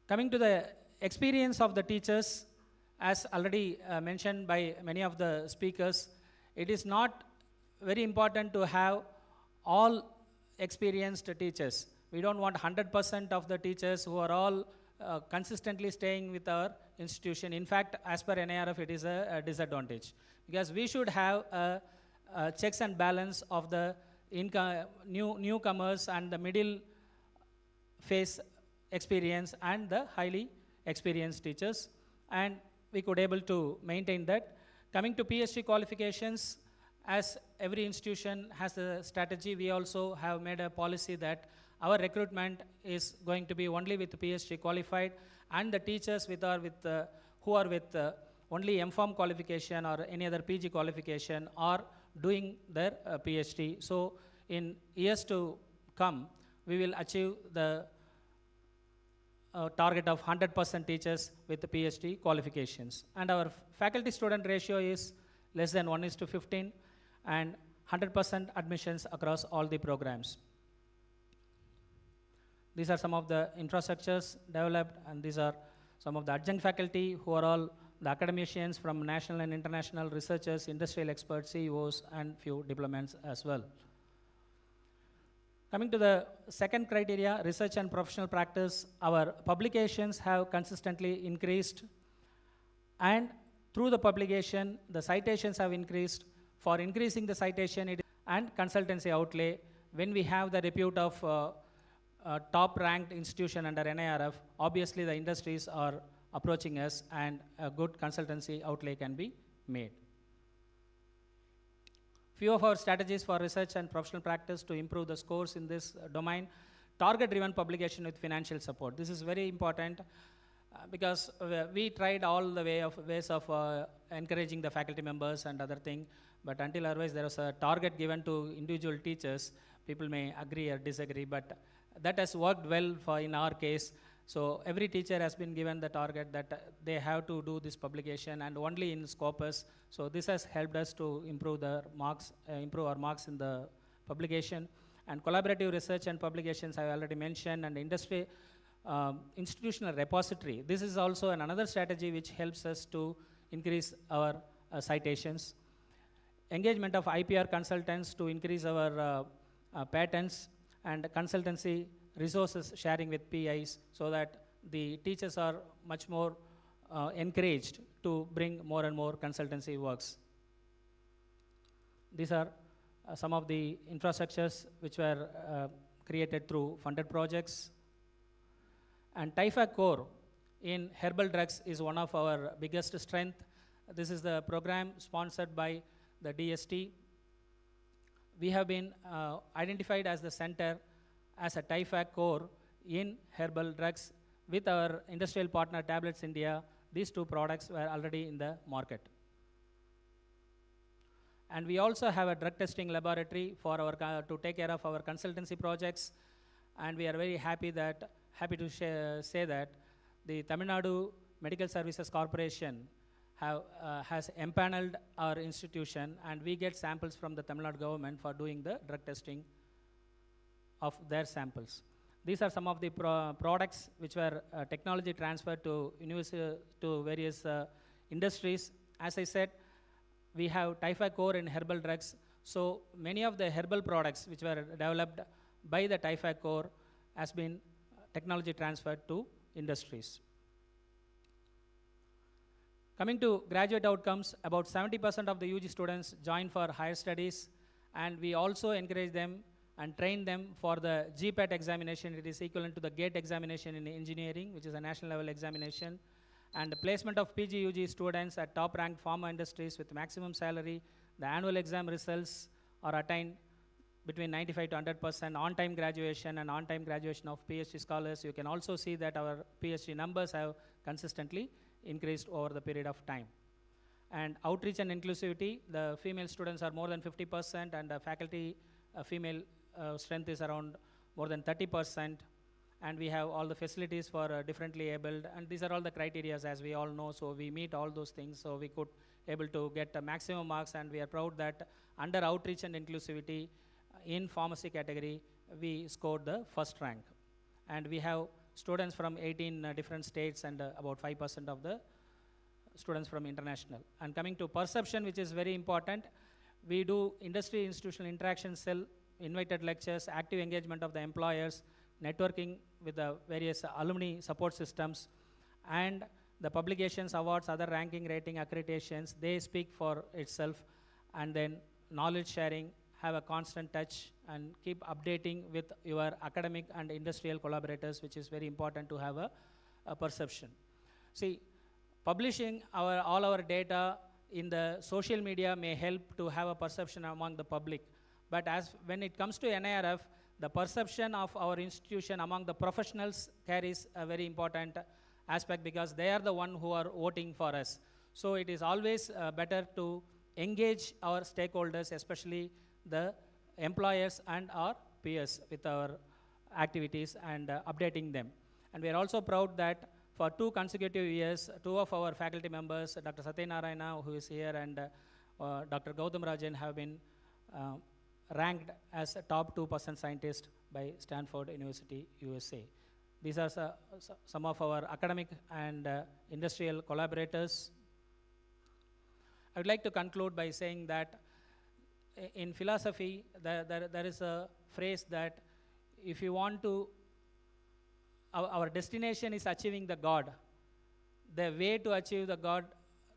Coming to the experience of the teachers, as already mentioned by many of the speakers, it is not very important to have all experienced teachers. We don't want 100% of the teachers who are all consistently staying with our institution. In fact, as per NIRF, it is a disadvantage, because we should have a checks and balance of the newcomers and the middle phase experience and the highly experienced teachers, and we could able to maintain that. Coming to PhD qualifications, as every institution has a strategy, we also have made a policy that our recruitment is going to be only with PhD qualified, and the teachers who are with only MPharm qualification or any other PG qualification are doing their PhD. So in years to come, we will achieve the target of 100% teachers with the PhD qualifications. And our faculty-student ratio is less than 1:15, and 100% admissions across all the programs. These are some of the infrastructures developed, and these are some of the adjunct faculty who are all the academicians from national and international researchers, industrial experts, CEOs, and few diplomats as well. Coming to the second criteria, research and professional practice, our publications have consistently increased, and through the publication, the citations have increased. For increasing the citation and consultancy outlay, when we have the repute of top-ranked institution under NIRF, obviously the industries are approaching us, and a good consultancy outlay can be made. Few of our strategies for research and professional practice to improve the scores in this domain: target-driven publication with financial support. This is very important because we tried all the ways of encouraging the faculty members and other thing, but until otherwise there was a target given to individual teachers. People may agree or disagree, but that has worked well for in our case. So every teacher has been given the target that they have to do this publication, and only in Scopus. So this has helped us to improve the marks, improve our marks in the publication. And collaborative research and publications I already mentioned, and industry institutional repository. This is also another strategy which helps us to increase our citations. Engagement of IPR consultants to increase our patents, and consultancy resources sharing with PIs, so that the teachers are much more encouraged to bring more and more consultancy works. These are some of the infrastructures which were created through funded projects. And TIFAC core in herbal drugs is one of our biggest strength. This is the program sponsored by the DST. We have been identified as the center as a TIFAC core in herbal drugs. With our industrial partner Tablets India, these two products were already in the market. And we also have a drug testing laboratory for our to take care of our consultancy projects. And we are very happy to say that the Tamil Nadu Medical Services Corporation has empaneled our institution, and we get samples from the Tamil Nadu government for doing the drug testing of their samples. These are some of the products which were technology transferred to various industries. As I said, we have TIFAC core in herbal drugs. So many of the herbal products which were developed by the TIFAC core has been technology transferred to industries. Coming to graduate outcomes, about 70% of the UG students join for higher studies, and we also encourage them and train them for the GPAT examination. It is equivalent to the GATE examination in engineering, which is a national level examination. And the placement of PG UG students at top ranked pharma industries with maximum salary, the annual exam results are attained between 95 to 100%, on-time graduation and on-time graduation of PhD scholars. You can also see that our PhD numbers have consistently increased over the period of time. And outreach and inclusivity, the female students are more than 50%, and the faculty female strength is around more than 30%. And we have all the facilities for differently abled, and these are all the criteria as we all know, so we meet all those things, so we could able to get maximum marks, and we are proud that under outreach and inclusivity in pharmacy category, we scored the first rank. And we have students from 18 different states, and about 5% of the students from international. And coming to perception, which is very important, we do industry institutional interaction cell, invited lectures, active engagement of the employers, networking with the various alumni support systems, and the publications, awards, other ranking, rating, accreditations, they speak for itself. And then knowledge sharing, have a constant touch and keep updating with your academic and industrial collaborators, which is very important to have a perception. See, publishing all our data in the social media may help to have a perception among the public. But when it comes to NIRF, the perception of our institution among the professionals carries a very important aspect, because they are the one who are voting for us. So it is always better to engage our stakeholders, especially the employers and our peers, with our activities and updating them. And we are also proud that for 2 consecutive years, 2 of our faculty members, Dr. Satyanarayana, who is here, and Dr. Gautam Rajan, have been ranked as a top 2% scientist by Stanford University, USA. These are some of our academic and industrial collaborators. I would like to conclude by saying that in philosophy, there is a phrase that if you want to, our destination is achieving the God. The way to achieve the God,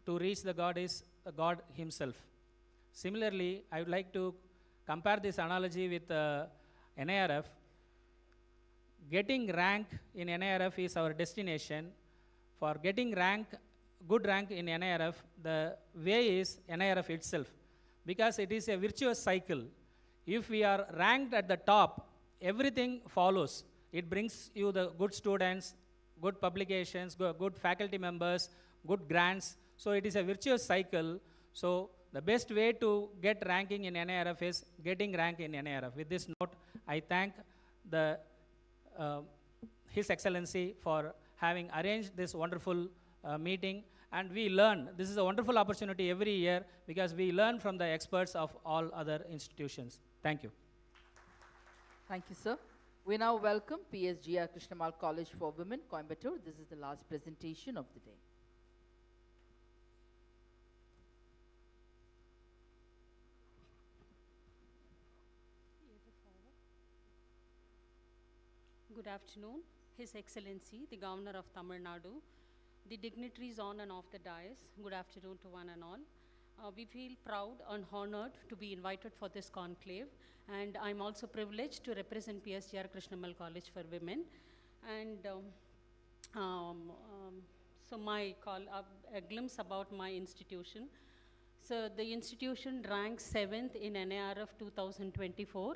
to reach the God, is the God himself. Similarly, I would like to compare this analogy with NIRF. Getting rank in NIRF is our destination. For getting good rank in NIRF, the way is NIRF itself, because it is a virtuous cycle. If we are ranked at the top, everything follows. It brings you the good students, good publications, good faculty members, good grants. So it is a virtuous cycle. So the best way to get ranking in NIRF is getting rank in NIRF. With this note, I thank His Excellency for having arranged this wonderful meeting. And we learn, this is a wonderful opportunity every year, because we learn from the experts of all other institutions. Thank you. Thank you, sir. We now welcome PSGR Krishnammal College for Women, Coimbatore. This is the last presentation of the day. Good afternoon, His Excellency, the Governor of Tamil Nadu, the dignitaries on and off the dais. Good afternoon to one and all. We feel proud and honored to be invited for this conclave, and I'm also privileged to represent PSGR Krishnammal College for Women. And So a glimpse about my institution. So the institution ranks 7th in NIRF 2024,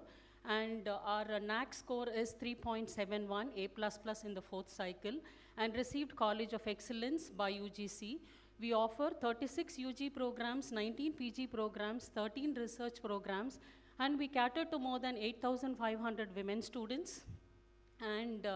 and our NAC score is 3.71, A++ in the 4th cycle, and received College of Excellence by UGC. We offer 36 UG programs, 19 PG programs, 13 research programs, and we cater to more than 8,500 women students and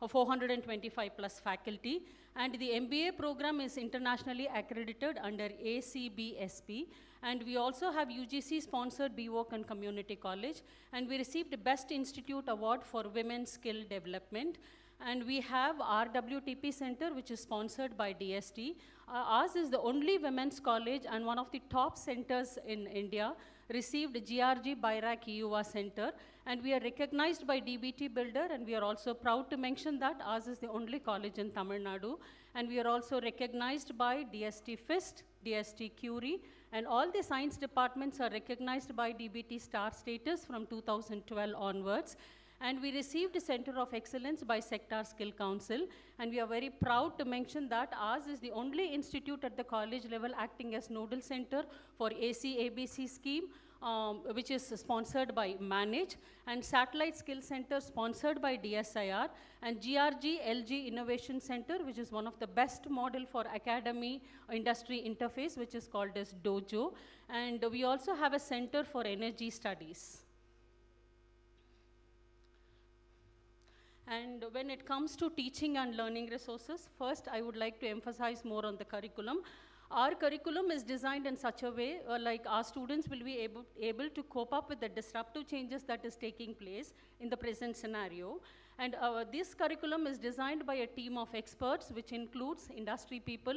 425 plus faculty. And the MBA program is internationally accredited under ACBSP. And we also have UGC-sponsored BVOC and Community College. And we received the Best Institute Award for Women's Skill Development. And we have RWTP Center, which is sponsored by DST. Ours is the only women's college and one of the top centers in India, received GRG Bairak EUA Center, and we are recognized by DBT Builder, and we are also proud to mention that ours is the only college in Tamil Nadu, and we are also recognized by DST FIST, DST Curie, and all the science departments are recognized by DBT Star status from 2012 onwards. And we received a Center of Excellence by Sector Skill Council, and we are very proud to mention that ours is the only institute at the college level acting as nodal center for AC-ABC scheme, which is sponsored by Manage, and Satellite Skill Center sponsored by DSIR, and GRG LG Innovation Center, which is one of the best model for academy industry interface, which is called as Dojo. And we also have a center for energy studies. And when it comes to teaching and learning resources, first I would like to emphasize more on the curriculum. Our curriculum is designed in such a way like our students will be able to cope up with the disruptive changes that is taking place in the present scenario. And this curriculum is designed by a team of experts, which includes industry people,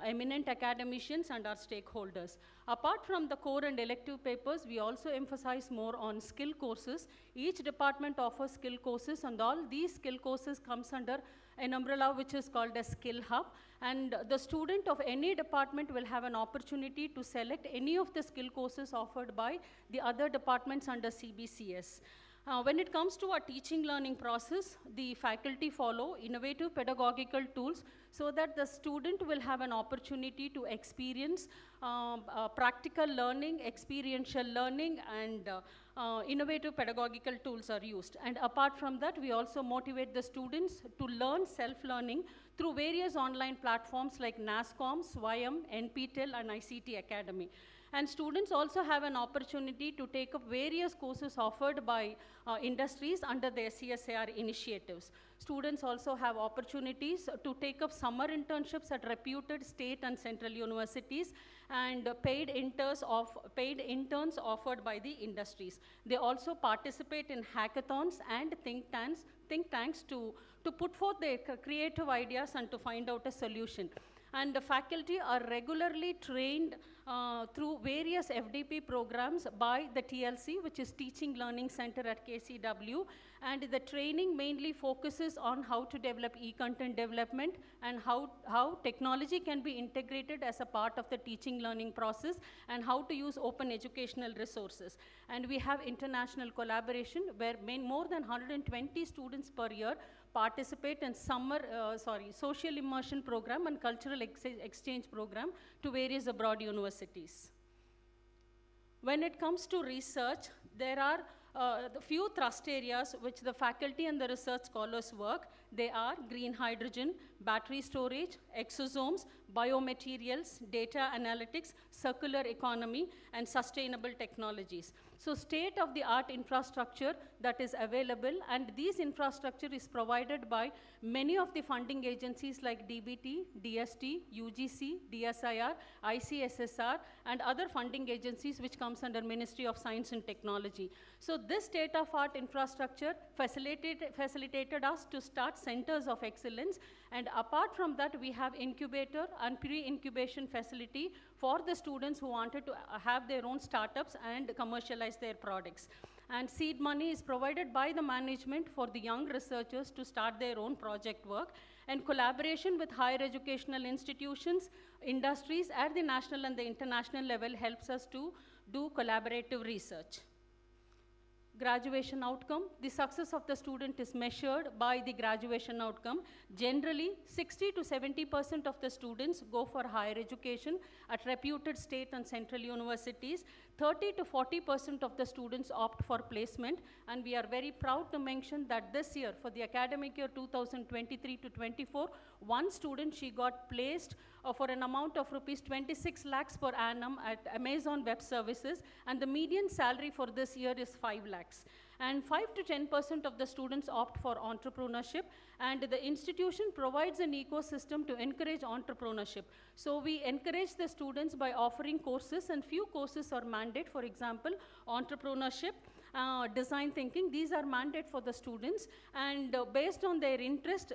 eminent academicians, and our stakeholders. Apart from the core and elective papers, we also emphasize more on skill courses. Each department offers skill courses, and all these skill courses comes under an umbrella which is called a skill hub. And the student of any department will have an opportunity to select any of the skill courses offered by the other departments under CBCS. When it comes to our teaching learning process, the faculty follow innovative pedagogical tools so that the student will have an opportunity to experience practical learning, experiential learning, and innovative pedagogical tools are used. And apart from that, we also motivate the students to learn self-learning through various online platforms like NASCOM, SWAYAM, NPTEL, and ICT Academy. And students also have an opportunity to take up various courses offered by industries under their CSIR initiatives. Students also have opportunities to take up summer internships at reputed state and central universities, and paid interns offered by the industries. They also participate in hackathons and think tanks to put forth their creative ideas and to find out a solution. And the faculty are regularly trained through various FDP programs by the TLC, which is Teaching Learning Center at KCW. And the training mainly focuses on how to develop e-content development and how technology can be integrated as a part of the teaching learning process, and how to use open educational resources. And we have international collaboration where more than 120 students per year participate in social immersion program and cultural exchange program to various abroad universities. When it comes to research, there are the few thrust areas which the faculty and the research scholars work. They are green hydrogen, battery storage, exosomes, biomaterials, data analytics, circular economy, and sustainable technologies. So state-of-the-art infrastructure that is available, and this infrastructure is provided by many of the funding agencies like DBT, DST, UGC, DSIR, ICSSR, and other funding agencies which comes under Ministry of Science and Technology. So this state-of-art infrastructure facilitated us to start centers of excellence, and apart from that, we have incubator and pre-incubation facility for the students who wanted to have their own startups and commercialize their products. And seed money is provided by the management for the young researchers to start their own project work, and collaboration with higher educational institutions, industries at the national and the international level helps us to do collaborative research. graduation outcome. The success of the student is measured by the graduation outcome. Generally, 60 to 70% of the students go for higher education at reputed state and central universities. 30 to 40% of the students opt for placement, and we are very proud to mention that this year, for the academic year 2023 to 24, one student, she got placed for an amount of rupees 26 lakhs per annum at Amazon Web Services, and the median salary for this year is 5 lakhs. And 5 to 10% of the students opt for entrepreneurship, and the institution provides an ecosystem to encourage entrepreneurship. So we encourage the students by offering courses, and few courses are mandate. For example, entrepreneurship, design thinking, these are mandate for the students, and based on their interest,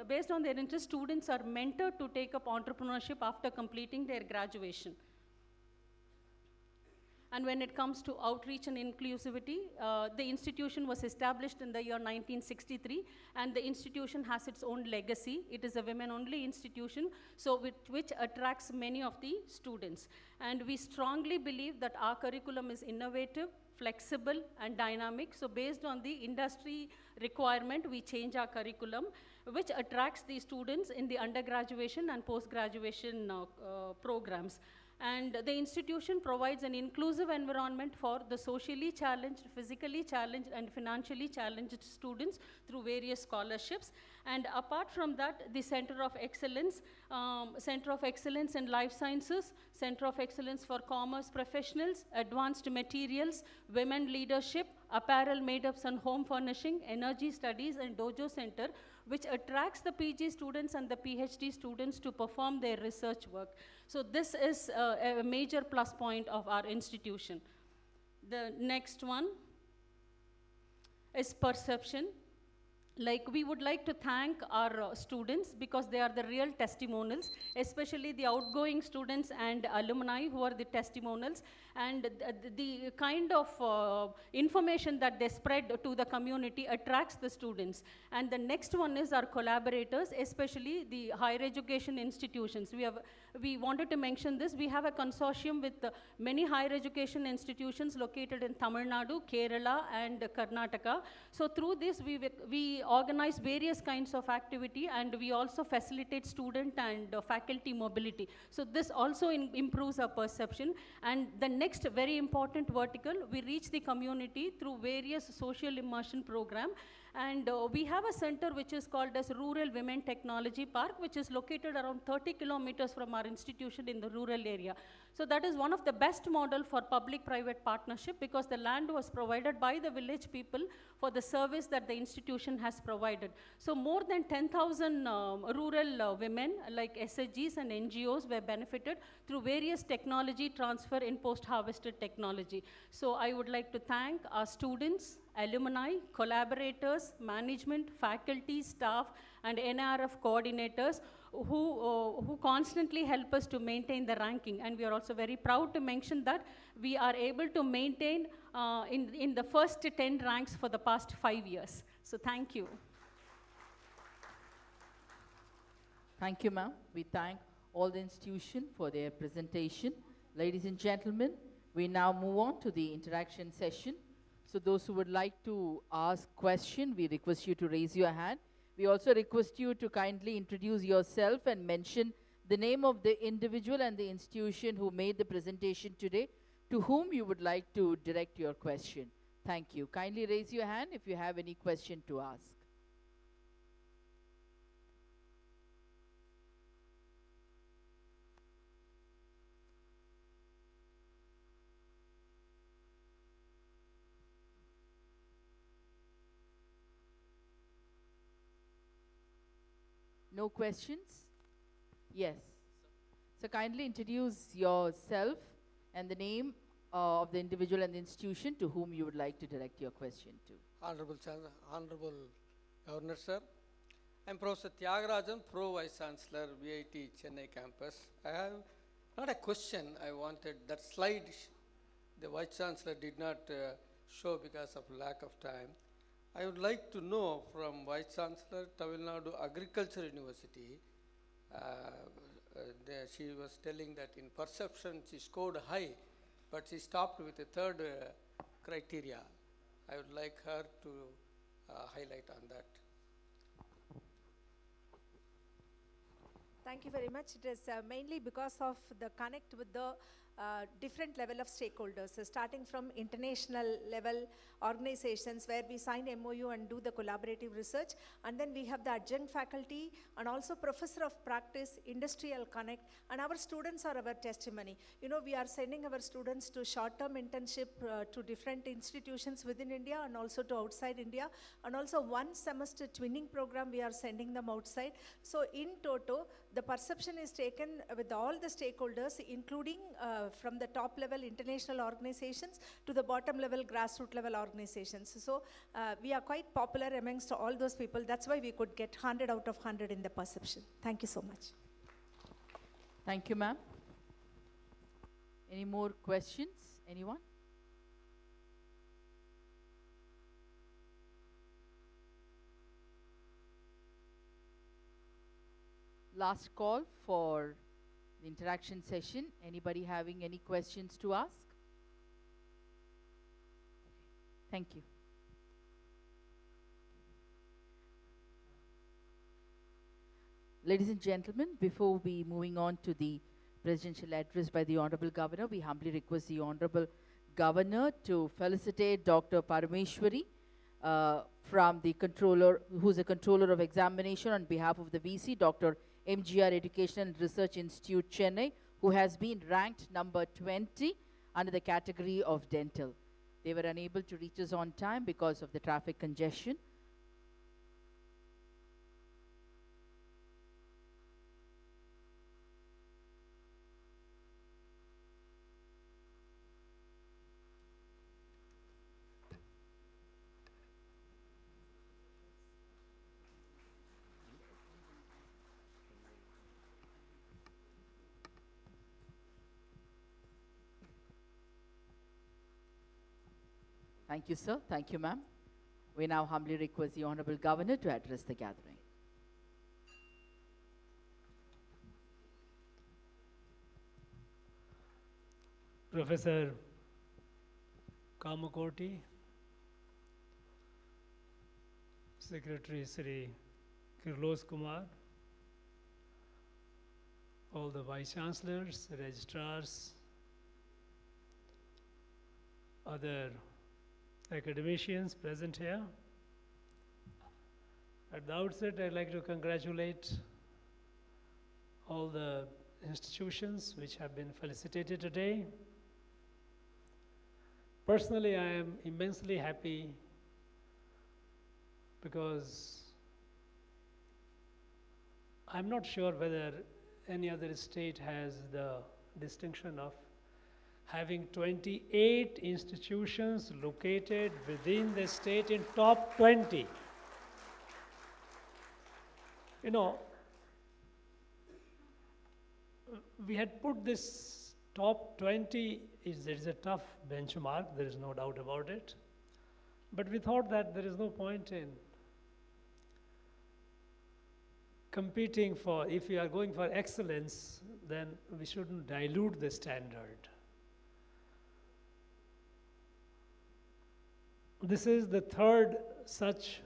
based on their interest, students are mentored to take up entrepreneurship after completing their graduation. And when it comes to outreach and inclusivity, the institution was established in the year 1963, and the institution has its own legacy. It is a women-only institution, so which attracts many of the students. And we strongly believe that our curriculum is innovative, flexible, and dynamic. So based on the industry requirement, we change our curriculum, which attracts the students in the undergraduation and post-graduation programs. And the institution provides an inclusive environment for the socially challenged, physically challenged, and financially challenged students through various scholarships. And apart from that, the Center of Excellence in Life Sciences, Center of Excellence for Commerce Professionals, Advanced Materials, Women Leadership, Apparel, Made-ups and Home Furnishing, Energy Studies, and Dojo Center, which attracts the PG students and the PhD students to perform their research work. So this is a major plus point of our institution. The next one is perception. Like, we would like to thank our students because they are the real testimonials, especially the outgoing students and alumni who are the testimonials, and the kind of information that they spread to the community attracts the students. And the next one is our collaborators, especially the higher education institutions. We wanted to mention this. We have a consortium with many higher education institutions located in Tamil Nadu, Kerala, and Karnataka. So through this, we organize various kinds of activity, and we also facilitate student and faculty mobility. So this also improves our perception. And the next very important vertical, we reach the community through various social immersion program. And we have a center which is called as Rural Women Technology Park, which is located around 30 kilometers from our institution in the rural area. So that is one of the best model for public-private partnership, because the land was provided by the village people for the service that the institution has provided. So more than 10,000 rural women like SHGs and NGOs were benefited through various technology transfer in post-harvested technology. So I would like to thank our students, alumni, collaborators, management, faculty, staff, and NIRF coordinators who constantly help us to maintain the ranking. And we are also very proud to mention that we are able to maintain in the first 10 ranks for the past 5 years. So thank you. Thank you, ma'am. We thank all the institution for their presentation. Ladies and gentlemen, we now move on to the interaction session. So those who would like to ask question, we request you to raise your hand. We also request you to kindly introduce yourself and mention the name of the individual and the institution who made the presentation today, to whom you would like to direct your question. Thank you. Kindly raise your hand if you have any question to ask. No questions? Yes. So kindly introduce yourself and the name of the individual and the institution to whom you would like to direct your question to. Honorable Governor Sir, I am Professor Tyagarajan, Pro Vice Chancellor, VIT Chennai campus. I have not a question, I wanted that slide the Vice Chancellor did not show because of lack of time. I would like to know from Vice Chancellor, Tamil Nadu Agriculture University, she was telling that in perception she scored high, but she stopped with a third criteria. I would like her to highlight on that. Thank you very much. It is mainly because of the connect with the different level of stakeholders, starting from international level organizations where we sign MOU and do the collaborative research, and then we have the adjunct faculty and also professor of practice, industrial connect, and our students are our testimony. You know, we are sending our students to short-term internship to different institutions within India and also to outside India, and also one semester twinning program we are sending them outside. So in toto, the perception is taken with all the stakeholders, including from the top level international organizations to the bottom level grassroots level organizations. So we are quite popular amongst all those people. That's why we could get 100 out of 100 in the perception. Thank you so much. Thank you, ma'am. Any more questions? Anyone? Last call for the interaction session. Anybody having any questions to ask? Thank you. Ladies and gentlemen, before we moving on to the presidential address by the Honorable Governor, we humbly request the Honorable Governor to felicitate Dr. Parameshwari from the controller, who's a controller of examination on behalf of the VC, Dr. MGR Education and Research Institute, Chennai, who has been ranked number 20 under the category of dental. They were unable to reach us on time because of the traffic congestion. Thank you, sir. Thank you, ma'am. We now humbly request the Honorable Governor to address the gathering. Professor Kamakoti, Secretary Sri Kirlos Kumar, all the Vice Chancellors, Registrars, other academicians present here. At the outset, I'd like to congratulate all the institutions which have been felicitated today. Personally, I am immensely happy because I'm not sure whether any other state has the distinction of having 28 institutions located within the state in top 20. You know, we had put this top 20, it is a tough benchmark, there is no doubt about it. But we thought that there is no point in competing for, if we are going for excellence, then we shouldn't dilute the standard. This is the third such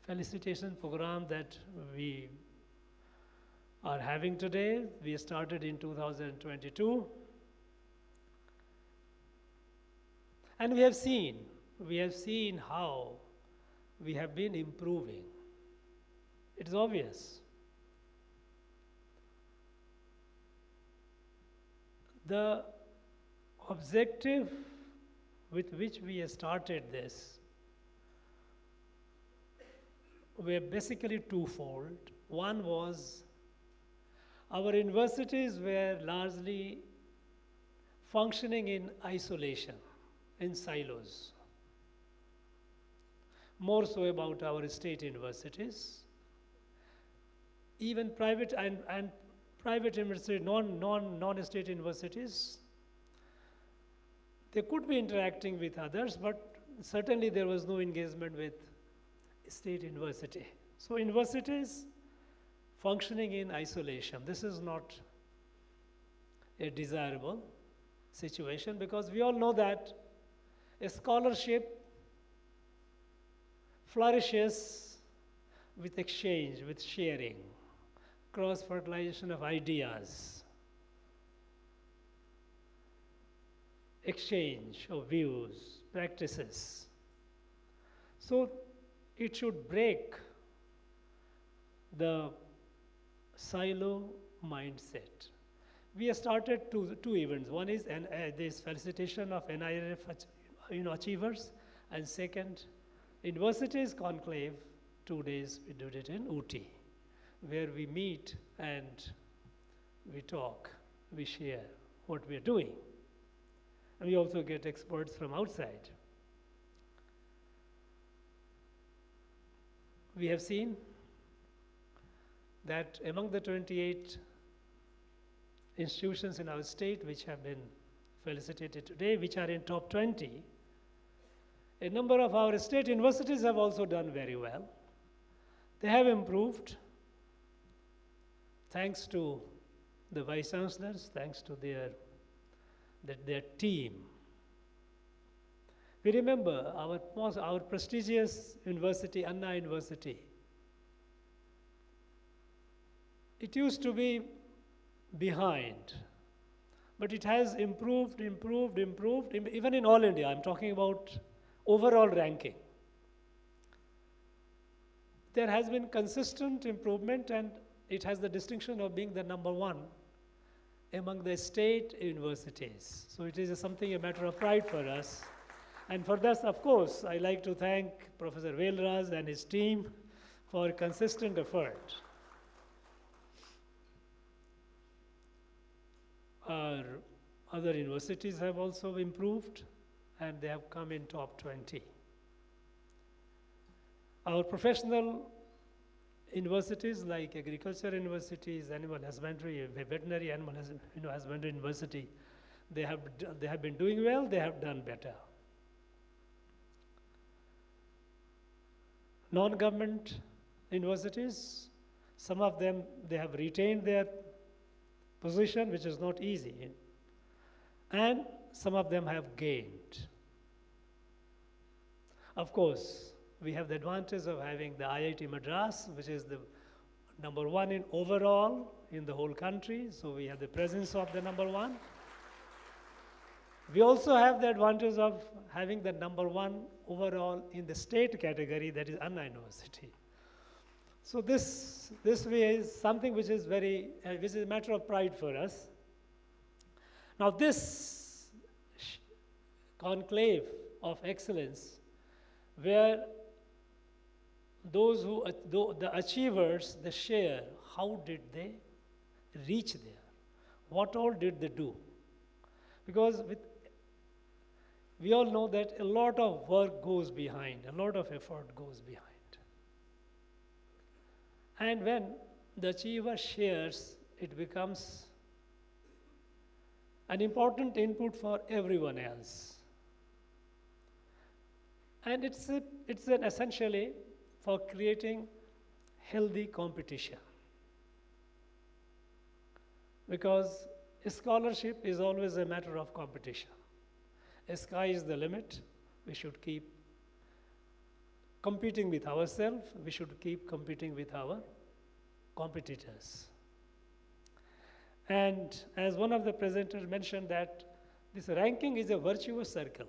felicitation program that we are having today. We started in 2022. And we have seen how we have been improving. It is obvious. The objective with which we started this were basically twofold. One was our universities were largely functioning in isolation, in silos. More so about our state universities. Even private and private universities, non-state universities, they could be interacting with others, but certainly there was no engagement with state university. So universities functioning in isolation. This is not a desirable situation because we all know that A scholarship flourishes with exchange, with sharing, cross-fertilization of ideas, exchange of views, practices. So it should break the silo mindset. We have started two events. One is this felicitation of NIRF achievers, and second, Universities Conclave, 2 days we did it in Ooty, where we meet and we talk, we share what we are doing. And we also get experts from outside. We have seen that among the 28 institutions in our state which have been felicitated today, which are in top 20, a number of our state universities have also done very well. They have improved thanks to the vice chancellors, thanks to their team. We remember our prestigious university, Anna University. It used to be behind, but it has improved, even in all India. I'm talking about overall ranking. There has been consistent improvement, and it has the distinction of being the number one among the state universities. So it is a matter of pride for us. And for this, of course, I like to thank Professor Velraj and his team for consistent effort. Our other universities have also improved, and they have come in top 20. Our professional universities like agriculture universities, animal husbandry, veterinary animal husbandry university, they have been doing well, they have done better. Non-government universities, some of them, they have retained their position, which is not easy. And some of them have gained. Of course, we have the advantage of having the IIT Madras, which is the number one in overall in the whole country. So we have the presence of the number one. We also have the advantage of having the number one overall in the state category, that is Anna University. So this way is something which is which is a matter of pride for us. Now this conclave of excellence, where the achievers, they share, how did they reach there? What all did they do? Because we all know that a lot of work goes behind, a lot of effort goes behind. And when the achiever shares, it becomes an important input for everyone else. And it's essentially for creating healthy competition. Because a scholarship is always a matter of competition. A sky is the limit. We should keep competing with ourselves. We should keep competing with our competitors. And as one of the presenters mentioned, that this ranking is a virtuous circle.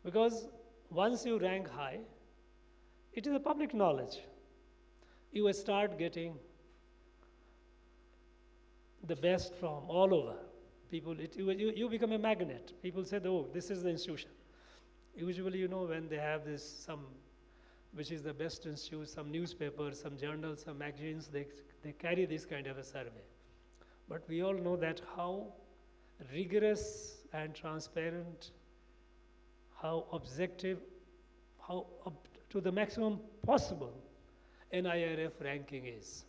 Because once you rank high, it is a public knowledge. You will start getting the best from all over. People, you become a magnet. People say, oh, this is the institution. Usually, when they have which is the best institute, some newspapers, some journals, some magazines, they carry this kind of a survey. But we all know that how rigorous and transparent, how objective, how up to the maximum possible NIRF ranking is.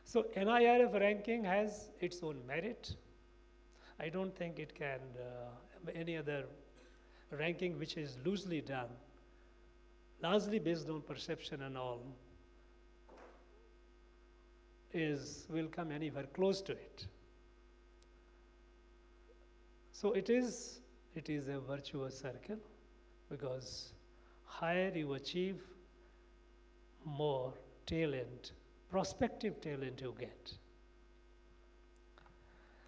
So NIRF ranking has its own merit. I don't think it can, any other ranking which is loosely done, largely based on perception and all, will come anywhere close to it. So it is it is a virtuous circle, because higher you achieve, more talent, prospective talent you get.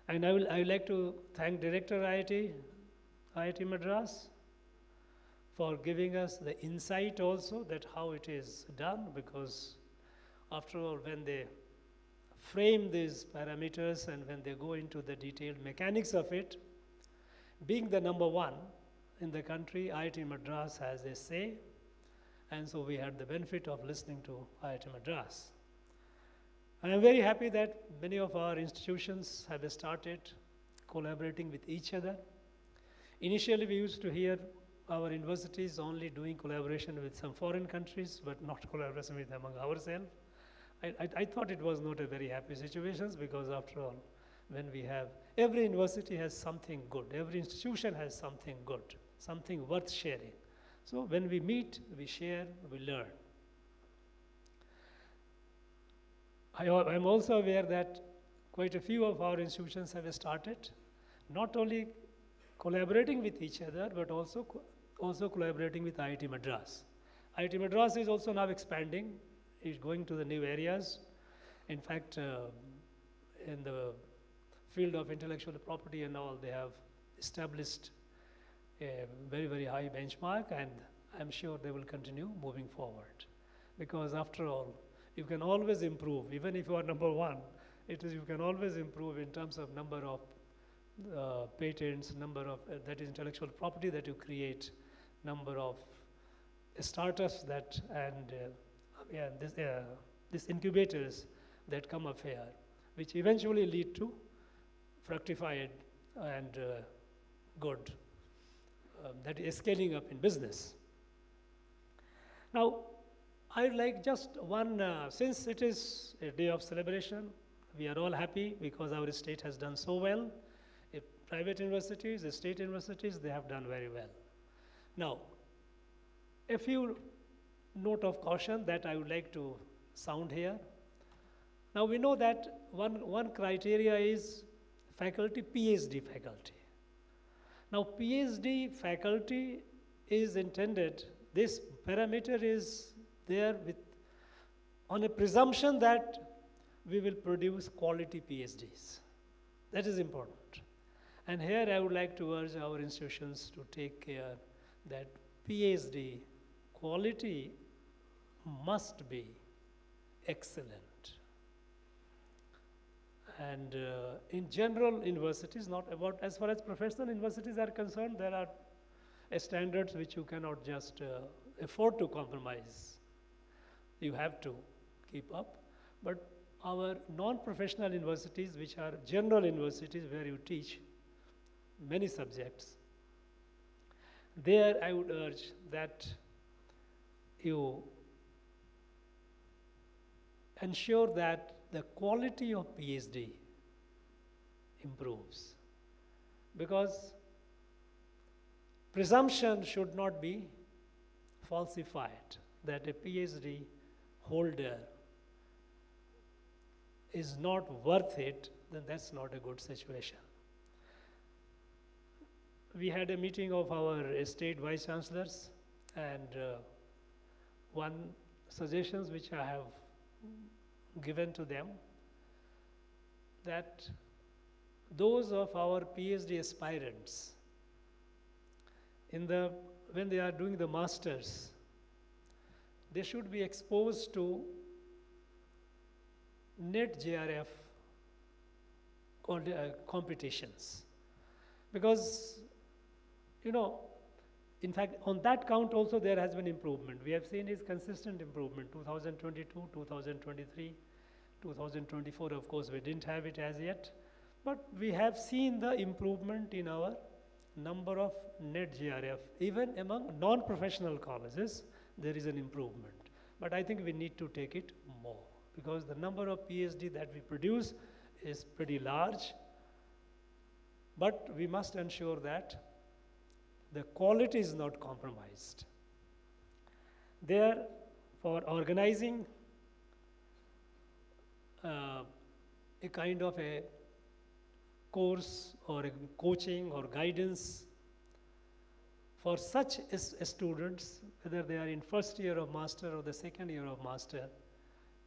And I would like to thank Director IIT Madras, for giving us the insight also that how it is done, because after all, when they frame these parameters and when they go into the detailed mechanics of it, being the number one in the country, IIT Madras has a say, and so we had the benefit of listening to IIT Madras. I am very happy that many of our institutions have started collaborating with each other. Initially, we used to hear our universities only doing collaboration with some foreign countries, but not collaboration with among ourselves. I thought it was not a very happy situation, because after all, when we have, every university has something good, every institution has something good, something worth sharing. So when we meet, we share, we learn. I'm also aware that quite a few of our institutions have started not only collaborating with each other, but also collaborating with IIT Madras. IIT Madras is also now expanding, is going to the new areas. In fact, in the field of intellectual property and all, they have established a very, very high benchmark, and I'm sure they will continue moving forward. Because after all, you can always improve. Even if you are number one, you can always improve in terms of number of patents, number of that is intellectual property that you create, number of startups that these incubators that come up here, which eventually lead to fructified and good, that is scaling up in business. Now, I would like just one, since it is a day of celebration, we are all happy because our state has done so well. Private universities, the state universities, they have done very well. Now, a few note of caution that I would like to sound here. Now we know that one criteria is faculty, PhD faculty. Now PhD faculty is intended, this parameter is there on a presumption that we will produce quality PhDs. That is important. And here I would like to urge our institutions to take care that PhD quality must be excellent. And in general universities, not about, as far as professional universities are concerned, there are standards which you cannot just afford to compromise. You have to keep up. But our non-professional universities, which are general universities where you teach many subjects, there I would urge that you ensure that the quality of PhD improves, because presumption should not be falsified that a PhD holder is not worth it, then that's not a good situation. We had a meeting of our state vice chancellors, and one suggestions which I have given to them, that those of our PhD aspirants, when they are doing the masters, they should be exposed to NET JRF competitions. Because, in fact, on that count also there has been improvement. We have seen is consistent improvement, 2022, 2023, 2024, of course, we didn't have it as yet. But we have seen the improvement in our number of NET JRF. Even among non-professional colleges, there is an improvement. But I think we need to take it more, because the number of PhD that we produce is pretty large. But we must ensure that the quality is not compromised. There, for organizing a kind of a course or a coaching or guidance For such students, whether they are in first year of master or the second year of master,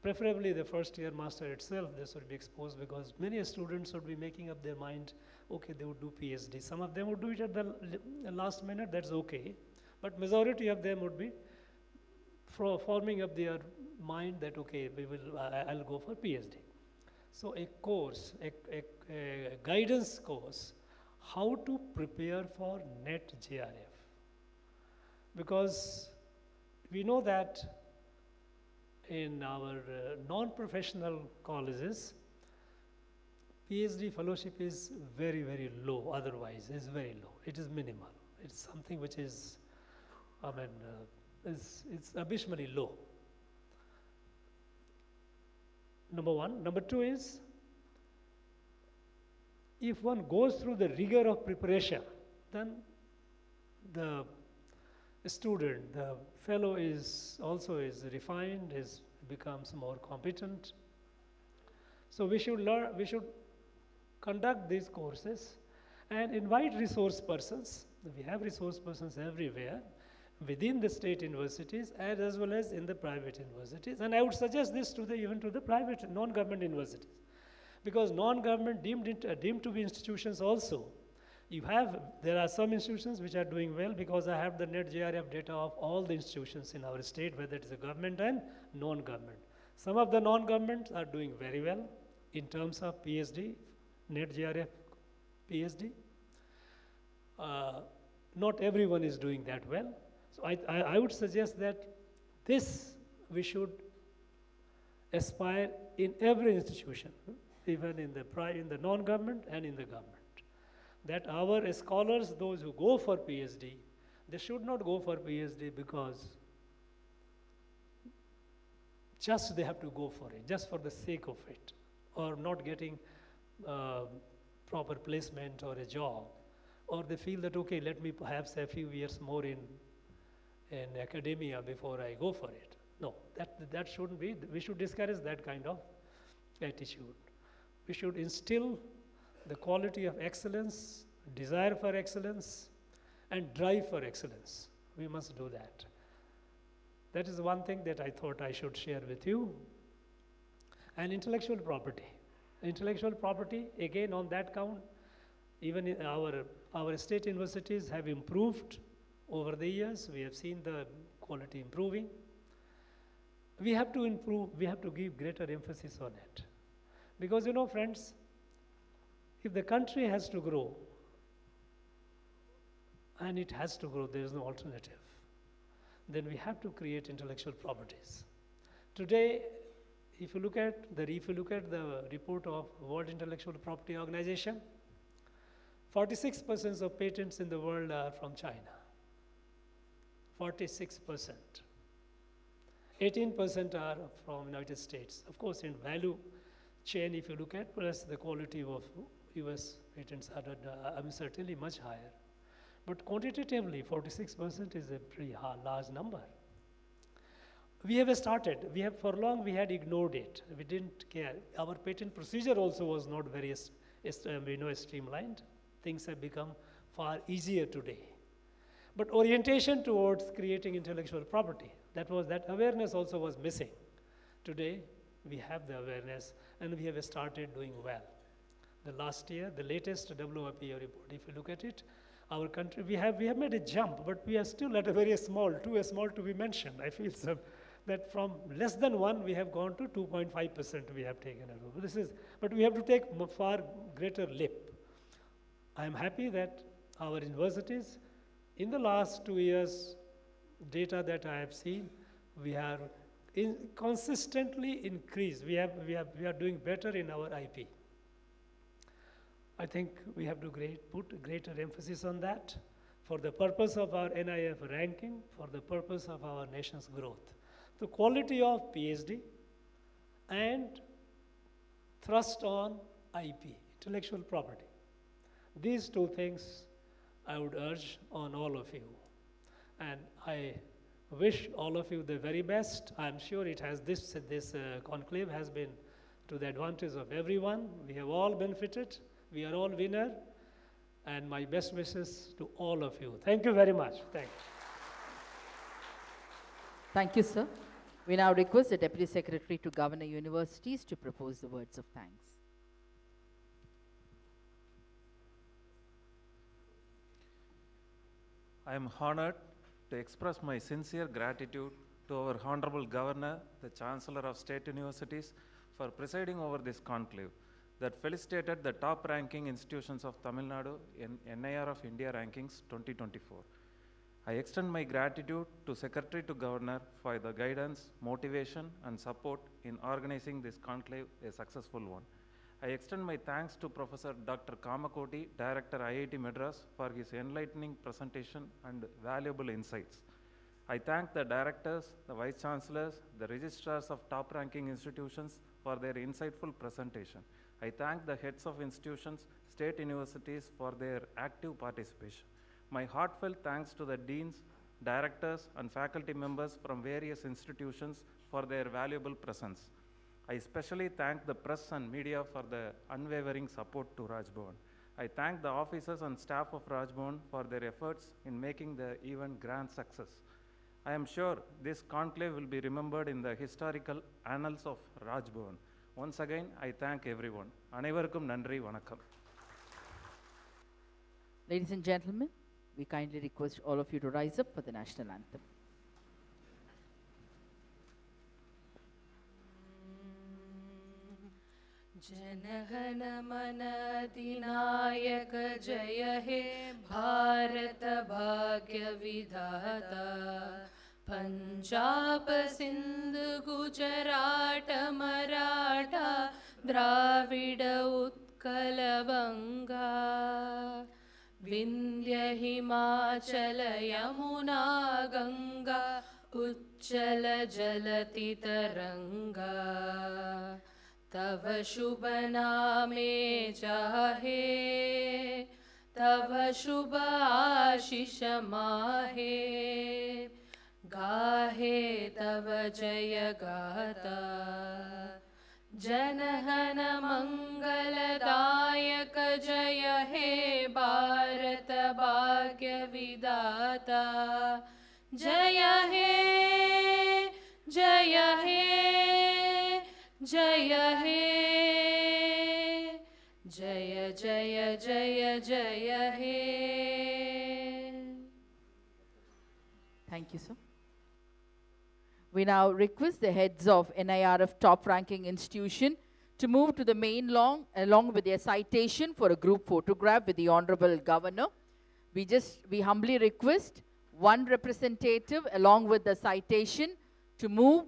preferably the first year master itself, they should be exposed, because many students would be making up their mind, okay, they would do PhD. Some of them would do it at the last minute, that's okay. But majority of them would be forming up their mind that, okay, I'll go for PhD. So a course, a guidance course, how to prepare for NET JRF. Because we know that in our non-professional colleges, PhD fellowship is very, very low, otherwise it's very low. It is minimal. It's something which is, it's abysmally low. Number one. Number two is, if one goes through the rigor of preparation, then the student, the fellow is refined, becomes more competent. So we should learn, we should conduct these courses and invite resource persons. We have resource persons everywhere, within the state universities as well as in the private universities. And I would suggest this to even to the private non-government universities. Because non-government deemed to be institutions also, there are some institutions which are doing well, because I have the NET JRF data of all the institutions in our state, whether it is a government and non-government. Some of the non-governments are doing very well in terms of PhD, NET JRF PhD. Not everyone is doing that well. So I would suggest that this we should aspire in every institution, even in the non-government and in the government. That our scholars, those who go for PhD, they should not go for PhD because just they have to go for it, just for the sake of it, or not getting proper placement or a job, or they feel that, okay, let me perhaps a few years more in academia before I go for it. No, that shouldn't be. We should discourage that kind of attitude. We should instill the quality of excellence, desire for excellence, and drive for excellence. We must do that. That is one thing that I thought I should share with you. And intellectual property. Intellectual property, again on that count, even in our state universities have improved over the years. We have seen the quality improving. We have to improve, we have to give greater emphasis on it. Because, you know, friends, if the country has to grow, and it has to grow, there is no alternative, then we have to create intellectual properties. Today, if you look at the report of World Intellectual Property Organization, 46% of patents in the world are from China. 46%. 18% are from United States. Of course, in value chain, if you look at, plus the quality of US patents are certainly much higher. But quantitatively, 46% is a pretty large number. We have started. For long we had ignored it. We didn't care. Our patent procedure also was not very streamlined. Things have become far easier today. But orientation towards creating intellectual property, that awareness also was missing. Today, we have the awareness, and we have started doing well. The last year, the latest WIPO report, if you look at it, our country, we have made a jump, but we are still at a very small, too small to be mentioned. I feel that from less than 1, we have gone to 2.5% we have taken over. But we have to take far greater leap. I am happy that our universities, in the last 2 years, data that I have seen, we are consistently increased. We are doing better in our IP. I think we have to put greater emphasis on that for the purpose of our NIRF ranking, for the purpose of our nation's growth. The quality of PhD and thrust on IP, intellectual property. These two things I would urge on all of you. And I wish all of you the very best. I'm sure it has this conclave has been to the advantage of everyone. We have all benefited. We are all winner. and my best wishes to all of you. Thank you very much. Thank you. Thank you, sir. We now request the Deputy Secretary to Governor Universities to propose the words of thanks. I am honored to express my sincere gratitude to our Honorable Governor, the Chancellor of State Universities, for presiding over this conclave that felicitated the top-ranking institutions of Tamil Nadu in NIRF India Rankings 2024. I extend my gratitude to Secretary to Governor for the guidance, motivation, and support in organizing this conclave a successful one. I extend my thanks to Professor Dr. Kamakoti, Director IIT Madras, for his enlightening presentation and valuable insights. I thank the directors, the vice chancellors, the registrars of top-ranking institutions for their insightful presentation. I thank the heads of institutions, state universities for their active participation. My heartfelt thanks to the deans, directors, and faculty members from various institutions for their valuable presence. I especially thank the press and media for the unwavering support to Raj Bhavan. I thank the officers and staff of Raj Bhavan for their efforts in making the event grand success. I am sure this conclave will be remembered in the historical annals of Raj Bhavan. Once again, I thank everyone. Anevarukkum nandri vanakkam. Ladies and gentlemen, we kindly request all of you to rise up for the national anthem. जनगण मन अधिनायक जय हे भारत भाग्य विधाता पंजाब सिंध गुजरात मराठा द्राविड उत्कल बंगा विंध्य हिमाचल यमुना गंगा उच्चल जलति तरंगा तव शुभ नामे जाहे तव शुभ आशीष माहे गाहे तव जय गाता जनगण मंगलदायक जय हे भारत भाग्य विधाता जय हे जय हे जय हे जय जय जय जय हे. Thank you, sir. We now request the heads of NIRF top-ranking institution to move to the main lawn along with their citation for a group photograph with the Honorable Governor. We humbly request one representative along with the citation to move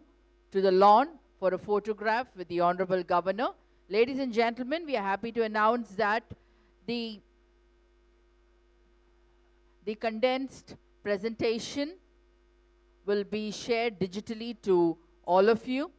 to the lawn for a photograph with the Honorable Governor. Ladies and gentlemen, we are happy to announce that the condensed presentation will be shared digitally to all of you.